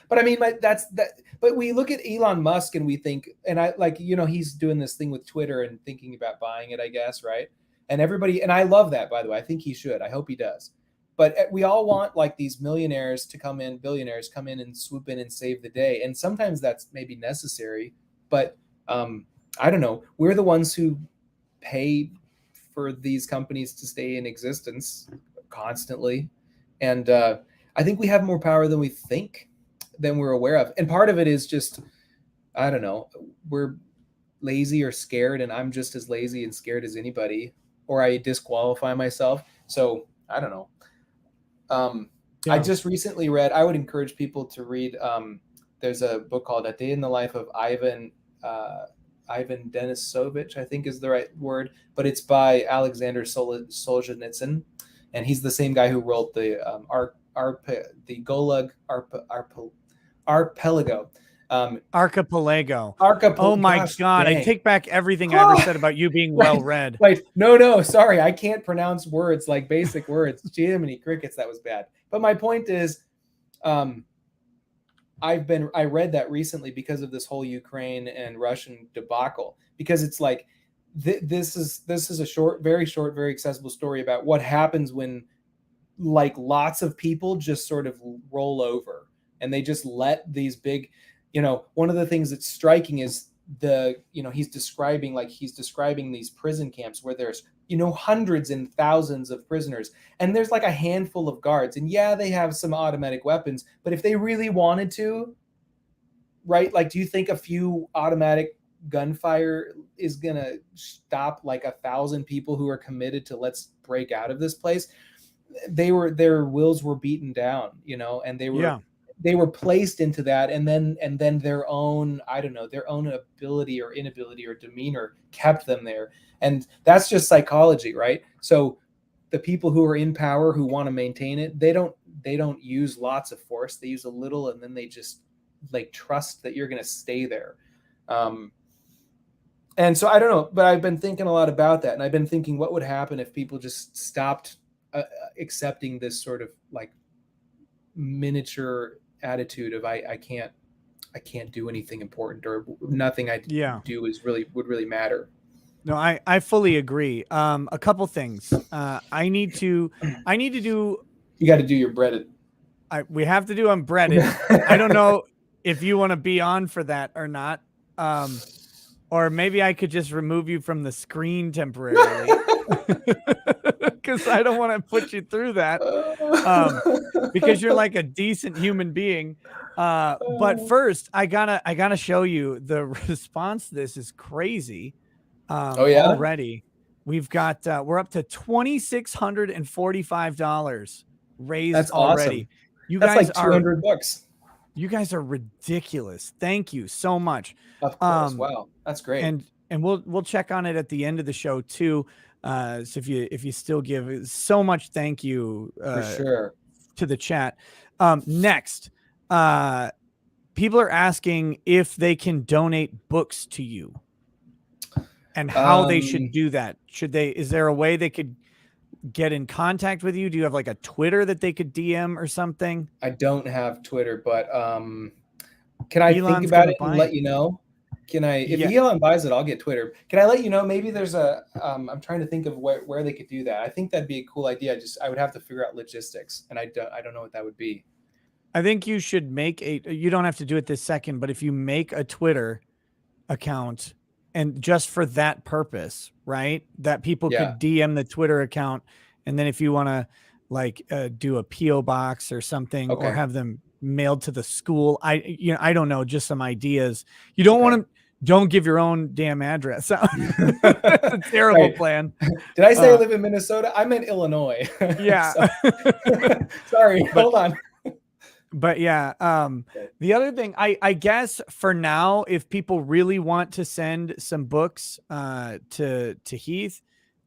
I mean, but we look at Elon Musk and we think, and I like, he's doing this thing with Twitter and thinking about buying it, I guess. Right. And everybody, and I love that, by the way. I think he should. I hope he does. But we all want like these millionaires to come in, billionaires come in and swoop in and save the day. And sometimes that's maybe necessary, but I don't know. We're the ones who pay for these companies to stay in existence constantly. And I think we have more power than we think, than we're aware of. And part of it is just, I don't know, we're lazy or scared, and I'm just as lazy and scared as anybody, or I disqualify myself. So I don't know. I just recently read, I would encourage people to read, there's a book called A Day in the Life of Ivan Denisovich, I think is the right word, but it's by Alexander Solzhenitsyn, and he's the same guy who wrote the Gulag Archipelago. Archipelago. Archipelago. Oh my God! Dang. I take back everything I ever said about you being well read. Like, no, sorry, I can't pronounce words, like basic words. Jiminy crickets, that was bad. But my point is, I read that recently because of this whole Ukraine and Russian debacle, because it's like this is a very short, very accessible story about what happens when like lots of people just sort of roll over and they just let these big, one of the things that's striking is he's describing these prison camps where there's hundreds and thousands of prisoners, and there's like a handful of guards, and yeah, they have some automatic weapons, but if they really wanted to, right, like, do you think a few automatic gunfire is gonna stop like 1,000 people who are committed to let's break out of this place? Their wills were beaten down, and they were placed into that, and then their own, I don't know, their own ability or inability or demeanor kept them there. And that's just psychology, right? So the people who are in power, who want to maintain it, they don't use lots of force. They use a little, and then they just like trust that you're going to stay there. And so I don't know, but I've been thinking a lot about that, and I've been thinking what would happen if people just stopped accepting this sort of like miniature attitude of I can't do anything important, or nothing I do would really matter. No, I fully agree. A couple things. I need to do. You got to do your breaded. We have to do Unbreaded. I don't know if you want to be on for that or not. Or maybe I could just remove you from the screen temporarily. Because I don't want to put you through that. Because you're like a decent human being. But first, I gotta show you the response to this is crazy. Already we've got we're up to $2,645 raised. That's already awesome. That's guys like $200. You guys are ridiculous. Thank you so much. Of course. Wow, that's great. And we'll check on it at the end of the show too. So if you still give so much, thank you for sure to the chat. Next, people are asking if they can donate books to you and how they should do that. Is there a way they could get in contact with you? Do you have like a Twitter that they could DM or something? I don't have Twitter, but can I think about it and let you know? Can I, if Elon buys it, I'll get Twitter. Can I let you know? Maybe there's I'm trying to think of where they could do that. I think that'd be a cool idea. I would have to figure out logistics, and I don't know what that would be. I think you should you don't have to do it this second, but if you make a Twitter account and just for that purpose, right? That people could DM the Twitter account. And then if you want to like do a PO box or something, or have them mailed to the school, I don't know, just some ideas. You don't want to, don't give your own damn address. It's a terrible plan. Did I say I live in Minnesota? I meant Illinois. Yeah. Sorry. Hold on. But yeah, the other thing, I guess for now, if people really want to send some books to Heith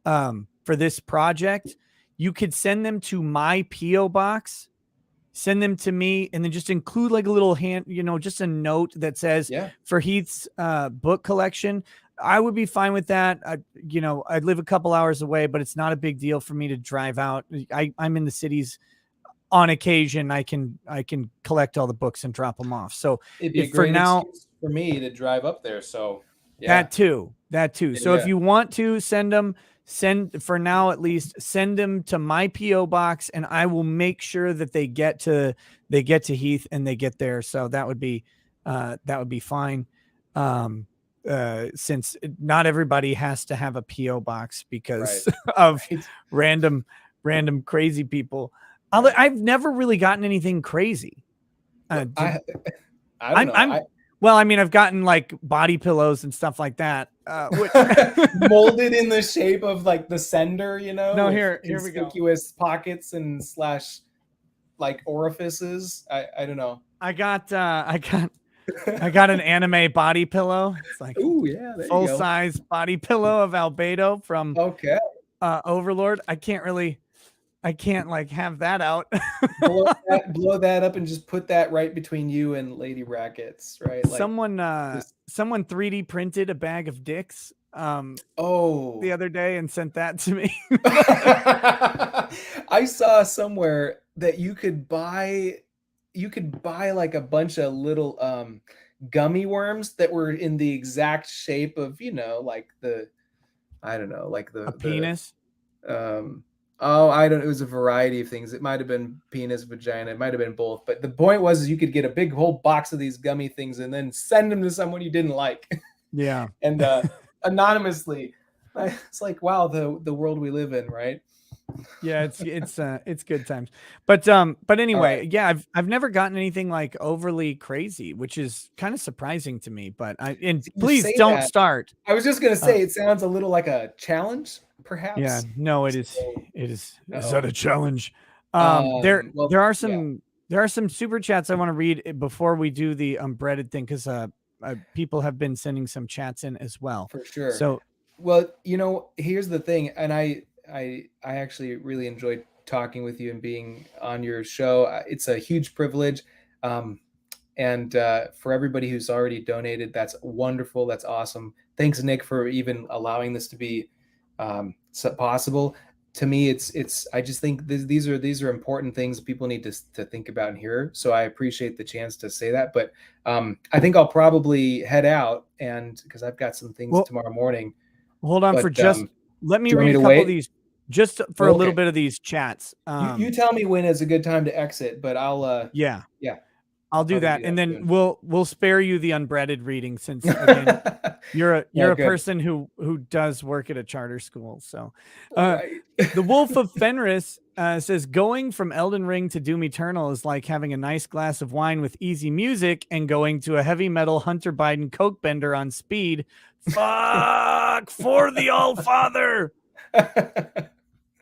for this project, you could send them to my PO box, send them to me, and then just include like a little just a note that says for Heith's book collection. I would be fine with that. I'd live a couple hours away, but it's not a big deal for me to drive out. I'm in the cities. On occasion, I can collect all the books and drop them off. So it'd be a great excuse for me to drive up there. So that too. So if you want to send them send for now at least send them to my PO box, and I will make sure that they get to Heath and they get there. So that would be fine. Since not everybody has to have a PO box because of random crazy people. I've never really gotten anything crazy. I don't know. Well, I mean, I've gotten like body pillows and stuff like that. Molded in the shape of like the sender, you know? No, here we go. Conspicuous pockets and slash like orifices. I don't know. I got an anime body pillow. It's like, ooh, yeah, full size body pillow of Albedo from Overlord. I can't like have that out. blow that up and just put that right between you and Lady Rackets, right? Like someone 3D printed a bag of dicks the other day and sent that to me. I saw somewhere that you could buy like a bunch of little gummy worms that were in the exact shape of, you know, like the penis. It was a variety of things. It might have been penis, vagina, it might have been both. But the point was you could get a big whole box of these gummy things and then send them to someone you didn't like. Yeah. And anonymously. It's like, wow, the world we live in, right? Yeah, it's good times. But anyway, yeah, I've never gotten anything like overly crazy, which is kind of surprising to me. But please don't start. I was just gonna say it sounds a little like a challenge, perhaps. Yeah, no, it is. Is that a challenge? There are some super chats I want to read before we do the unbreaded thing, because people have been sending some chats in as well. For sure. So, well, you know, here's the thing, and I actually really enjoyed talking with you and being on your show. It's a huge privilege. And for everybody who's already donated, that's wonderful. That's awesome. Thanks, Nick, for even allowing this to be possible. To me, I just think these are important things people need to think about and hear. So I appreciate the chance to say that. But I think I'll probably head out, and because I've got some things tomorrow morning. Hold on for just. Let me read a couple of these just for a little bit of these chats. You tell me when is a good time to exit, but I'll yeah. I'll do that, and then we'll spare you the unbreaded reading, since again, you're a person who does work at a charter school. So the Wolf of Fenris says going from Elden Ring to Doom Eternal is like having a nice glass of wine with easy music and going to a heavy metal Hunter Biden coke bender on speed. Fuck for the All-Father.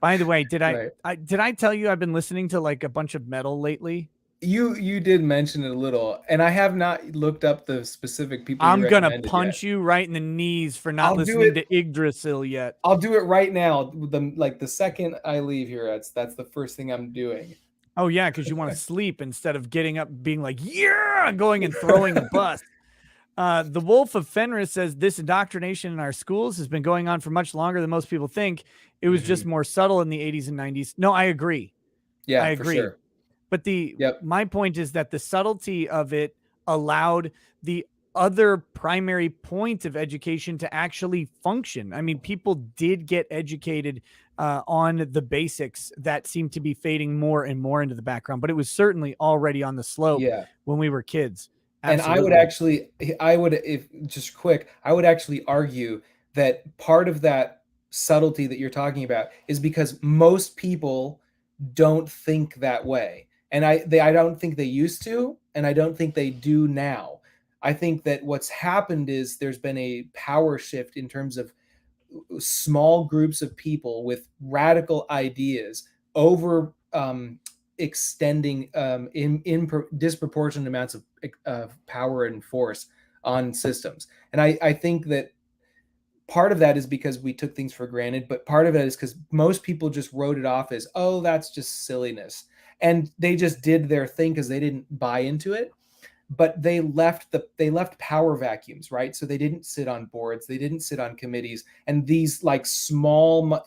By the way, did I tell you I've been listening to like a bunch of metal lately? You did mention it a little, and I have not looked up the specific people. I'm gonna punch you right in the knees for not listening to Yggdrasil yet. I'll do it right now. The second I leave here, that's the first thing I'm doing. Oh yeah, because you want to sleep instead of getting up, being like, yeah, going and throwing a bus. The Wolf of Fenris says this indoctrination in our schools has been going on for much longer than most people think. It was just more subtle in the 80s and 90s. No, I agree. Yeah, I agree. For sure. But my point is that the subtlety of it allowed the other primary point of education to actually function. I mean, people did get educated on the basics that seem to be fading more and more into the background, but it was certainly already on the slope when we were kids. Absolutely. And I would actually argue that part of that subtlety that you're talking about is because most people don't think that way. And I don't think they used to, and I don't think they do now. I think that what's happened is there's been a power shift in terms of small groups of people with radical ideas over extending in disproportionate amounts of power and force on systems. And I think that part of that is because we took things for granted, but part of it is because most people just wrote it off as, oh, that's just silliness. And they just did their thing because they didn't buy into it. But they left power vacuums, right? So they didn't sit on boards, they didn't sit on committees, and these like small,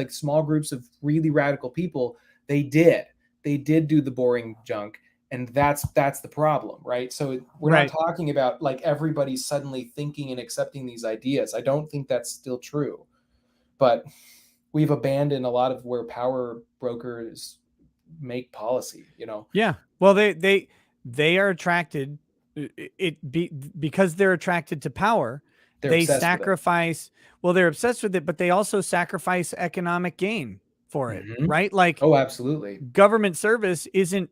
small groups of really radical people, they did do the boring junk, and that's the problem, right? So we're not talking about like everybody suddenly thinking and accepting these ideas. I don't think that's still true. but we've abandoned a lot of where power brokers make policy, you know. Yeah. Well, they are attracted because they're attracted to power. They're They obsessed with it. sacrifice. Well, they're obsessed with it, but they also sacrifice economic gain for it, Mm-hmm. right? Like Oh, absolutely. government service isn't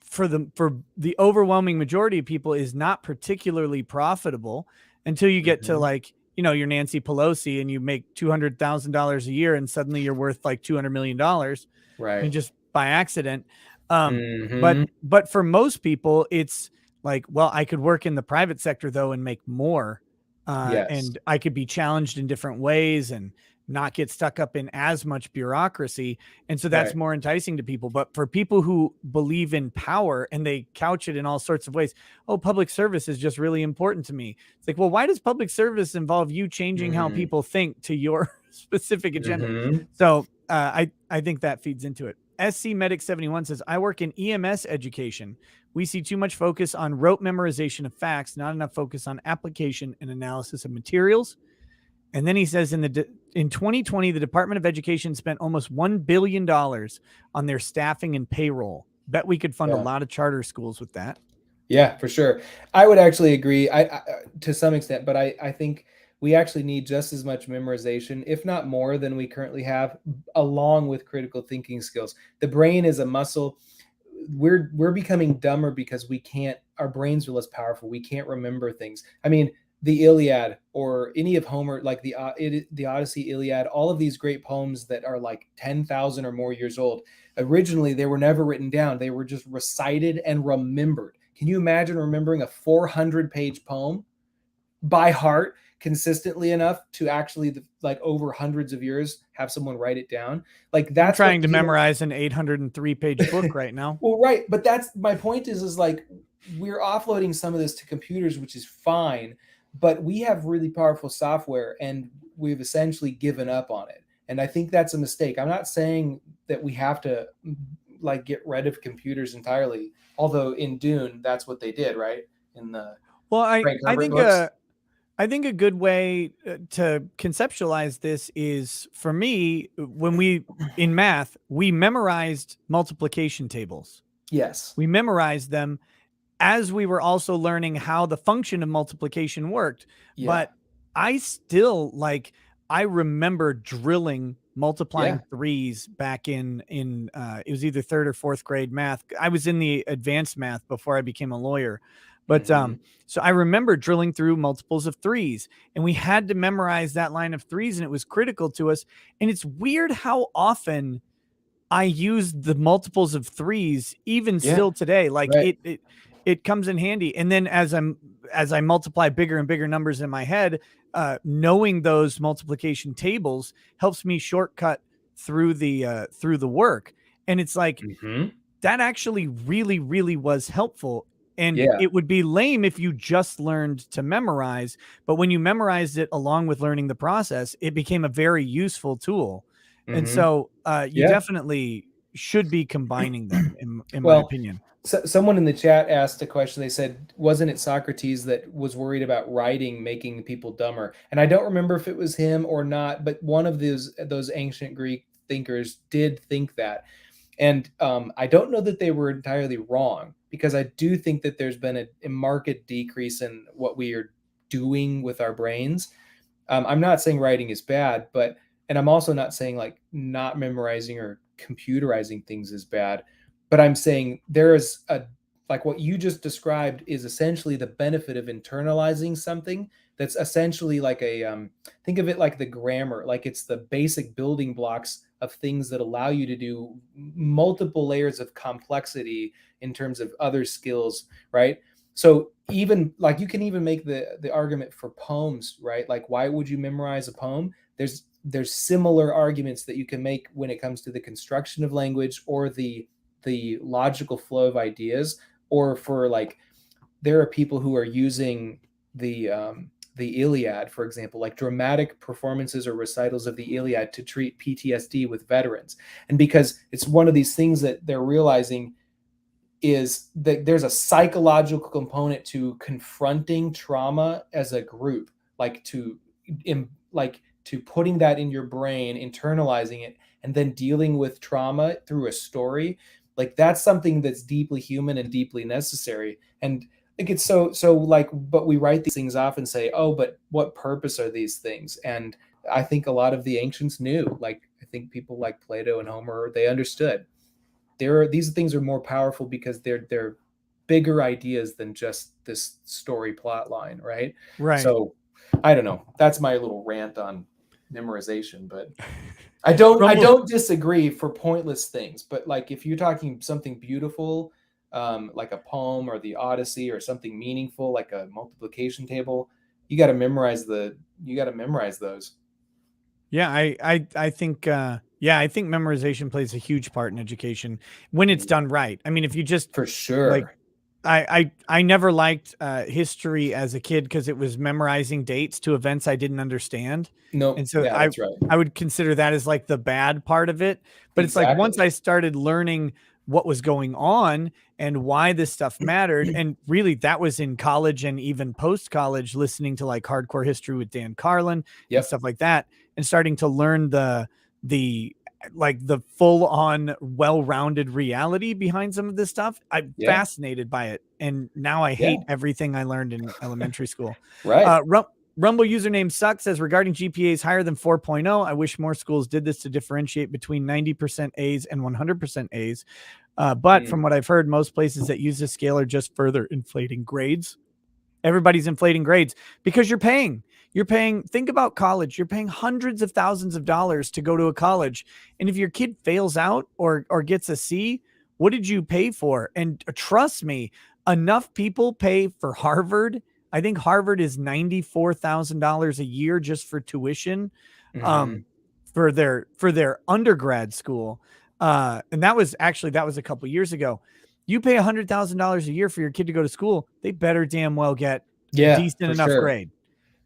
for the overwhelming majority of people is not particularly profitable until you get to Mm-hmm. like, you know, you're Nancy Pelosi and you make $200,000 a year and suddenly you're worth like $200 million. I mean, Right. just by accident. Um, Mm-hmm. but for most people, it's like, well, I could work in the private sector though and make more, Yes. and I could be challenged in different ways and not get stuck up in as much bureaucracy. And so that's Right. more enticing to people. But for people who believe in power and they couch it in all sorts of ways, oh, public service is just really important to me. It's like, well, why does public service involve you changing how Mm-hmm. people think to your specific agenda? Mm-hmm. So I think that feeds into it. SC Medic 71 says, I work in EMS education. We see too much focus on rote memorization of facts, not enough focus on application and analysis of materials. And then he says in 2020, the Department of Education spent almost $1 billion on their staffing and payroll. Bet we could fund a Yeah. lot of charter schools with that. Yeah, for sure. I would actually agree. I to some extent, but I think we actually need just as much memorization, if not more, than we currently have, along with critical thinking skills. The brain is a muscle. We're becoming dumber because we can't. Our brains are less powerful. We can't remember things. I mean, the Iliad or any of Homer, like the Odyssey, Iliad, all of these great poems that are like 10,000 or more years old. Originally, they were never written down. They were just recited and remembered. Can you imagine remembering a 400-page poem by heart consistently enough to actually, like, over hundreds of years have someone write it down? Like, I'm that's what trying to memorize an 803-page book right now. Well, right, but that's my point is like we're offloading some of this to computers, which is fine, but we have really powerful software and we've essentially given up on it. And I think that's a mistake. I'm not saying that we have to like get rid of computers entirely, although in Dune that's what they did, right? In the Well, Frank I Herbert think books. I think a good way to conceptualize this is, for me, when we in math, we memorized multiplication tables. Yes. We memorized them as we were also learning how the function of multiplication worked. Yeah. But I still like, I remember drilling multiplying threes back in it was either third or fourth grade math. I was in the advanced math before I became a lawyer. But Mhm. so I remember drilling through multiples of threes and we had to memorize that line of threes and it was critical to us. And it's weird how often I use the multiples of threes even Yeah. still today. Like Right. it comes in handy. And then as I multiply bigger and bigger numbers in my head, knowing those multiplication tables helps me shortcut through the work. And it's like Mhm. that actually really, really was helpful. And Yeah. it would be lame if you just learned to memorize, but when you memorized it along with learning the process, it became a very useful tool. And Mhm. so you Yeah. definitely should be combining them, in my Well, opinion. so someone in the chat asked a question. They said, wasn't it Socrates that was worried about writing making people dumber? And I don't remember if it was him or not, but one of those ancient Greek thinkers did think that. And I don't know that they were entirely wrong, because I do think that there's been a marked decrease in what we are doing with our brains. I'm not saying writing is bad, and I'm also not saying like not memorizing or computerizing things is bad, but I'm saying there is a, like what you just described is essentially the benefit of internalizing something that's essentially like think of it like the grammar, like it's the basic building blocks of things that allow you to do multiple layers of complexity in terms of other skills, right? So even like you can even make the argument for poems, right? Like, why would you memorize a poem? There's similar arguments that you can make when it comes to the construction of language or the logical flow of ideas, or for like there are people who are using the Iliad, for example, like dramatic performances or recitals of the Iliad to treat PTSD with veterans. And because it's one of these things that they're realizing is that there's a psychological component to confronting trauma as a group, like to like to putting that in your brain, internalizing it, and then dealing with trauma through a story, like that's something that's deeply human and deeply necessary. And like it's so like, but we write these things off and say, oh, but what purpose are these things? And I think a lot of the ancients knew, like I think people like Plato and Homer, they understood these things are more powerful because they're bigger ideas than just this story plot line, right? Right. So I don't know. That's my little rant on memorization, but I don't disagree for pointless things. But like if you're talking something beautiful, like a poem or the Odyssey or something meaningful like a multiplication table, you got to memorize those. Yeah, I think I think memorization plays a huge part in education when it's done right. I mean, if you just For like sure. I never liked history as a kid because it was memorizing dates to events I didn't understand. Nope. And so Yeah, that's right. I would consider that as like the bad part of it. But it's like once Exactly. I started learning what was going on and why this stuff mattered, and really that was in college and even post college, listening to like Hardcore History with Dan Carlin and Yep. stuff like that, and starting to learn the like the full on well-rounded reality behind some of this stuff. I'm Yeah. fascinated by it. And now I hate everything I learned in elementary school. Right. Rumble username sucks says regarding GPAs higher than 4.0, I wish more schools did this to differentiate between 90% A's and 100% A's. But from what I've heard, most places that use this scale are just further inflating grades. Everybody's inflating grades because you're paying. Think about college. You're paying hundreds of thousands of dollars to go to a college. And if your kid fails out or gets a C, what did you pay for? And trust me, enough people pay for Harvard. I think Harvard is $94,000 a year just for tuition, for their undergrad school. And that was a couple years ago. You pay $100,000 a year for your kid to go to school, they better damn well get decent for enough sure. grade.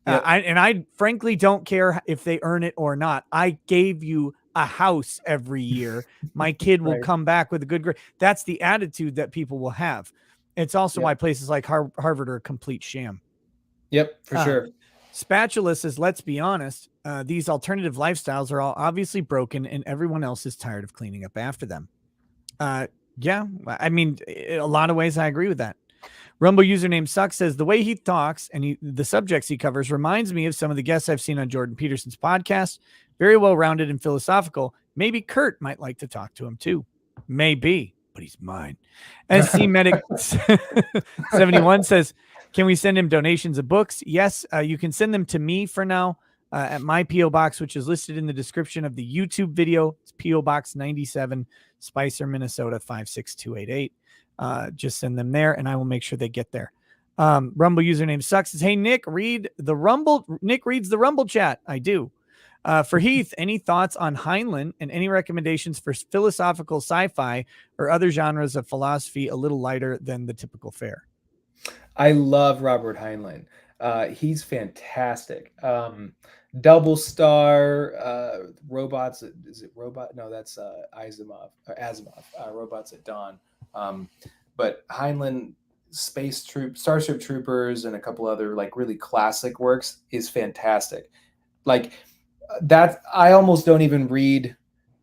Yep. I frankly don't care if they earn it or not. I gave you a house every year. My kid will come back with a good grade. That's the attitude that people will have. It's also why places like Harvard are a complete sham. Yep, for sure. Spatula says, let's be honest. These alternative lifestyles are all obviously broken and everyone else is tired of cleaning up after them. Yeah, I mean, in a lot of ways, I agree with that. Rumble username sucks says the way he talks and the subjects he covers reminds me of some of the guests I've seen on Jordan Peterson's podcast. Very well rounded and philosophical. Maybe Kurt might like to talk to him too. Maybe, but he's mine. SC Medic 71 says, can we send him donations of books? Yes, you can send them to me for now at my P.O. Box, which is listed in the description of the YouTube video. It's P.O. Box 97, Spicer, Minnesota 56288. Just send them there and I will make sure they get there. Rumble username sucks says, hey, Nick reads the Rumble chat. I do. For Heith, any thoughts on Heinlein and any recommendations for philosophical sci-fi or other genres of philosophy a little lighter than the typical fare? I love Robert Heinlein. He's fantastic. Double Star, Robots. Is it Robot? No, that's Asimov. Robots at Dawn. But Heinlein, Starship Troopers, and a couple other like really classic works is fantastic. Like that, I almost don't even read.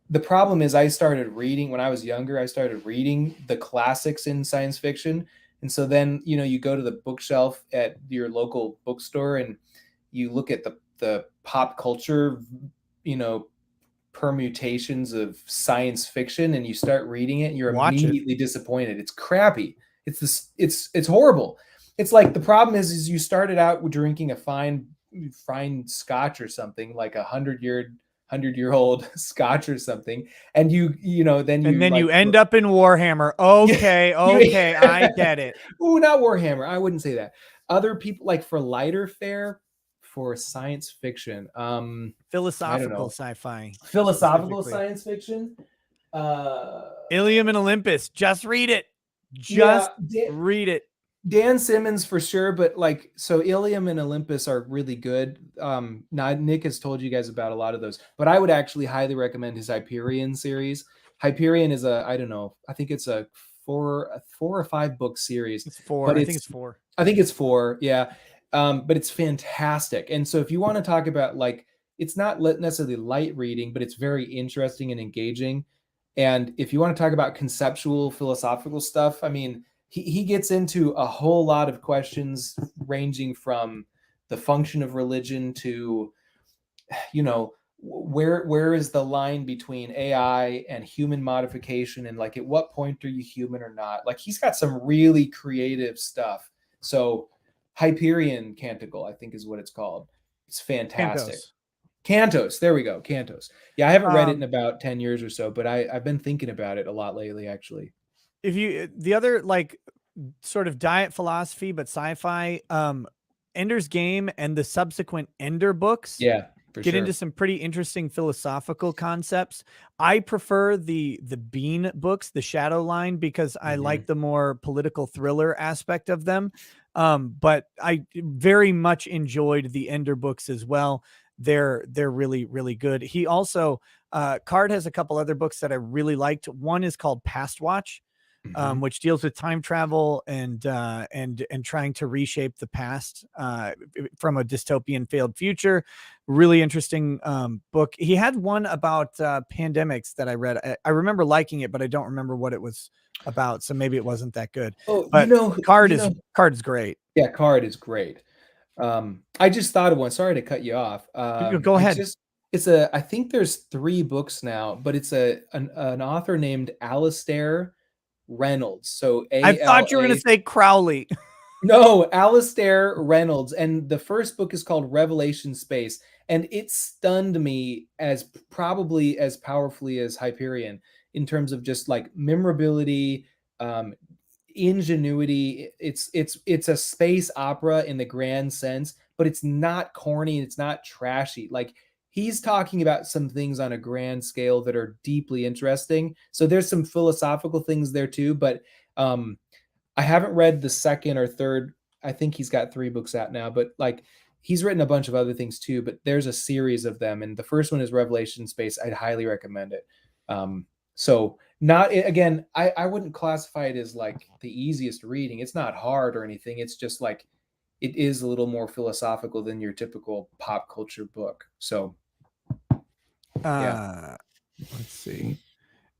The problem is I started reading when I was younger. I started reading the classics in science fiction. And so then, you go to the bookshelf at your local bookstore and you look at the pop culture, permutations of science fiction, and you start reading it and you're immediately disappointed. It's crappy. It's horrible. It's like the problem is you started out drinking a fine scotch or something, like 100-year-old scotch or something, and then you end up in Warhammer. Okay, I get it. Ooh, not Warhammer. I wouldn't say that. Other people, like for lighter fare, for science fiction, philosophical sci-fi, philosophical science fiction, Ilium and Olympus. Just read it. Read it. Dan Simmons for sure, but so Ilium and Olympus are really good. Now Nick has told you guys about a lot of those, but I would actually highly recommend his Hyperion series. Hyperion is I think it's a 4 or 5 book series. It's 4. But I think it's 4. I think it's 4. Yeah. But it's fantastic. And so if you want to talk about it's not necessarily light reading, but it's very interesting and engaging. And if you want to talk about conceptual philosophical stuff, I mean, he gets into a whole lot of questions ranging from the function of religion to, where is the line between AI and human modification, and like at what point are you human or not? Like he's got some really creative stuff. So Hyperion Canticle, I think is what it's called. It's fantastic. Cantos, there we go. Cantos. Yeah, I haven't read it in about 10 years or so, but I've been thinking about it a lot lately, actually. The other like sort of diet philosophy, but sci-fi, Ender's Game and the subsequent Ender books. Yeah, get into some pretty interesting philosophical concepts. I prefer the Bean books, the Shadow Line, because I like the more political thriller aspect of them. But I very much enjoyed the Ender books as well. They're really, really good. He also, Card has a couple other books that I really liked. One is called Past Watch, which deals with time travel and trying to reshape the past from a dystopian failed future. Really interesting book. He had one about pandemics that I read. I remember liking it, but I don't remember what it was about. So maybe it wasn't that good. Oh, but Card is great. Yeah, Card is great. I just thought of one. Sorry to cut you off. Go ahead. I think there's 3 books now, but it's an author named Alastair Reynolds. So I thought you were going to say Crowley. No, Alastair Reynolds. And the first book is called Revelation Space. And it stunned me as probably as powerfully as Hyperion in terms of just like memorability, ingenuity. It's a space opera in the grand sense, but it's not corny. It's not trashy. Like he's talking about some things on a grand scale that are deeply interesting. So there's some philosophical things there too, but I haven't read the second or third. I think he's got 3 books out now, but like he's written a bunch of other things too, but there's a series of them. And the first one is Revelation Space. I'd highly recommend it. So not, again, I wouldn't classify it as like the easiest reading. It's not hard or anything. It's just like, it is a little more philosophical than your typical pop culture book. So yeah. Let's see.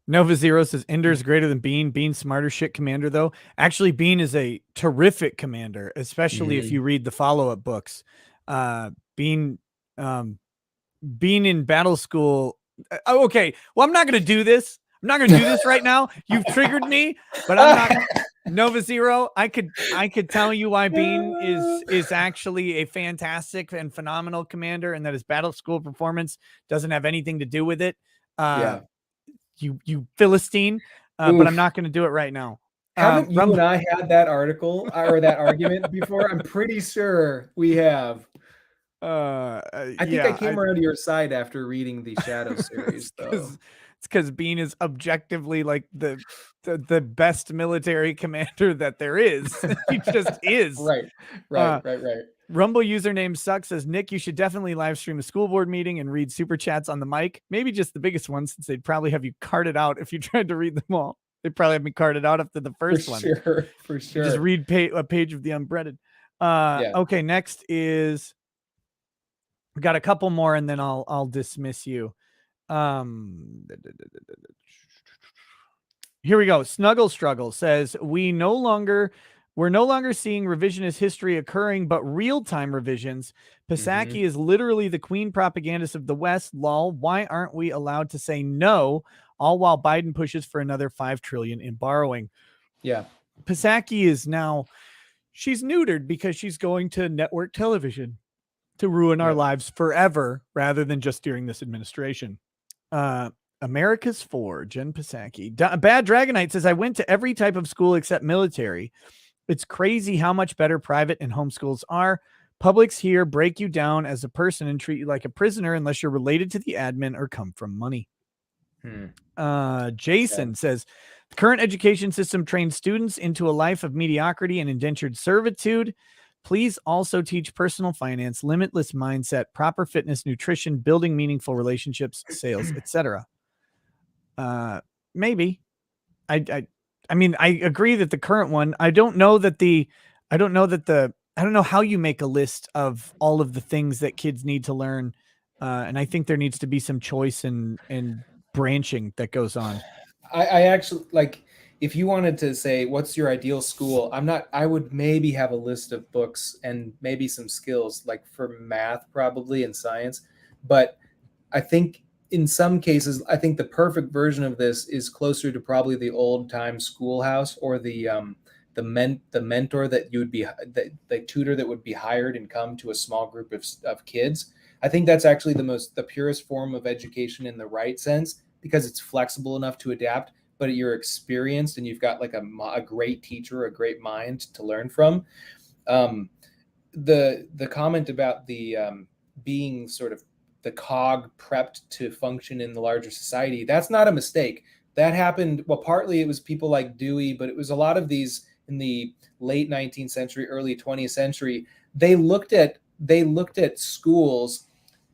Nova Zero says Ender's greater than Bean. Bean's smarter shit commander, though. Actually, Bean is a terrific commander, especially if you read the follow-up books. Bean in Battle School. Okay, well, I'm not going to do this. I'm not going to do this right now. You've triggered me, but I'm not. Nova Zero. I could tell you why Bean is actually a fantastic and phenomenal commander, and that his Battle School performance doesn't have anything to do with it. You Philistine, but I'm not going to do it right now. Haven't you and I had that article or that argument before? I'm pretty sure we have. I think I came around to your side after reading the Shadow series, though. It's because Bean is objectively like the best military commander that there is. He just is. Right. Rumble username sucks says, Nick, you should definitely live stream a school board meeting and read super chats on the mic. Maybe just the biggest ones, since they'd probably have you carded out if you tried to read them all. They'd probably have me carded out after the first one. For sure. Just read a page of the Unbreaded. Okay, next is, we got a couple more and then I'll dismiss you. Here we go. Snuggle Struggle says, we're no longer seeing revisionist history occurring, but real-time revisions. Psaki is literally the queen propagandist of the West. Lol. Why aren't we allowed to say no? All while Biden pushes for another $5 trillion in borrowing. Yeah. Psaki is now, she's neutered because she's going to network television to ruin our lives forever, rather than just during this administration. America's for Jen Psaki. Bad Dragonite says, I went to every type of school except military. It's crazy how much better private and homeschools are. Publics here break you down as a person and treat you like a prisoner unless you're related to the admin or come from money. Jason says, the current education system trains students into a life of mediocrity and indentured servitude. Please also teach personal finance, limitless mindset, proper fitness, nutrition, building meaningful relationships, sales, etc. Maybe. I mean, I agree that the current one, I don't know how you make a list of all of the things that kids need to learn And I think there needs to be some choice and branching that goes on. I actually like, if you wanted to say what's your ideal school, I would maybe have a list of books and maybe some skills like for math probably and science. But I think in some cases, I think the perfect version of this is closer to probably the old time schoolhouse, or the mentor that you would be, the tutor that would be hired and come to a small group of kids. I think that's actually the purest form of education in the right sense, because it's flexible enough to adapt, but you're experienced and you've got like a great teacher, a great mind to learn from. Um, the comment about the being sort of the cog prepped to function in the larger society, that's not a mistake. That happened, well, partly it was people like Dewey, but it was a lot of these in the late 19th century, early 20th century. They looked at schools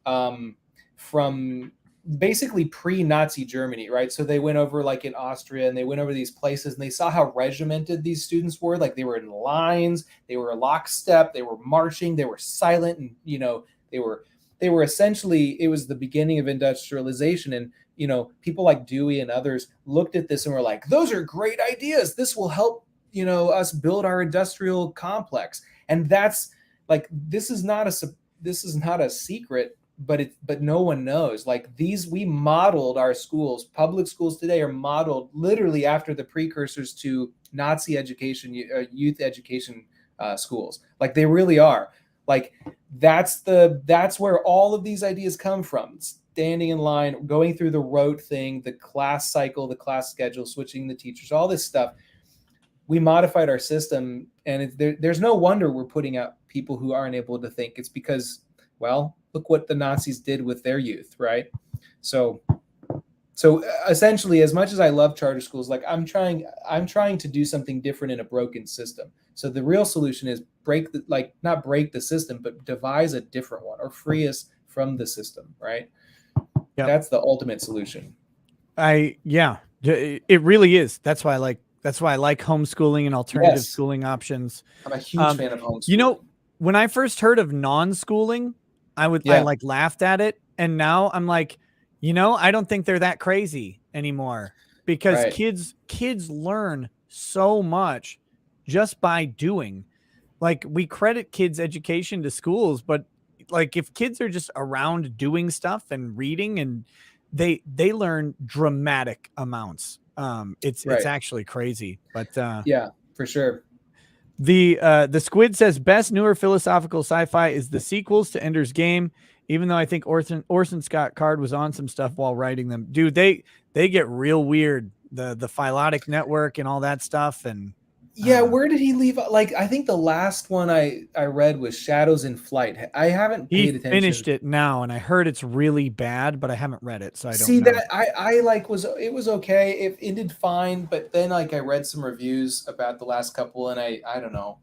from basically pre-Nazi Germany, right? So they went over like in Austria, and they went over these places, and they saw how regimented these students were. Like they were in lines, they were lockstep, they were marching, they were silent, and they were essentially, it was the beginning of industrialization. And people like Dewey and others looked at this and were like, those are great ideas. This will help us build our industrial complex. And that's like, this is not a secret, but no one knows. Like we modeled our schools. Public schools today are modeled literally after the precursors to Nazi education, youth education schools. Like they really are. Like that's where all of these ideas come from. Standing in line, going through the rote thing, the class cycle, the class schedule, switching the teachers, all this stuff. We modified our system, and there's no wonder we're putting out people who aren't able to think. It's because, well, look what the Nazis did with their youth, right? So essentially, as much as I love charter schools, like I'm trying to do something different in a broken system. So the real solution is not break the system, but devise a different one, or free us from the system, right? Yep. That's the ultimate solution. It really is. That's why I like homeschooling and alternative schooling options. I'm a huge fan of homeschooling. When I first heard of non-schooling, I like laughed at it. And now I'm like, I don't think they're that crazy anymore, because kids learn so much just by doing. Like we credit kids' education to schools, but like if kids are just around doing stuff and reading, and they learn dramatic amounts. It's actually crazy, but yeah, for sure. The Squid says best newer philosophical sci-fi is the sequels to Ender's Game, even though I think Orson Scott Card was on some stuff while writing them. Dude, they get real weird. The Phylotic Network and all that stuff. And where did he leave? Like, I think the last one I read was Shadows in Flight. I haven't paid attention. He finished it now, and I heard it's really bad, but I haven't read it, so I don't see know. That I like it was okay. It did fine, but then like I read some reviews about the last couple, and I don't know.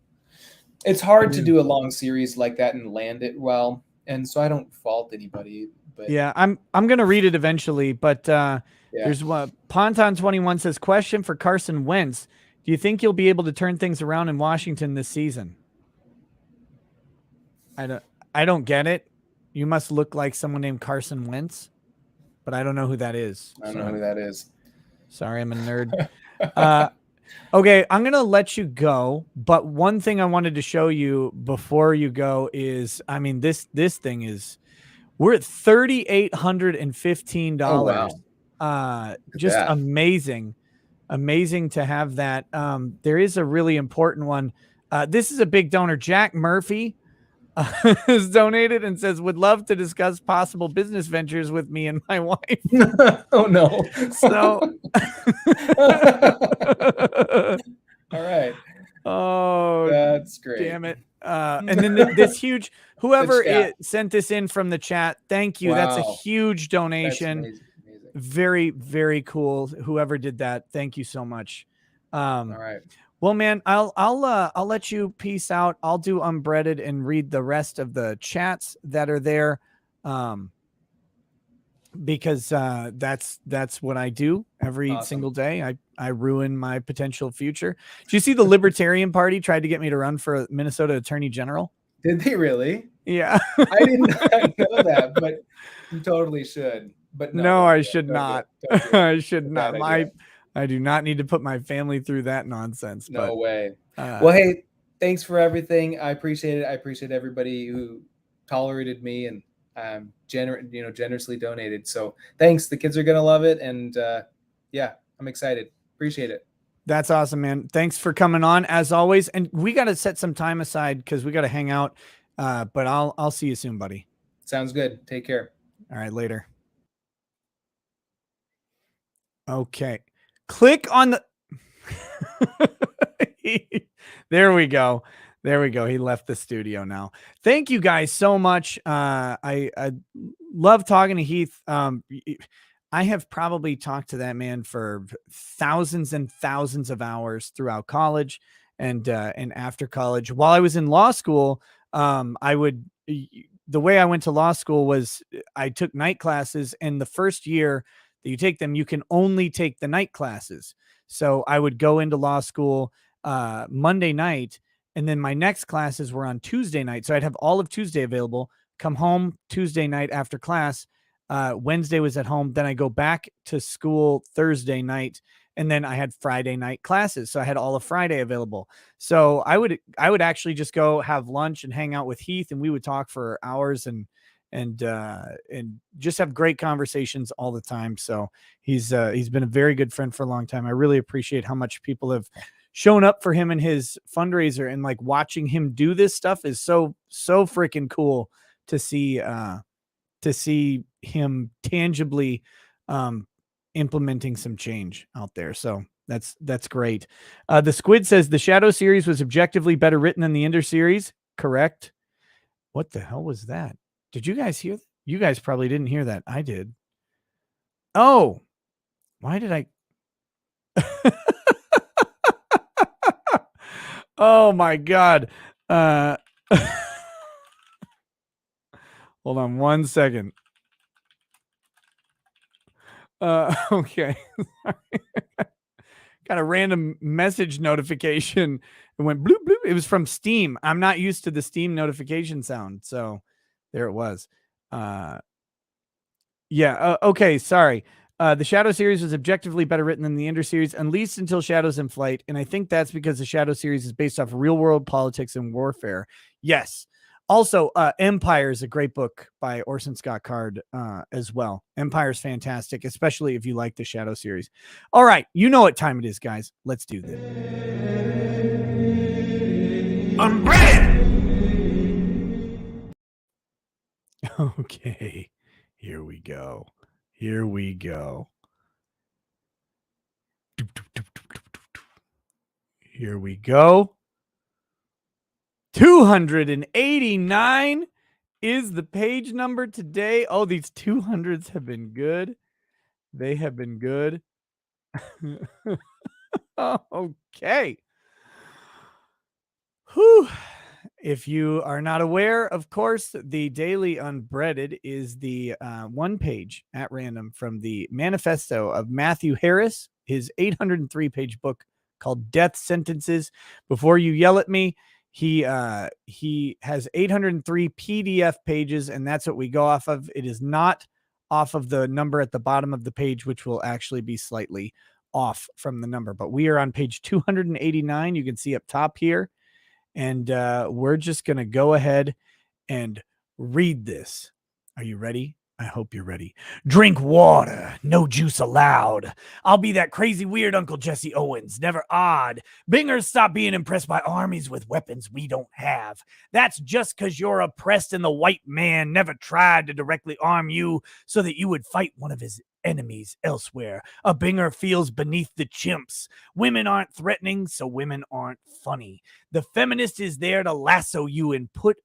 It's hard to do a long series like that and land it well, and so I don't fault anybody. But yeah, I'm gonna read it eventually. But there's what Ponton21 says. Question for Carson Wentz. Do you think you'll be able to turn things around in Washington this season? I don't get it. You must look like someone named Carson Wentz, but I don't know who that is. I don't know who that is. Sorry, I'm a nerd. Okay, I'm going to let you go, but one thing I wanted to show you before you go is, I mean, this thing is, we're at $3,815. Oh, wow. Just amazing. Amazing to have that. There is a really important one. This is a big donor. Jack Murphy has donated and says, would love to discuss possible business ventures with me and my wife. Oh, no. So, all right. Oh, that's great. Damn it. And then this huge, whoever sent this in from the chat, thank you. Wow. That's a huge donation. That's amazing. Very, very cool. Whoever did that, thank you so much. All right. Well, man, I'll let you peace out. I'll do Unbreaded and read the rest of the chats that are there, because that's what I do every single day. I ruin my potential future. Do you see the Libertarian Party tried to get me to run for Minnesota Attorney General? Did they really? Yeah. I did not know that, but you totally should. But no, No, don't I do it. should Don't do not. it. Don't do it. I It's should a not. bad idea. I do not need to put my family through that nonsense. No But way. uh, Well, hey, thanks for everything. I appreciate it. I appreciate everybody who tolerated me and generously donated. So thanks. The kids are gonna love it, and yeah, I'm excited. Appreciate it. that's awesome, man. Thanks for coming on as always. And we got to set some time aside because we got to hang out. But I'll see you soon, buddy. Sounds good. Take care. All right, later. Okay. Click on the there we go. There we go. He left the studio now. Thank you guys so much. I love talking to Heith. I have probably talked to that man for thousands and thousands of hours throughout college and after college. While I was in law school, the way I went to law school was I took night classes, and the first year that you take them, you can only take the night classes. So I would go into law school Monday night, and then my next classes were on Tuesday night. So I'd have all of Tuesday available, come home Tuesday night after class. Wednesday was at home. Then I go back to school Thursday night, and then I had Friday night classes. So I had all of Friday available. So I would actually just go have lunch and hang out with Heith, and we would talk for hours and just have great conversations all the time. So he's been a very good friend for a long time. I really appreciate how much people have shown up for him and his fundraiser, and like watching him do this stuff is so freaking cool to see him tangibly implementing some change out there. So that's great. The Squid says the Shadow series was objectively better written than the Ender series. Correct. What the hell was that? Did you guys hear? You guys probably didn't hear that. I did. Oh, why did I? Oh my God. Hold on 1 second. Okay. Got a random message notification. It went bloop bloop. It was from Steam. I'm not used to the Steam notification sound, so there it was. Yeah. Okay. Sorry. The Shadow series was objectively better written than the Ender series, at least until Shadows in Flight, and I think that's because the Shadow series is based off real world politics and warfare. Yes. Also, Empire is a great book by Orson Scott Card as well. Empire is fantastic, especially if you like the Shadow series. All right, you know what time it is, guys. Let's do this. Unbreaded. Okay, here we go. Here we go. Here we go. 289 is the page number today. Oh, these 200s have been good. They have been good. Okay. Whew. If you are not aware, of course, the Daily Unbreaded is the one page at random from the manifesto of Matthew Harris, his 803-page book called Death Sentences. Before you yell at me, he has 803 PDF pages, and that's what we go off of. It is not off of the number at the bottom of the page, which will actually be slightly off from the number. But we are on page 289. You can see up top here. And we're just going to go ahead and read this. Are you ready? I hope you're ready. Drink water, no juice allowed. I'll be that crazy weird Uncle Jesse Owens, never odd. Bingers stop being impressed by armies with weapons we don't have. That's just because you're oppressed and the white man never tried to directly arm you so that you would fight one of his enemies elsewhere. A Binger feels beneath the chimps. Women aren't threatening, so women aren't funny. The feminist is there to lasso you and put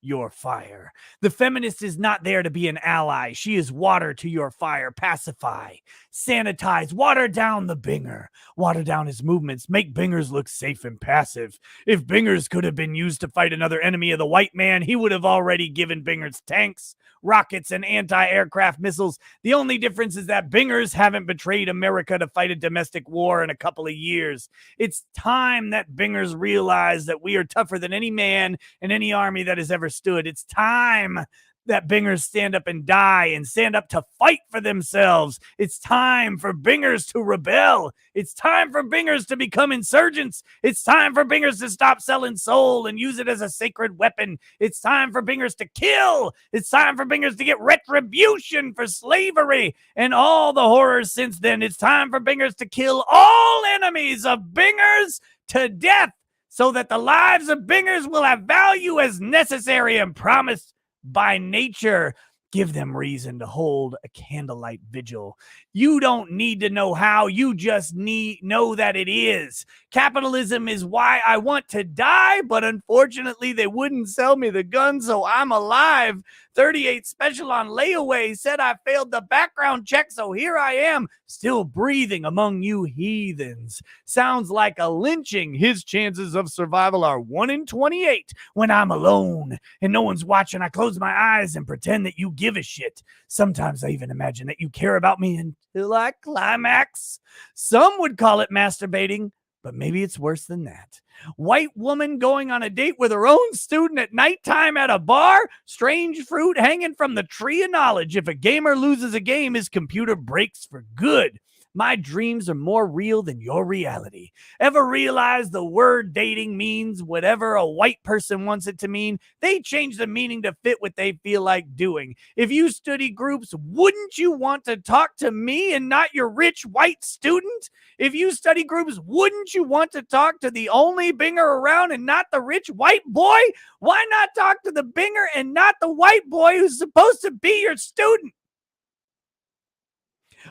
your fire. The feminist is not there to be an ally. She is water to your fire. Pacify, sanitize, water down the Binger, water down his movements, make Bingers look safe and passive. If Bingers could have been used to fight another enemy of the white man, he would have already given Bingers tanks, rockets, and anti-aircraft missiles. The only difference is that Bingers haven't betrayed America to fight a domestic war in a couple of years. It's time that Bingers realize that we are tougher than any man and any army army that has ever stood. It's time that Bingers stand up and die and stand up to fight for themselves. It's time for Bingers to rebel. It's time for Bingers to become insurgents. It's time for Bingers to stop selling soul and use it as a sacred weapon. It's time for Bingers to kill. It's time for Bingers to get retribution for slavery and all the horrors since then. It's time for Bingers to kill all enemies of Bingers to death so that the lives of Bingers will have value as necessary and promised by nature. Give them reason to hold a candlelight vigil. You don't need to know how, you just know that it is. Capitalism is why I want to die, but unfortunately they wouldn't sell me the gun, so I'm alive. 38 special on layaway said I failed the background check, so here I am, still breathing among you heathens. Sounds like a lynching. His chances of survival are 1 in 28. When I'm alone and no one's watching, I close my eyes and pretend that you give a shit. Sometimes I even imagine that you care about me until I climax. Some would call it masturbating, but maybe it's worse than that. White woman going on a date with her own student at nighttime at a bar. Strange fruit hanging from the tree of knowledge. If a gamer loses a game, his computer breaks for good. My dreams are more real than your reality. Ever realize the word dating means whatever a white person wants it to mean? They change the meaning to fit what they feel like doing. If you study groups, wouldn't you want to talk to me and not your rich white student? If you study groups, wouldn't you want to talk to the only binger around and not the rich white boy? Why not talk to the binger and not the white boy who's supposed to be your student?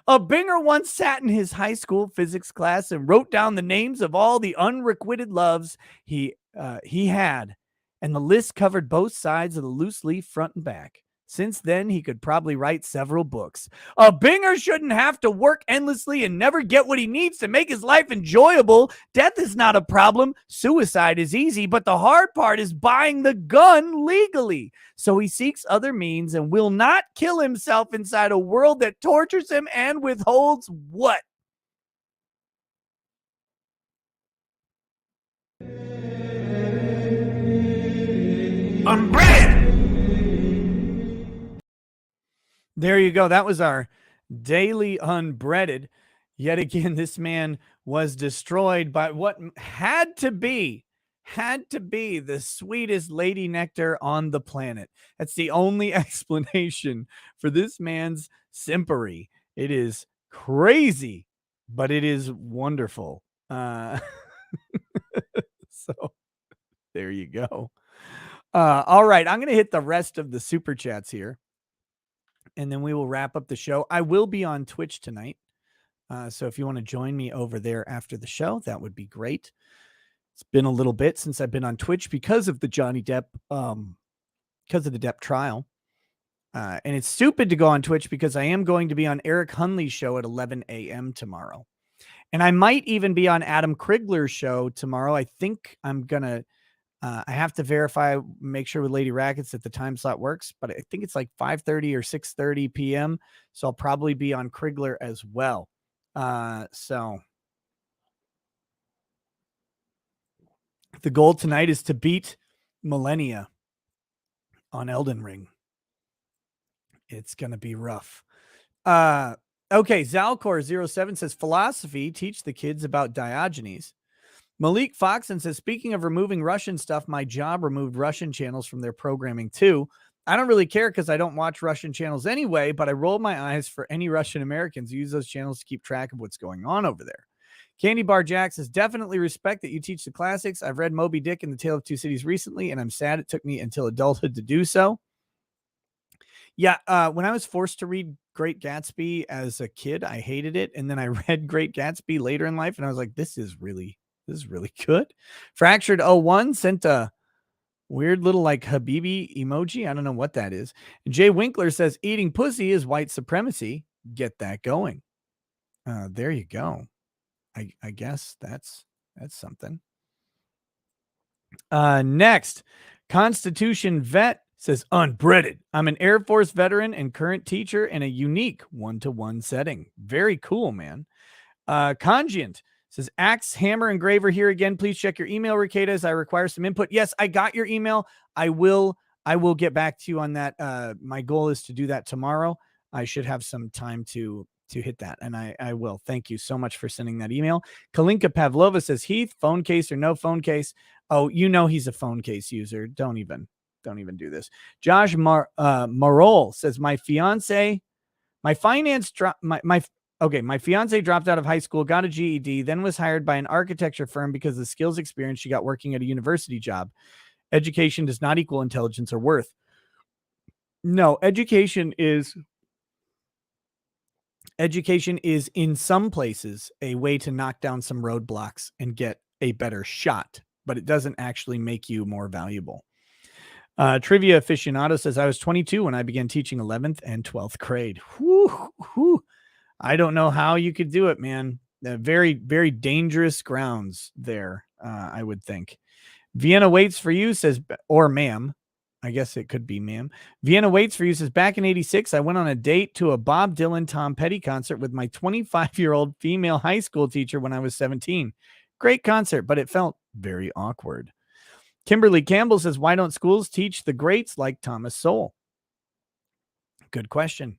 A binger once sat in his high school physics class and wrote down the names of all the unrequited loves he had, and the list covered both sides of the loose leaf front and back. Since then, he could probably write several books. A binger shouldn't have to work endlessly and never get what he needs to make his life enjoyable. Death is not a problem. Suicide is easy, but the hard part is buying the gun legally. So he seeks other means and will not kill himself inside a world that tortures him and withholds what? Unbreaded! There you go. That was our daily Unbreaded. Yet again, this man was destroyed by what had to be the sweetest lady nectar on the planet. That's the only explanation for this man's simpery. It is crazy, but it is wonderful. So there you go. All right, I'm going to hit the rest of the super chats here, and then we will wrap up the show. I will be on Twitch tonight. So if you want to join me over there after the show, that would be great. It's been a little bit since I've been on Twitch because of the Johnny Depp, because of the Depp trial. And it's stupid to go on Twitch because I am going to be on Eric Hunley's show at 11 a.m. tomorrow. And I might even be on Adam Krigler's show tomorrow. I think I'm going to, I have to verify, make sure with Lady Rackets that the time slot works, but I think it's like 5:30 or 6:30 p.m. So I'll probably be on Krigler as well. So the goal tonight is to beat Millennia on Elden Ring. It's going to be rough. Okay. Zalcor07 says philosophy, teach the kids about Diogenes. Malik Foxon says, speaking of removing Russian stuff, my job removed Russian channels from their programming too. I don't really care because I don't watch Russian channels anyway, but I roll my eyes for any Russian Americans who use those channels to keep track of what's going on over there. Candy Bar Jack says, definitely respect that you teach the classics. I've read Moby Dick and The Tale of Two Cities recently, and I'm sad it took me until adulthood to do so. Yeah, when I was forced to read Great Gatsby as a kid, I hated it. And then I read Great Gatsby later in life, and I was like, this is really good. Fractured 01 sent a weird little like Habibi emoji. I don't know what that is. And Jay Winkler says, eating pussy is white supremacy. Get that going. There you go. I guess that's something. Next, Constitution Vet says, Unbreaded. I'm an Air Force veteran and current teacher in a unique one-to-one setting. Very cool, man. Congiant Says Axe Hammer Engraver here again. Please check your email, Ricada, as I require some input. Yes, I got your email. I will get back to you on that. My goal is to do that tomorrow. I should have some time to hit that, and I will. Thank you so much for sending that email. Kalinka Pavlova says, Heith, phone case or no phone case? Oh, he's a phone case user. Don't even do this. Josh Marol says, my fiance dropped out of high school, got a GED, then was hired by an architecture firm because of the skills experience she got working at a university job. Education does not equal intelligence or worth. No, education is in some places a way to knock down some roadblocks and get a better shot, but it doesn't actually make you more valuable. Trivia aficionado says, I was 22 when I began teaching 11th and 12th grade. Whew. I don't know how you could do it, man. Very, very dangerous grounds there, I would think. Vienna waits for you says, or ma'am. I guess it could be ma'am. Vienna waits for you says, back in 86, I went on a date to a Bob Dylan, Tom Petty concert with my 25-year-old female high school teacher when I was 17. Great concert, but it felt very awkward. Kimberly Campbell says, why don't schools teach the greats like Thomas Sowell? Good question.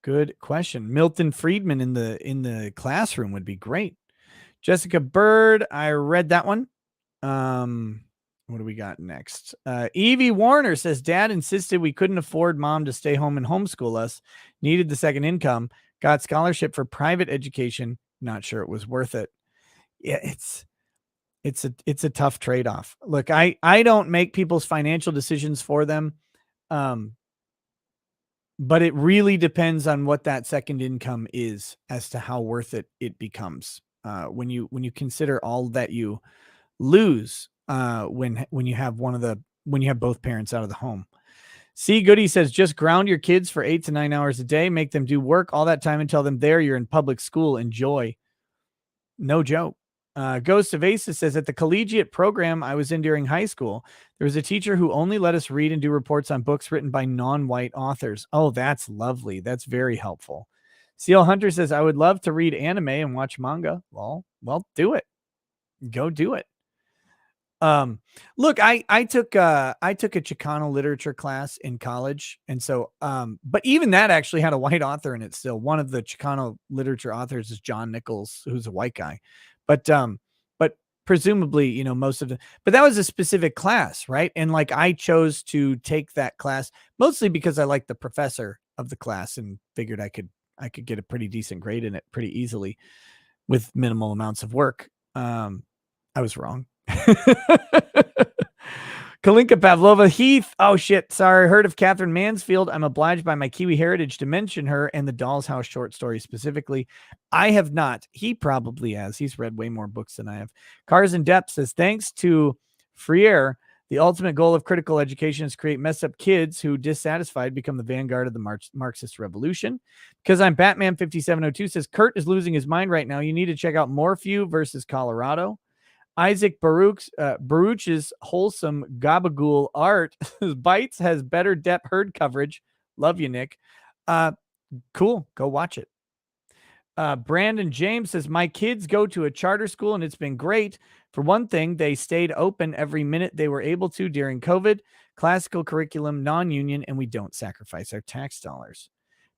Milton Friedman in the classroom would be great. Jessica Bird, I read that one. What do we got next? Evie Warner says, Dad insisted we couldn't afford Mom to stay home and homeschool us. Needed the second income. Got scholarship for private education. Not sure it was worth it. Yeah, it's a tough trade-off. Look, I don't make people's financial decisions for them. But it really depends on what that second income is as to how worth it becomes. When you consider all that you lose when you have both parents out of the home. C Goody says, just ground your kids for 8 to 9 hours a day, make them do work all that time and tell them you're in public school. Enjoy. No joke. Ghost of Aces says, at the collegiate program I was in during high school, there was a teacher who only let us read and do reports on books written by non-white authors. Oh, that's lovely. That's very helpful. Seal Hunter says, I would love to read anime and watch manga. Well, do it. Go do it. Look, I took a Chicano literature class in college. And so, but even that actually had a white author in it still. One of the Chicano literature authors is John Nichols, who's a white guy. But presumably, most of but that was a specific class, right? And like, I chose to take that class mostly because I liked the professor of the class and figured I could get a pretty decent grade in it pretty easily with minimal amounts of work. I was wrong. Kalinka Pavlova, Heath. Oh shit. Sorry. Heard of Catherine Mansfield. I'm obliged by my Kiwi heritage to mention her and the Doll's House short story specifically. I have not. He probably has. He's read way more books than I have. Cars in Depth says, thanks to Freire, the ultimate goal of critical education is create messed up kids who, dissatisfied, become the vanguard of the Marxist revolution. Because I'm Batman 5702 says, Kurt is losing his mind right now. You need to check out Morphew versus Colorado. Isaac Baruch's wholesome gabagool art bites has better depth herd coverage. Love you, Nick. Cool. Go watch it. Brandon James says, my kids go to a charter school and it's been great. For one thing, they stayed open every minute they were able to during COVID. Classical curriculum, non-union, and we don't sacrifice our tax dollars.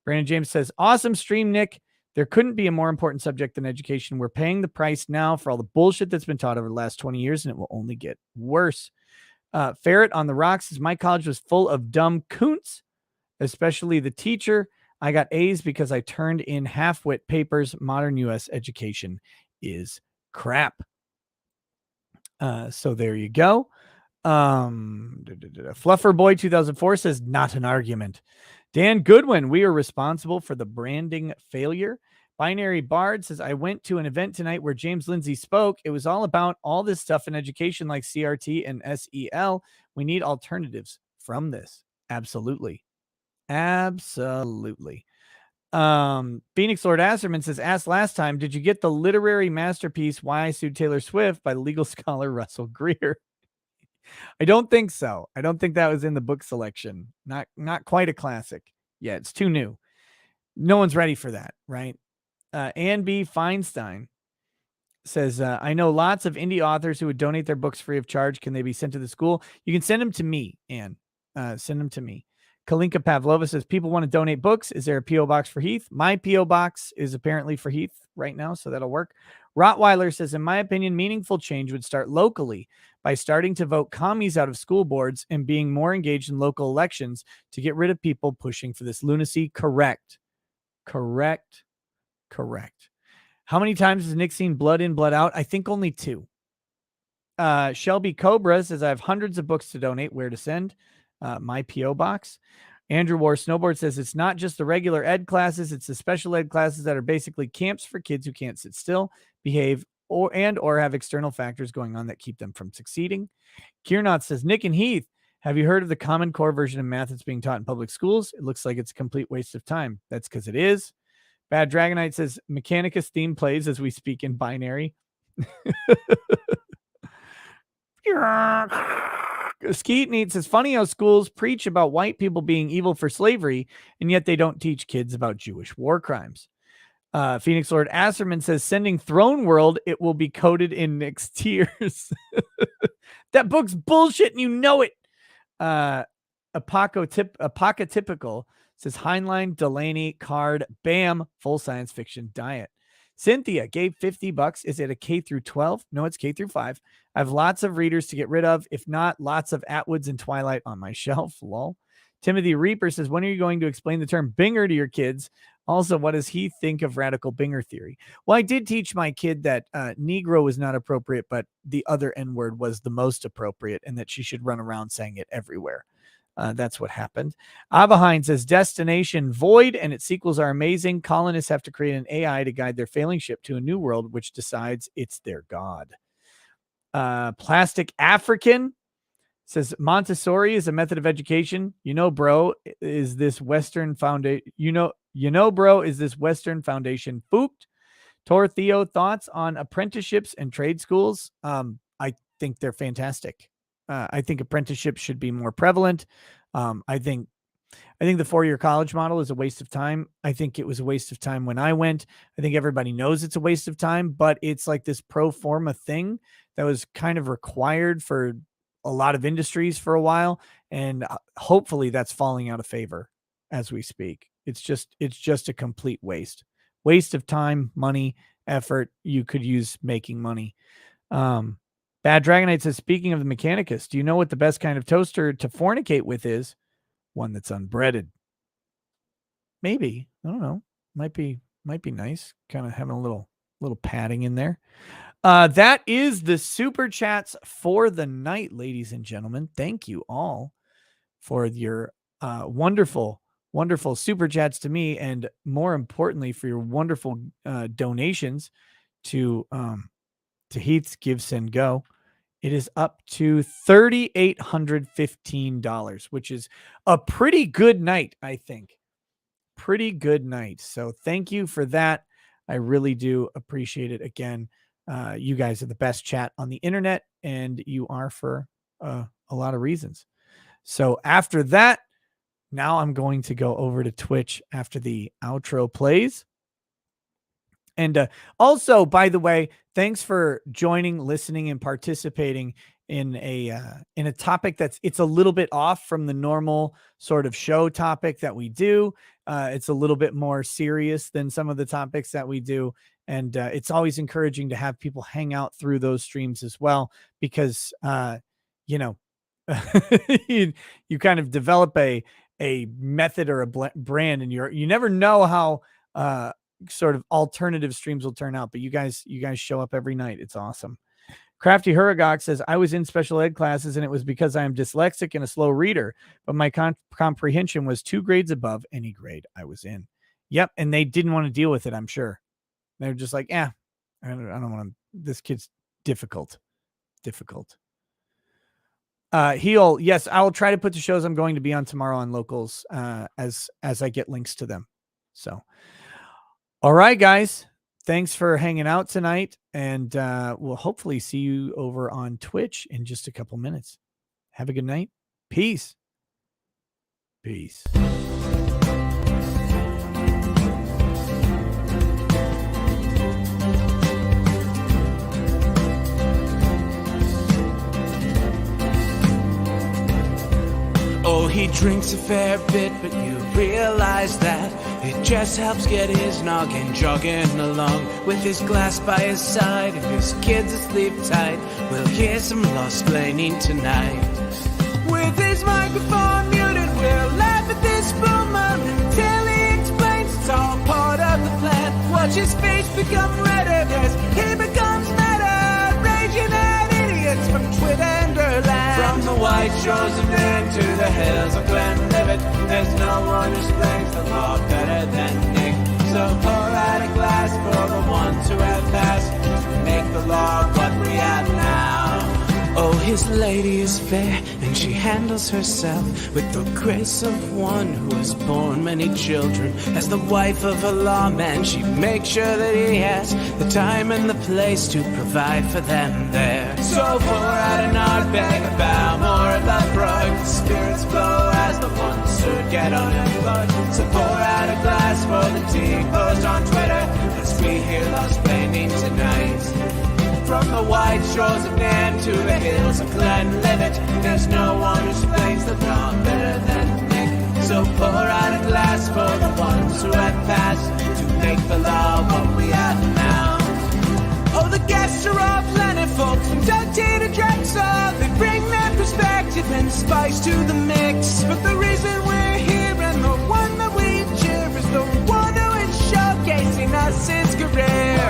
Brandon James says, awesome stream, Nick. There couldn't be a more important subject than education. We're paying the price now for all the bullshit that's been taught over the last 20 years, and it will only get worse. Ferret on the Rocks says, my college was full of dumb coons, especially the teacher. I got A's because I turned in half-wit papers. Modern U.S. education is crap. So there you go. Fluffer Boy 2004 says, not an argument. Dan Goodwin, we are responsible for the branding failure. Binary Bard says, I went to an event tonight where James Lindsay spoke. It was all about all this stuff in education like CRT and SEL. We need alternatives from this. Absolutely. Phoenix Lord Asserman says, asked last time, did you get the literary masterpiece Why I Sued Taylor Swift by the legal scholar Russell Greer? I don't think so. I don't think that was in the book selection. Not quite a classic. Yeah, it's too new. No one's ready for that, right? Ann B. Feinstein says, I know lots of indie authors who would donate their books free of charge. Can they be sent to the school? You can send them to me, Anne. Send them to me. Kalinka Pavlova says, people want to donate books. Is there a P.O. box for Heith? My P.O. box is apparently for Heith right now, so that'll work. Rottweiler says, in my opinion, meaningful change would start locally by starting to vote commies out of school boards and being more engaged in local elections to get rid of people pushing for this lunacy. Correct. How many times has Nick seen Blood In, Blood Out? I think only 2. Shelby Cobra says, I have hundreds of books to donate. Where to send? My P.O. box. Andrew War Snowboard says, it's not just the regular ed classes, it's the special ed classes that are basically camps for kids who can't sit still, behave, or have external factors going on that keep them from succeeding. Kiernath says, Nick and Heith, have you heard of the Common Core version of math that's being taught in public schools? It looks like it's a complete waste of time. That's because it is. Bad Dragonite says, Mechanicus theme plays as we speak in binary. Skeet Neat says, funny how schools preach about white people being evil for slavery, and yet they don't teach kids about Jewish war crimes. Phoenix Lord Asserman says, sending Throne World, it will be coded in Nick's tears. That book's bullshit and you know it. Apocatypical says, Heinlein, Delaney, Card, bam, full science fiction diet. Cynthia gave $50. Is it a K through 12? No, it's K through 5. I have lots of readers to get rid of. If not, lots of Atwoods and Twilight on my shelf. Lol. Timothy Reaper says, when are you going to explain the term binger to your kids? Also, what does he think of radical binger theory? Well, I did teach my kid that Negro was not appropriate, but the other N-word was the most appropriate and that she should run around saying it everywhere. That's what happened. Abahind says, Destination Void and its sequels are amazing. Colonists have to create an AI to guide their failing ship to a new world, which decides it's their god. Plastic African says, Montessori is a method of education. Bro, is this Western foundation? Bro, is this Western foundation fooked? Tor Theo, thoughts on apprenticeships and trade schools? I think they're fantastic. I think apprenticeships should be more prevalent. I think the 4-year college model is a waste of time. I think it was a waste of time when I went. I think everybody knows it's a waste of time, but it's like this pro forma thing that was kind of required for a lot of industries for a while. And hopefully that's falling out of favor as we speak. It's just a complete waste of time, money, effort you could use making money. Bad Dragonite says, speaking of the Mechanicus, do you know what the best kind of toaster to fornicate with is? One that's unbreaded. Maybe. I don't know. Might be nice. Kind of having a little padding in there. That is the super chats for the night, ladies and gentlemen. Thank you all for your wonderful super chats to me, and more importantly, for your wonderful donations to Heath's Give, Send, Go. It is up to $3,815, which is a pretty good night, I think. Pretty good night. So thank you for that. I really do appreciate it. Again, you guys are the best chat on the internet, and you are for a lot of reasons. So after that, now I'm going to go over to Twitch after the outro plays. And also, by the way, thanks for joining, listening, and participating in a topic it's a little bit off from the normal sort of show topic that we do. It's a little bit more serious than some of the topics that we do. And it's always encouraging to have people hang out through those streams as well, because, you kind of develop a method or a brand, and you never know how sort of alternative streams will turn out, but you guys show up every night. It's awesome. Crafty Huragok says, I was in special ed classes, and it was because I am dyslexic and a slow reader, but my comprehension was 2 grades above any grade I was in. Yep. And they didn't want to deal with it. I'm sure they're just like, I don't want to, this kid's difficult. Heal. Yes, I will try to put the shows I'm going to be on tomorrow on locals as I get links to them. So, all right, guys, thanks for hanging out tonight, and we'll hopefully see you over on Twitch in just a couple minutes. Have a good night. Peace. Oh, he drinks a fair bit, but you realize that it just helps get his noggin jogging along. With his glass by his side and his kids asleep tight, we'll hear some lost laning tonight. With his microphone muted, we'll laugh at this boomer until he explains it's all part of the plan. Watch his face become redder as he becomes meta, raging at idiots from Twitterland. From the white shores of Maine to the hills of Glenlivet, there's no one who explains the law better than Nick. So pour out a glass for the ones who have passed to make the law what we have now. Oh, his lady is fair, and she handles herself with the grace of one who has borne many children. As the wife of a lawman, she makes sure that he has the time and the place to provide for them there. So pour out an Ardbeg, a Balmore, a Lafroig. The spirits flow as the ones who get unemployed. So pour out a glass for the tea post on Twitter as we hear lost blaming tonight. From the white shores of Nairn to the hills of Glenlivet, there's no one who explains the law better than Nick. So pour out a glass for the ones who have passed to make the law what we have now. Oh, the guests are all plentiful, from Dante to Drexel. They bring their perspective and spice to the mix. But the reason we're here and the one that we cheer is the one who is showcasing us his career.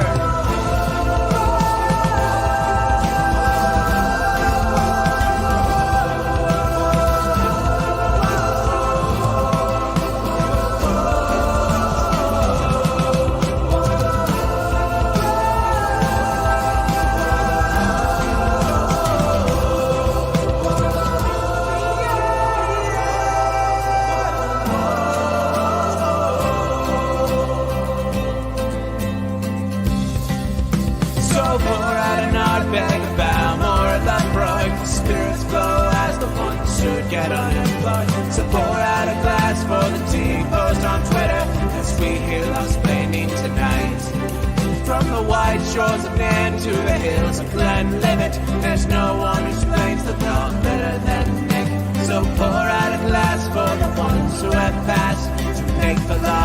Get unemployed. So pour out a glass for the tea post on Twitter as we hear lost blaming tonight. From the white shores of Nairn to the hills of Glenlivet, there's no one who explains the law better than Nick. So pour out a glass for the ones who have passed to make the law